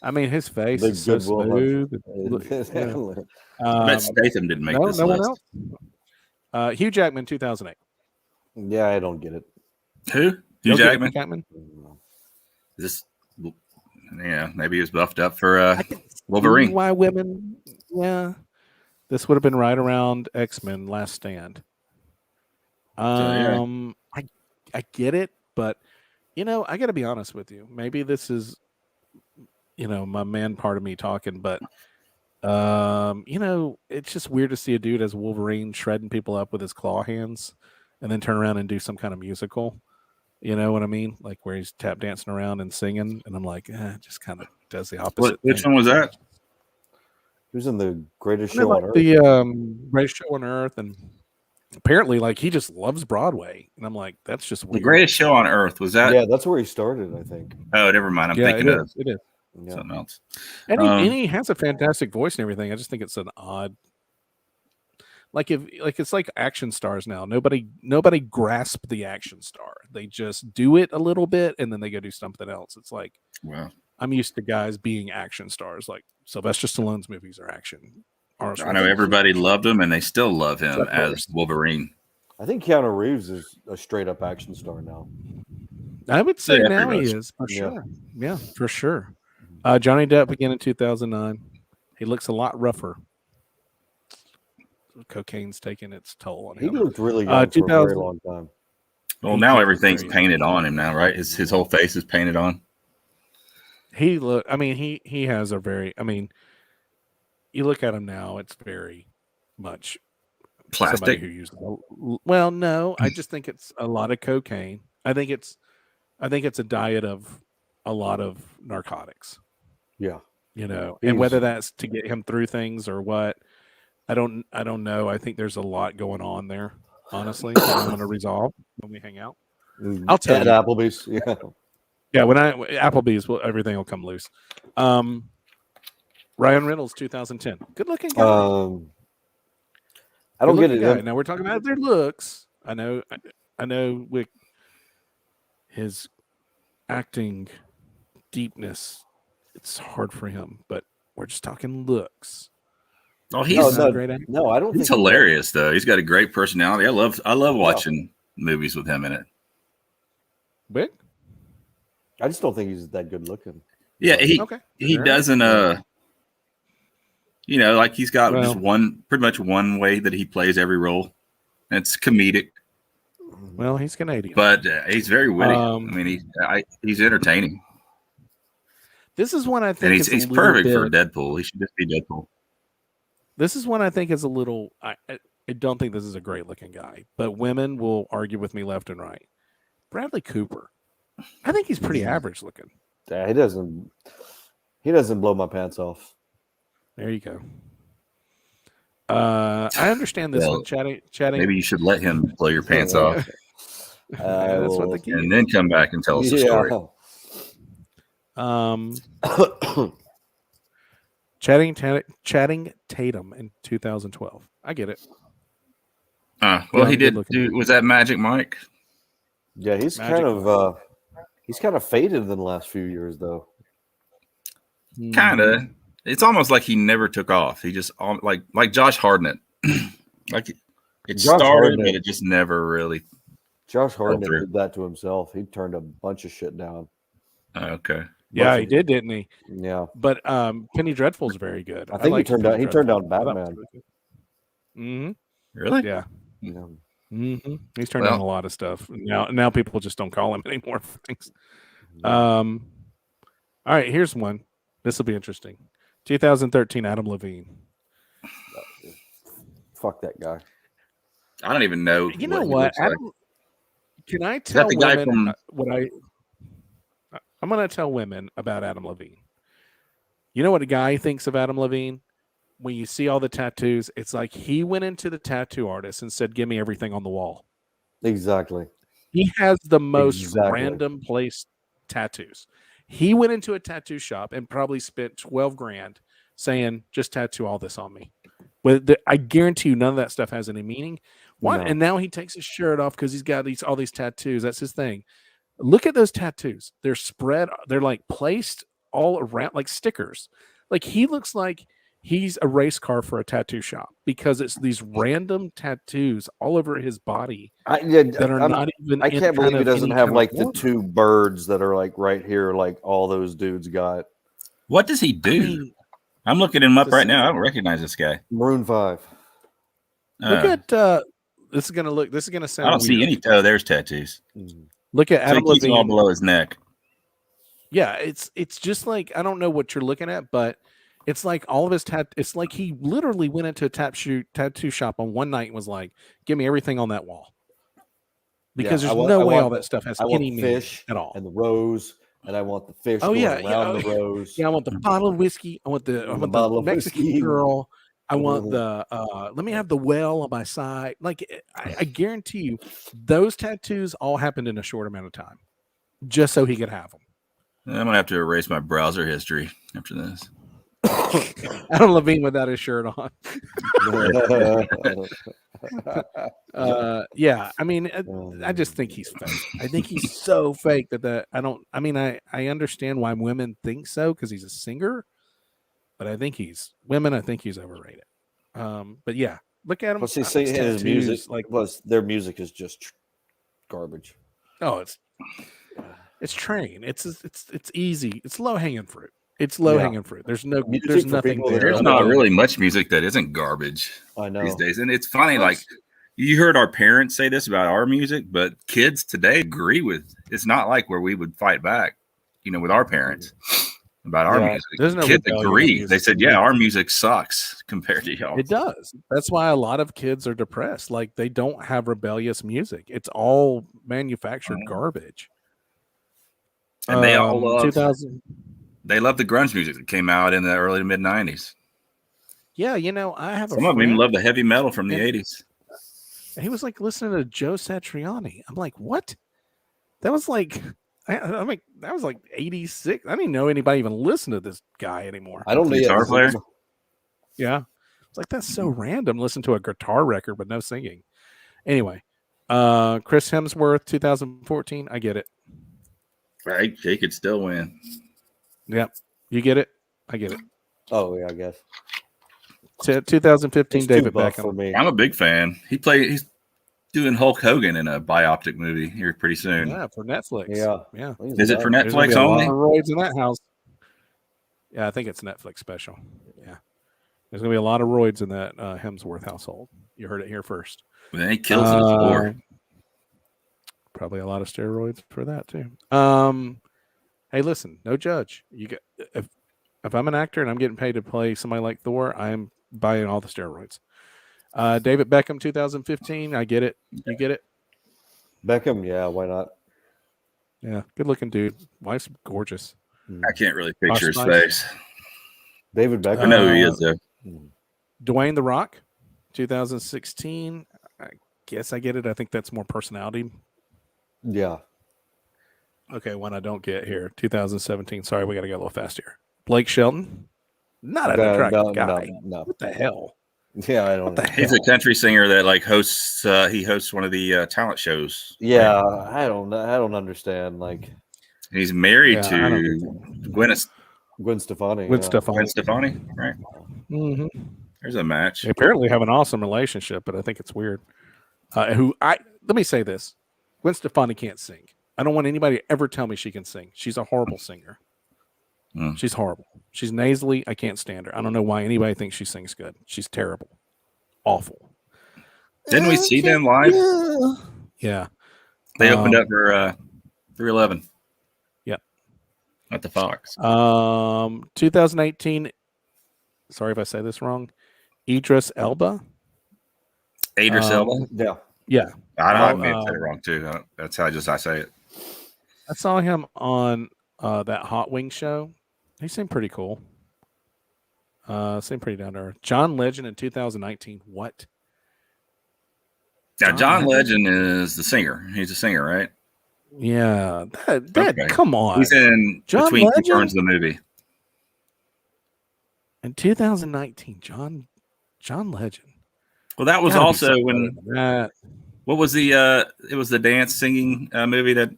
Speaker 2: I mean, his face is so smooth.
Speaker 1: Bet Statham didn't make this list.
Speaker 2: One else? Hugh Jackman, 2008.
Speaker 3: Yeah, I don't get it.
Speaker 1: Who? Hugh
Speaker 2: Jackman?
Speaker 1: This, maybe he was buffed up for Wolverine.
Speaker 2: Why women? Yeah, this would have been right around X-Men: Last Stand. I get it, but I got to be honest with you. Maybe this is. My man part of me talking, but it's just weird to see a dude as Wolverine shredding people up with his claw hands and then turn around and do some kind of musical. You know what I mean? Like where he's tap dancing around and singing, and I'm like, it just kind of does the opposite.
Speaker 1: Which one was that?
Speaker 3: He was in the Greatest Show on Earth.
Speaker 2: The Greatest Show on Earth, and apparently, like, he just loves Broadway. And I'm like, that's just weird.
Speaker 1: The Greatest Show on Earth, was that?
Speaker 3: Yeah, that's where he started, I think.
Speaker 1: Oh, never mind. I'm thinking of
Speaker 2: it is.
Speaker 1: Something else.
Speaker 2: And he has a fantastic voice and everything. I just think it's an odd. It's like action stars now. Nobody grasps the action star. They just do it a little bit and then they go do something else. It's like,
Speaker 1: wow.
Speaker 2: I'm used to guys being action stars. Like Sylvester Stallone's movies are action.
Speaker 1: I know everybody loved him and they still love him as Wolverine.
Speaker 3: I think Keanu Reeves is a straight up action star now.
Speaker 2: I would say now he is for sure. Yeah, for sure. Johnny Depp again in 2009. He looks a lot rougher. Cocaine's taking its toll on him.
Speaker 3: He looked really young for a very long time.
Speaker 1: Well, now everything's painted on him now, right? His whole face is painted on.
Speaker 2: He has a very, you look at him now, it's very much
Speaker 1: plastic.
Speaker 2: Who used, well, no, I just think it's a lot of cocaine. I think it's a diet of a lot of narcotics.
Speaker 3: Yeah.
Speaker 2: And whether that's to get him through things or what, I don't know. I think there's a lot going on there, honestly. I'm going to resolve when we hang out. I'll tell you.
Speaker 3: At Applebee's, yeah.
Speaker 2: Yeah, when Applebee's, everything will come loose. Ryan Reynolds, 2010. Good looking guy.
Speaker 3: I don't get it.
Speaker 2: Guy. Now we're talking about their looks. I know with his acting deepness, it's hard for him, but we're just talking looks.
Speaker 1: Oh, he's
Speaker 3: a great actor. No, I don't.
Speaker 1: He's hilarious though. He's got a great personality. I love watching movies with him in it.
Speaker 2: But
Speaker 3: I just don't think he's that good looking.
Speaker 1: Yeah, he doesn't. Like he's got just pretty much one way that he plays every role. And it's comedic.
Speaker 2: Well, he's Canadian,
Speaker 1: but he's very witty. He's entertaining.
Speaker 2: This is one I think
Speaker 1: he's perfect for Deadpool. He should just be Deadpool.
Speaker 2: This is one I think is a little. I don't think this is a great looking guy, but women will argue with me left and right. Bradley Cooper, I think he's pretty average looking.
Speaker 3: Yeah, he doesn't blow my pants off.
Speaker 2: There you go. I understand this one. Chatting.
Speaker 1: Maybe you should let him blow your pants off.
Speaker 2: That's what the key
Speaker 1: and then come back and tell us the story.
Speaker 2: Chatting Tatum in 2012. I get it.
Speaker 1: He did. Was that Magic Mike?
Speaker 3: Yeah, he's kind of faded in the last few years, though.
Speaker 1: Kind of. It's almost like he never took off. He just like Josh Hartnett. Like it started, but it just never really.
Speaker 3: Josh Hartnett did that to himself. He turned a bunch of shit down.
Speaker 1: Okay.
Speaker 2: Yeah, he did, didn't he?
Speaker 3: Yeah.
Speaker 2: But Penny Dreadful's very good.
Speaker 3: I think he turned down Batman.
Speaker 2: Mm-hmm.
Speaker 1: Really?
Speaker 2: Yeah. Mm-hmm. He's turned down a lot of stuff. Now people just don't call him anymore for things. All right, here's one. This will be interesting. 2013, Adam Levine.
Speaker 3: Fuck that guy.
Speaker 1: I don't even know.
Speaker 2: You know what? Adam, can I tell women what I'm going to tell women about Adam Levine. You know what a guy thinks of Adam Levine? When you see all the tattoos, it's like he went into the tattoo artist and said, "Give me everything on the wall."
Speaker 3: Exactly.
Speaker 2: He has the most random place tattoos. He went into a tattoo shop and probably spent $12,000 saying, "Just tattoo all this on me." I guarantee you, none of that stuff has any meaning. What? No. And now he takes his shirt off because he's got all these tattoos. That's his thing. Look at those tattoos. They're spread. They're like placed all around like stickers. Like he looks like he's a race car for a tattoo shop because it's these random tattoos all over his body that are not even.
Speaker 3: I can't believe he doesn't have like the two birds that are like right here, like all those dudes got.
Speaker 1: What does he do? I'm looking him up right now. I don't recognize this guy.
Speaker 3: Maroon 5.
Speaker 2: Look at this is gonna sound.
Speaker 1: I don't see any. Oh, there's tattoos.
Speaker 2: Look at Adam Levine
Speaker 1: all below his neck.
Speaker 2: Yeah, it's just like I don't know what you're looking at, but it's like all of his it's like he literally went into a tattoo shop on one night and was like, "Give me everything on that wall," because there's no way all that stuff has any meaning at all.
Speaker 3: And the rose and I want the fish
Speaker 2: Oh
Speaker 3: going
Speaker 2: yeah,
Speaker 3: around the rose.
Speaker 2: Yeah, I want the bottle of whiskey. I want the Mexican
Speaker 3: whiskey.
Speaker 2: girl. I want the let me have the well on my side. Like I guarantee you, those tattoos all happened in a short amount of time, just so he could have them.
Speaker 1: I'm gonna have to erase my browser history after this.
Speaker 2: Adam Levine without his shirt on. Yeah, I mean, I just think he's fake. I think he's so fake that I understand why women think so because he's a singer, but I think he's overrated. But yeah, look at him.
Speaker 3: Plus, his music, their music is just garbage.
Speaker 2: Oh, it's train. It's easy. It's low hanging fruit. It's low hanging fruit. There's nothing there.
Speaker 1: There's not really much music that isn't garbage.
Speaker 3: I know
Speaker 1: these days, and it's funny. Like you heard our parents say this about our music, but kids today agree with. It's not like where we would fight back, with our parents about our music.
Speaker 2: There's no
Speaker 1: kids agree. They said, "Yeah, our music sucks compared to y'all."
Speaker 2: It does. That's why a lot of kids are depressed. Like they don't have rebellious music. It's all manufactured garbage.
Speaker 1: And they all love
Speaker 2: 2000.
Speaker 1: They love the grunge music that came out in the early to mid 90s.
Speaker 2: Yeah, I have
Speaker 1: some of them even love the heavy metal from the 80s.
Speaker 2: He was like listening to Joe Satriani. I'm like, what? That was like, that was like 86. I didn't even know anybody even listened to this guy anymore.
Speaker 3: I don't know.
Speaker 1: Guitar player.
Speaker 2: Yeah, it's like that's so random. Listen to a guitar record but no singing. Anyway, Chris Hemsworth, 2014. I get it.
Speaker 1: Right, he could still win.
Speaker 2: Yep, you get it. I get it.
Speaker 3: Oh yeah, I guess.
Speaker 2: 2015, David Beckham.
Speaker 3: For me.
Speaker 1: I'm a big fan. He's doing Hulk Hogan in a bioptic movie here pretty soon.
Speaker 2: Yeah, for Netflix.
Speaker 3: Yeah.
Speaker 1: Is it for Netflix only?
Speaker 2: Roids in that house. Yeah, I think it's Netflix special. Yeah, there's gonna be a lot of roids in that Hemsworth household. You heard it here first.
Speaker 1: Well, he kills it before.
Speaker 2: Probably a lot of steroids for that too. Hey, listen, no judge. You get if I'm an actor and I'm getting paid to play somebody like Thor, I'm buying all the steroids. David Beckham, 2015. I get it. You get it?
Speaker 3: Beckham, yeah, why not?
Speaker 2: Yeah, good looking dude. Wife's gorgeous.
Speaker 1: I can't really picture his face.
Speaker 3: David Beckham.
Speaker 1: I know who he is though.
Speaker 2: Dwayne The Rock, 2016. I guess I get it. I think that's more personality.
Speaker 3: Yeah.
Speaker 2: Okay, one I don't get here. 2017. Sorry, we got to go a little fast here. Blake Shelton. Not an attractive guy.
Speaker 3: No.
Speaker 2: What the hell?
Speaker 3: Yeah, I don't know.
Speaker 1: He's a country singer that hosts. He hosts one of the talent shows.
Speaker 3: Yeah, right? I don't understand. Like,
Speaker 1: he's married to Gwen
Speaker 3: Stefani.
Speaker 1: Gwen Stefani, right?
Speaker 2: Mm-hmm.
Speaker 1: There's a match.
Speaker 2: They apparently have an awesome relationship, but I think it's weird. Let me say this: Gwen Stefani can't sing. I don't want anybody to ever tell me she can sing. She's a horrible singer. She's horrible. She's nasally. I can't stand her. I don't know why anybody thinks she sings good. She's terrible. Awful.
Speaker 1: Didn't we see them live?
Speaker 2: Yeah.
Speaker 1: They opened up for 311.
Speaker 2: Yep.
Speaker 1: At the Fox.
Speaker 2: 2018. Sorry if I say this wrong. Idris Elba.
Speaker 1: Elba?
Speaker 3: Yeah.
Speaker 2: Yeah.
Speaker 1: I may have said it wrong too. That's how I say it.
Speaker 2: I saw him on that Hot Wing show. He seemed pretty cool. Seemed pretty down to earth. John Legend in 2019. What?
Speaker 1: Now, John Legend is the singer. He's a singer, right?
Speaker 2: Yeah. That come on.
Speaker 1: He's in
Speaker 2: John
Speaker 1: Between
Speaker 2: Legend?
Speaker 1: Two Ferns, the movie.
Speaker 2: In 2019, John Legend.
Speaker 1: Well, that was also when. What was the? It was the dance singing movie that.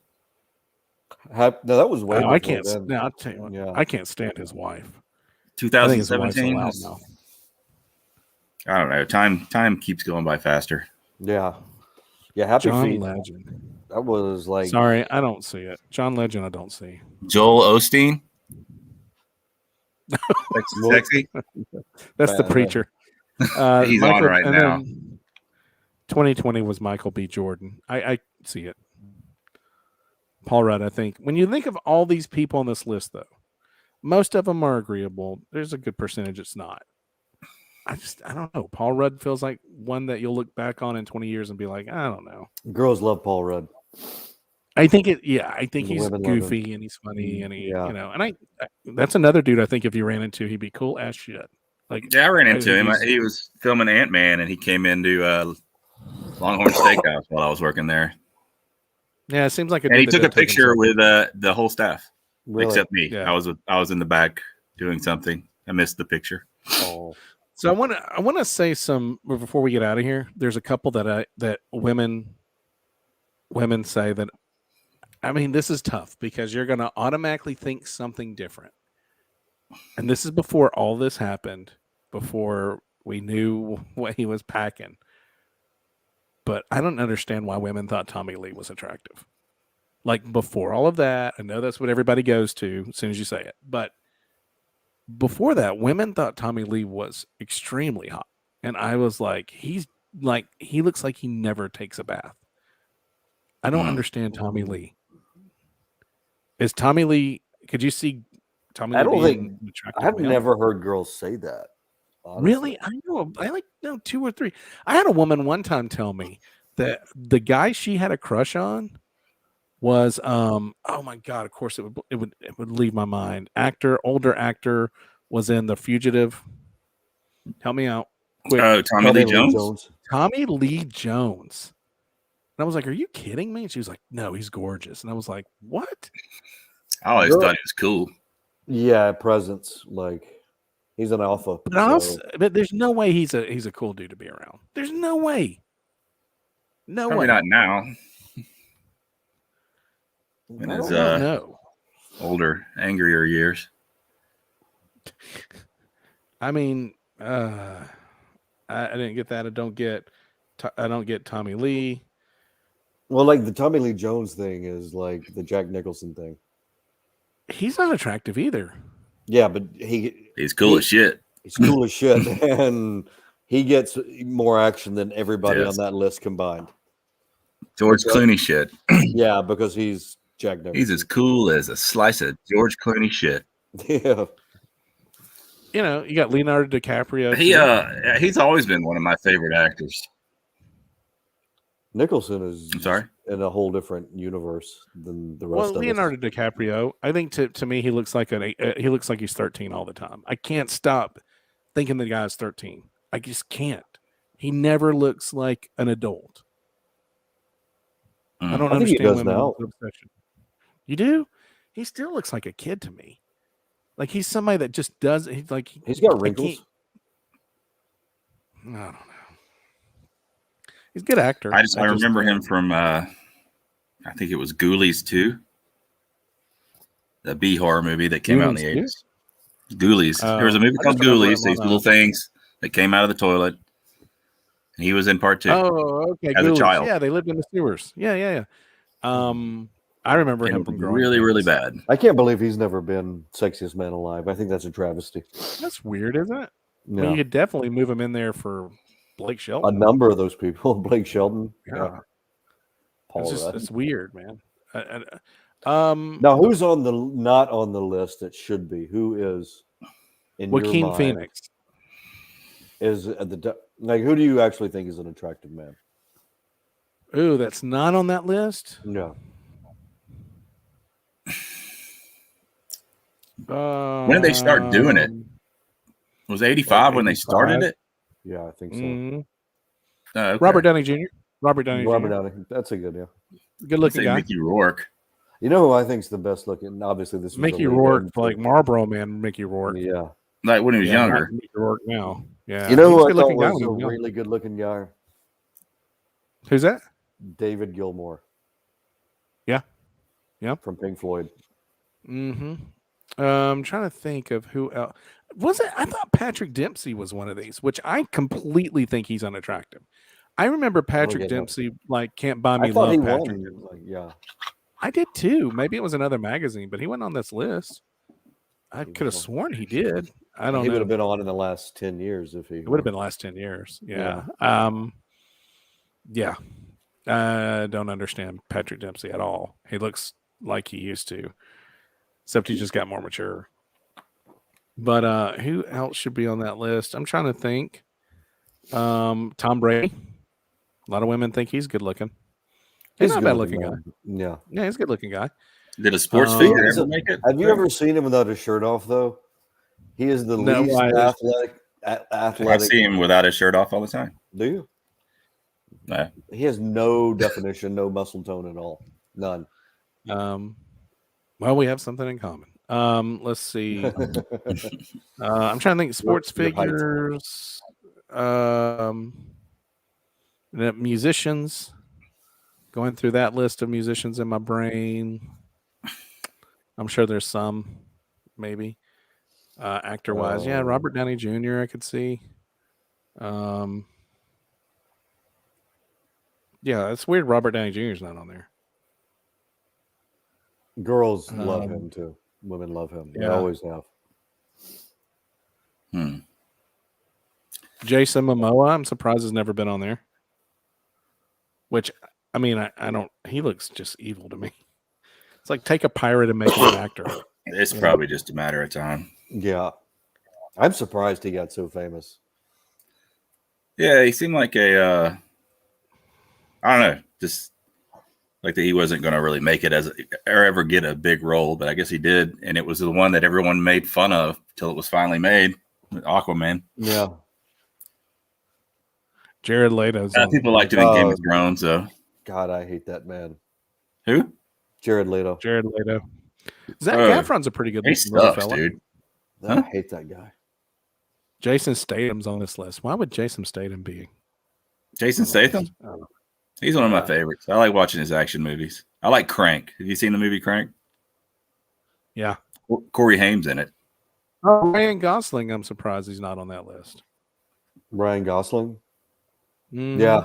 Speaker 3: No, that was way.
Speaker 2: I can't. No, I'll tell you what, I can't stand his wife.
Speaker 1: 2017.
Speaker 2: I
Speaker 1: don't know. Time keeps going by faster.
Speaker 3: Yeah. Happy
Speaker 2: John
Speaker 3: Feet.
Speaker 2: Legend.
Speaker 3: That was like.
Speaker 2: Sorry, I don't see it. John Legend, I don't see.
Speaker 1: Joel Osteen. Sexy.
Speaker 2: That's the preacher.
Speaker 1: He's on right now.
Speaker 2: 2020 was Michael B. Jordan. I see it. Paul Rudd, I think. When you think of all these people on this list, though, most of them are agreeable. There's a good percentage it's not. I don't know. Paul Rudd feels like one that you'll look back on in 20 years and be like, I don't know.
Speaker 3: Girls love Paul Rudd.
Speaker 2: I think he's goofy and he's funny and and that's another dude I think if you ran into, he'd be cool as shit. Like,
Speaker 1: I ran into him. He was filming Ant-Man and he came into Longhorn Steakhouse while I was working there.
Speaker 2: Yeah, it seems like
Speaker 1: he took a picture with the whole staff, except me.
Speaker 2: Yeah.
Speaker 1: I was in the back doing something. I missed the picture.
Speaker 3: Oh.
Speaker 2: So I want to say some before we get out of here. There's a couple that women say that. I mean, this is tough because you're going to automatically think something different. And this is before all this happened, before we knew what he was packing. But I don't understand why women thought Tommy Lee was attractive. Like, before all of that, I know that's what everybody goes to as soon as you say it. But before that, women thought Tommy Lee was extremely hot. And I was like, he looks like he never takes a bath. I don't understand Tommy Lee. Is Tommy Lee? Could you see Tommy Lee being attractive?
Speaker 3: I've never heard girls say that. Honestly.
Speaker 2: Really? I know. I know 2 or 3. I had a woman one time tell me that the guy she had a crush on was oh my god, of course it would leave my mind. Older actor, was in The Fugitive. Help me out. Quick.
Speaker 1: Oh, Tommy Lee Jones.
Speaker 2: Tommy Lee Jones. And I was like, "Are you kidding me?" And she was like, "No, he's gorgeous." And I was like, "What?"
Speaker 1: I always thought he was cool.
Speaker 3: Yeah, presence, like he's an alpha.
Speaker 2: But there's no way he's a cool dude to be around. There's no way. No
Speaker 1: Probably
Speaker 2: way.
Speaker 1: not now. In his older, angrier years.
Speaker 2: I mean, I didn't get that. I don't get Tommy Lee.
Speaker 3: Well, like the Tommy Lee Jones thing is like the Jack Nicholson thing.
Speaker 2: He's not attractive either.
Speaker 3: Yeah, but
Speaker 1: he's cool as shit.
Speaker 3: He's cool as shit, and he gets more action than everybody on that list combined.
Speaker 1: George Clooney shit.
Speaker 3: Yeah, because he's Jack Nicholson.
Speaker 1: He's as cool as a slice of George Clooney shit.
Speaker 3: Yeah.
Speaker 2: You know, you got Leonardo DiCaprio.
Speaker 1: He's always been one of my favorite actors.
Speaker 3: Nicholson is
Speaker 1: sorry?
Speaker 3: In a whole different universe than the rest of us.
Speaker 2: Leonardo DiCaprio, I think to me he looks like he's 13 all the time. I can't stop thinking the guy's 13. I just can't. He never looks like an adult. I don't understand women's obsession. You do? He still looks like a kid to me. Like he's somebody that just does. He's
Speaker 3: got wrinkles.
Speaker 2: I don't know. He's a good actor.
Speaker 1: I remember him from I think it was Ghoulies 2, the B horror movie that came out in the 80s. Ghoulies. There was a movie called Ghoulies. These little things that came out of the toilet, and he was in part 2.
Speaker 2: Oh, okay.
Speaker 1: As
Speaker 2: Ghoulies.
Speaker 1: a child,
Speaker 2: yeah, they lived in the sewers. Yeah. I remember him from growing
Speaker 1: really,
Speaker 2: up.
Speaker 1: really bad.
Speaker 3: I can't believe he's never been Sexiest Man Alive. I think that's a travesty.
Speaker 2: That's weird, isn't it?
Speaker 3: Yeah.
Speaker 2: Well, you could definitely move him in there for Blake Shelton.
Speaker 3: A number of those people. Blake Shelton.
Speaker 2: Yeah. It's weird, man.
Speaker 3: Now, who's not on the list that should be? Who is in
Speaker 2: Joaquin
Speaker 3: your mind?
Speaker 2: Phoenix.
Speaker 3: Is at who do you actually think is an attractive man?
Speaker 2: Ooh, that's not on that list?
Speaker 3: No.
Speaker 1: When did they start doing it? Was 85 when they started it?
Speaker 3: Yeah, I think so.
Speaker 2: Mm-hmm.
Speaker 1: Okay.
Speaker 2: Robert Downey Jr. Robert Downey.
Speaker 3: That's a good,
Speaker 2: good looking guy.
Speaker 1: Mickey Rourke.
Speaker 3: You know who I think's the best looking? Obviously, this was
Speaker 2: Mickey Rourke, like Marlboro Man. Mickey Rourke.
Speaker 3: Yeah,
Speaker 1: like when he was younger.
Speaker 2: Mickey Rourke now. Yeah,
Speaker 3: you know who I thought was a really good looking guy?
Speaker 2: Who's that?
Speaker 3: David Gilmour.
Speaker 2: Yeah,
Speaker 3: from Pink Floyd.
Speaker 2: Mm-hmm. I'm trying to think of who else. Was it? I thought Patrick Dempsey was one of these, which I completely think he's unattractive. I remember Patrick Dempsey, Can't Buy Me Love. Patrick.
Speaker 3: Yeah.
Speaker 2: I did too. Maybe it was another magazine, but he wasn't on this list. I could have sworn he did. I don't know.
Speaker 3: He would have been on in the last 10 years if he.
Speaker 2: It would have been the last 10 years. Yeah. Yeah. I don't understand Patrick Dempsey at all. He looks like he used to, except he just got more mature. But who else should be on that list? I'm trying to think. Tom Brady. A lot of women think he's good looking. He's not a bad looking guy.
Speaker 3: Yeah,
Speaker 2: he's a good looking guy.
Speaker 1: Did a sports figure ever make it?
Speaker 3: Have you ever seen him without his shirt off though? He is the least athletic.
Speaker 1: I see him without his shirt off all the time.
Speaker 3: Do you?
Speaker 1: No.
Speaker 3: He has no definition, no muscle tone at all. None.
Speaker 2: Well, we have something in common. Let's see. I'm trying to think. Sports figures. Musicians. Going through that list of musicians in my brain. I'm sure there's some, maybe. Actor wise, yeah, Robert Downey Jr. I could see. Yeah, it's weird. Robert Downey Jr. is not on there.
Speaker 3: Girls love him too. Women love him. Yeah. They always have.
Speaker 2: Jason Momoa, I'm surprised has never been on there. Which, I mean, I don't. He looks just evil to me. It's like take a pirate and make him an actor.
Speaker 1: It's probably just a matter of time.
Speaker 3: Yeah, I'm surprised he got so famous.
Speaker 1: Yeah, he seemed like I don't know, just like that he wasn't going to really make it or ever get a big role, but I guess he did, and it was the one that everyone made fun of till it was finally made, Aquaman.
Speaker 3: Yeah,
Speaker 2: Jared Leto.
Speaker 1: People liked him in Game of Thrones, so.
Speaker 3: God, I hate that man.
Speaker 1: Who?
Speaker 3: Jared Leto.
Speaker 2: Zac Efron's a pretty good
Speaker 1: fella. Dude.
Speaker 3: I hate that guy.
Speaker 2: Jason Statham's on this list. Why would Jason Statham be?
Speaker 1: Jason Statham? He's one of my favorites. I like watching his action movies. I like Crank. Have you seen the movie Crank?
Speaker 2: Yeah.
Speaker 1: Corey Haim's in it.
Speaker 2: Oh, Ryan Gosling, I'm surprised he's not on that list.
Speaker 3: Ryan Gosling?
Speaker 2: Mm-hmm.
Speaker 3: Yeah.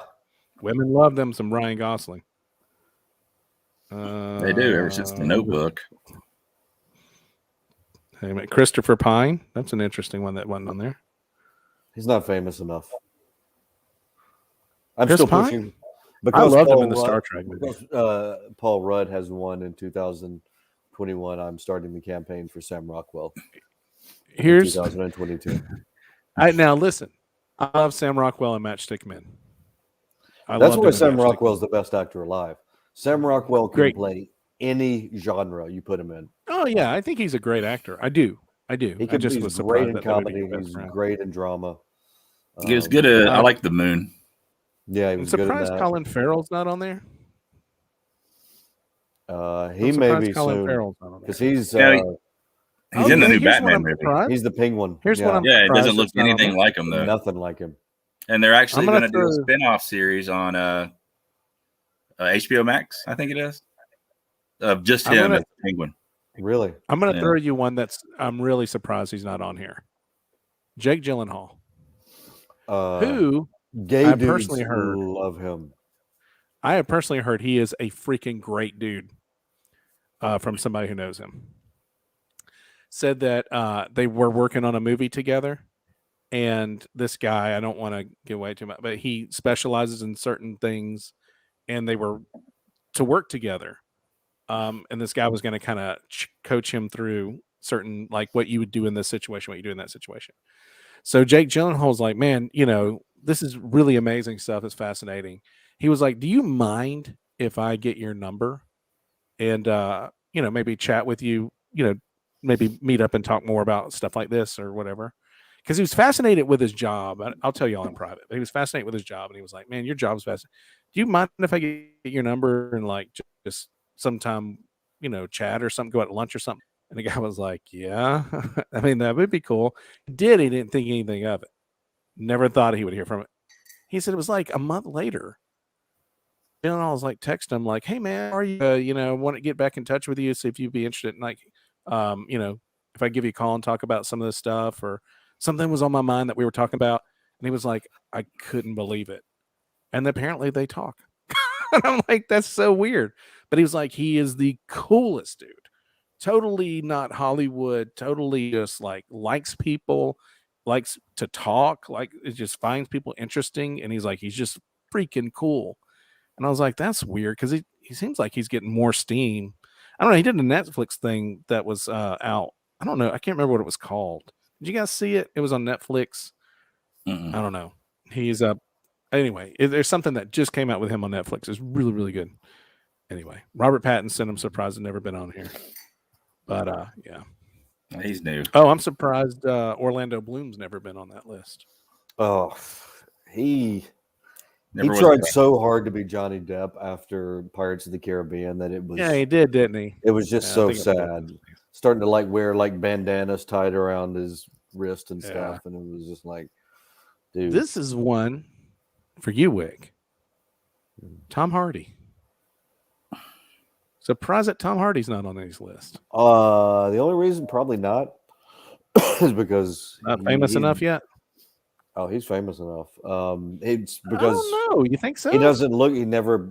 Speaker 2: Women love them some Ryan Gosling.
Speaker 1: They do, ever since The Notebook.
Speaker 2: Hey, Christopher Pine. That's an interesting one that wasn't on there.
Speaker 3: He's not famous enough. I'm
Speaker 2: Chris
Speaker 3: still
Speaker 2: Pine?
Speaker 3: pushing. Because
Speaker 2: I loved him in the Star Trek movie.
Speaker 3: Because Paul Rudd has won in 2021. I'm starting the campaign for Sam Rockwell.
Speaker 2: Here's
Speaker 3: 2022.
Speaker 2: Now listen, I love Sam Rockwell and Matchstick Men.
Speaker 3: That's why Sam Rockwell's the best actor alive. Sam Rockwell can play any genre you put him in.
Speaker 2: Oh yeah, I think he's a great actor. I do.
Speaker 3: He could be great in comedy. He's great in drama.
Speaker 1: He was good at. I like The Moon.
Speaker 3: Yeah, he was good at that.
Speaker 2: I'm surprised Colin Farrell's not on there.
Speaker 3: He may be soon because he's in
Speaker 1: the new Batman movie.
Speaker 3: He's the Penguin.
Speaker 2: Here's what I'm
Speaker 1: it doesn't look anything like him though.
Speaker 3: Nothing like him.
Speaker 1: And they're actually going to do a spin-off series on HBO Max, I think it is, of just him as the Penguin.
Speaker 3: Really?
Speaker 2: I'm going to throw you one I'm really surprised he's not on here. Jake Gyllenhaal, who
Speaker 3: I personally love him.
Speaker 2: I have personally heard he is a freaking great dude. From somebody who knows him, said that they were working on a movie together. And this guy, I don't want to give away too much, but he specializes in certain things, and they were to work together. And this guy was going to kind of coach him through certain, like what you would do in this situation, what you do in that situation. So Jake Gyllenhaal's like, man, this is really amazing stuff. It's fascinating. He was like, do you mind if I get your number and, maybe chat with you, maybe meet up and talk more about stuff like this or whatever. Because he was fascinated with his job. I'll tell you all in private. But he was fascinated with his job, and he was like, "Man, your job's fascinating. Do you mind if I get your number and like just sometime, chat or something, go out to lunch or something?" And the guy was like, "Yeah, I mean that would be cool." He didn't think anything of it. Never thought he would hear from it. He said it was like a month later. And I was like, text him like, "Hey man, are you? Want to get back in touch with you, see if you'd be interested in like, if I give you a call and talk about some of this stuff or." Something was on my mind that we were talking about. And he was like, I couldn't believe it. And apparently they talk. And I'm like, that's so weird. But he was like, he is the coolest dude. Totally not Hollywood. Totally just like likes people, likes to talk. Like it just finds people interesting. And he's like, he's just freaking cool. And I was like, that's weird. Because he seems like he's getting more steam. I don't know. He did a Netflix thing that was out. I don't know. I can't remember what it was called. Did you guys see it? It was on Netflix. I don't know. He's up. Anyway, there's something that just came out with him on Netflix. It's really, really good. Anyway, Robert Pattinson, I'm surprised has never been on here. But yeah.
Speaker 1: He's new.
Speaker 2: Oh, I'm surprised Orlando Bloom's never been on that list.
Speaker 3: Oh, he tried so hard to be Johnny Depp after Pirates of the Caribbean that it was.
Speaker 2: Yeah, he did, didn't he?
Speaker 3: It was just so sad. Starting to wear bandanas tied around his wrist and stuff, and it was just like, dude.
Speaker 2: This is one for you, Wick. Tom Hardy. Surprised that Tom Hardy's not on these lists.
Speaker 3: The only reason probably not is because
Speaker 2: not famous enough yet.
Speaker 3: Oh, he's famous enough. It's because
Speaker 2: I don't know. You think so?
Speaker 3: He doesn't look.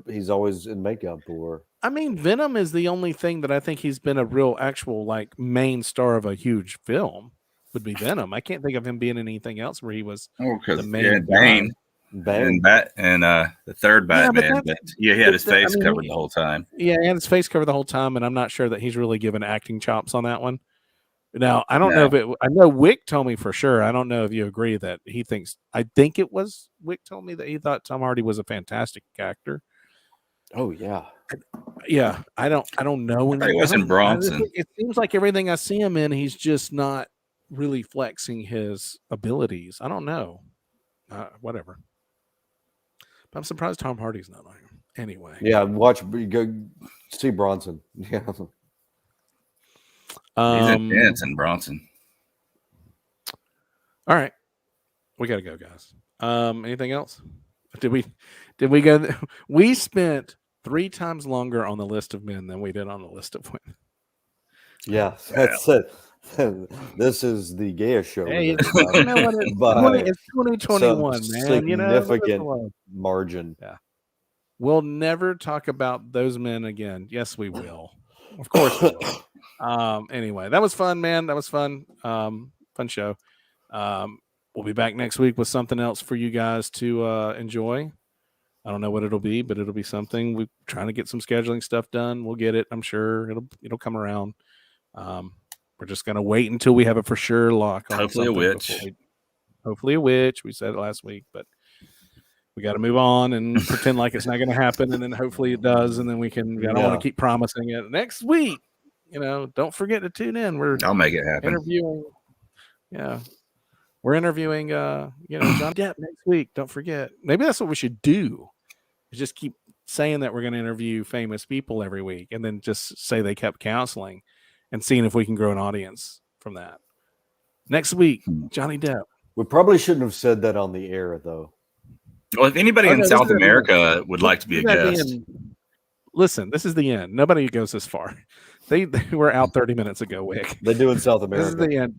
Speaker 3: He's always in makeup. Or
Speaker 2: I mean, Venom is the only thing that I think he's been a real actual main star of a huge film. Would be Venom. I can't think of him being in anything else where he was the main
Speaker 1: Bane. And the third Batman, he had his face covered the whole time.
Speaker 2: Yeah, he had his face covered the whole time, and I'm not sure that he's really given acting chops on that one. Now, I don't know if I know Wick told me for sure. I don't know if you agree that he thinks. I think it was Wick told me that he thought Tom Hardy was a fantastic actor.
Speaker 3: Oh yeah,
Speaker 2: yeah. I don't know.
Speaker 1: He wasn't Bronson.
Speaker 2: It seems like everything I see him in, he's just not really flexing his abilities. I don't know. Whatever. But I'm surprised Tom Hardy's not on here. Anyway.
Speaker 3: Yeah, go see Bronson. Yeah.
Speaker 1: He's intense in Bronson.
Speaker 2: All right. We got to go, guys. Anything else? Did we go? We spent 3 times longer on the list of men than we did on the list of women.
Speaker 3: Yeah, that's it. This is the gayest show.
Speaker 2: Hey, it's 2021, man.
Speaker 3: Significant margin.
Speaker 2: Yeah. We'll never talk about those men again. Yes, we will. Of course we will. Anyway, that was fun, man. That was fun. Fun show. We'll be back next week with something else for you guys to enjoy. I don't know what it'll be, but it'll be something. We're trying to get some scheduling stuff done. We'll get it. I'm sure it'll come around. We're just gonna wait until we have a for sure lock on.
Speaker 1: Hopefully a witch.
Speaker 2: Hopefully a witch. We said it last week, but we got to move on and pretend like it's not going to happen, and then hopefully it does, and then we can. I don't want to keep promising it next week. Don't forget to tune in.
Speaker 1: I'll make it happen.
Speaker 2: Interviewing. Yeah, we're interviewing. John Depp next week. Don't forget. Maybe that's what we should do. Is just keep saying that we're going to interview famous people every week, and then just say they kept counseling, and seeing if we can grow an audience from that. Next week, Johnny Depp.
Speaker 3: We probably shouldn't have said that on the air, though.
Speaker 1: Well, if anybody in South America would like to be a guest.
Speaker 2: Listen, this is the end. Nobody goes this far. They were out 30 minutes ago, Wick.
Speaker 3: They do in South America.
Speaker 2: This is the end.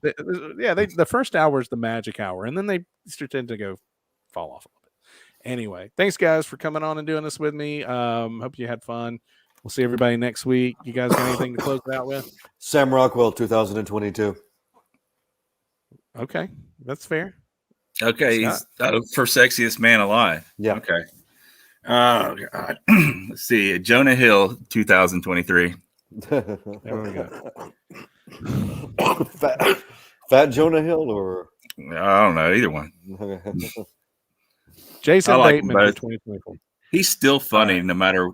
Speaker 2: The first hour is the magic hour, and then they tend to go fall off a little bit. Anyway, thanks, guys, for coming on and doing this with me. Hope you had fun. We'll see everybody next week. You guys got anything to close it out with?
Speaker 3: Sam Rockwell, 2022.
Speaker 2: Okay, that's fair.
Speaker 1: Okay, he's for sexiest man alive.
Speaker 3: Yeah.
Speaker 1: Okay. Oh God. Let's see. Jonah Hill, 2023.
Speaker 2: There we go.
Speaker 3: Fat Jonah Hill, or
Speaker 1: I don't know, either one.
Speaker 2: Jason Bateman for 2024.
Speaker 1: He's still funny no matter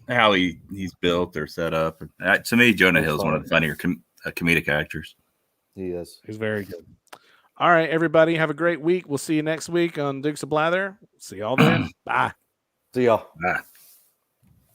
Speaker 1: how he's built or set up. To me, Jonah Hill's one of the funnier comedic actors.
Speaker 3: He is.
Speaker 2: He's very good. All right, everybody, have a great week. We'll see you next week on Dukes of Blather. See y'all then. Bye.
Speaker 3: See y'all.
Speaker 1: Bye.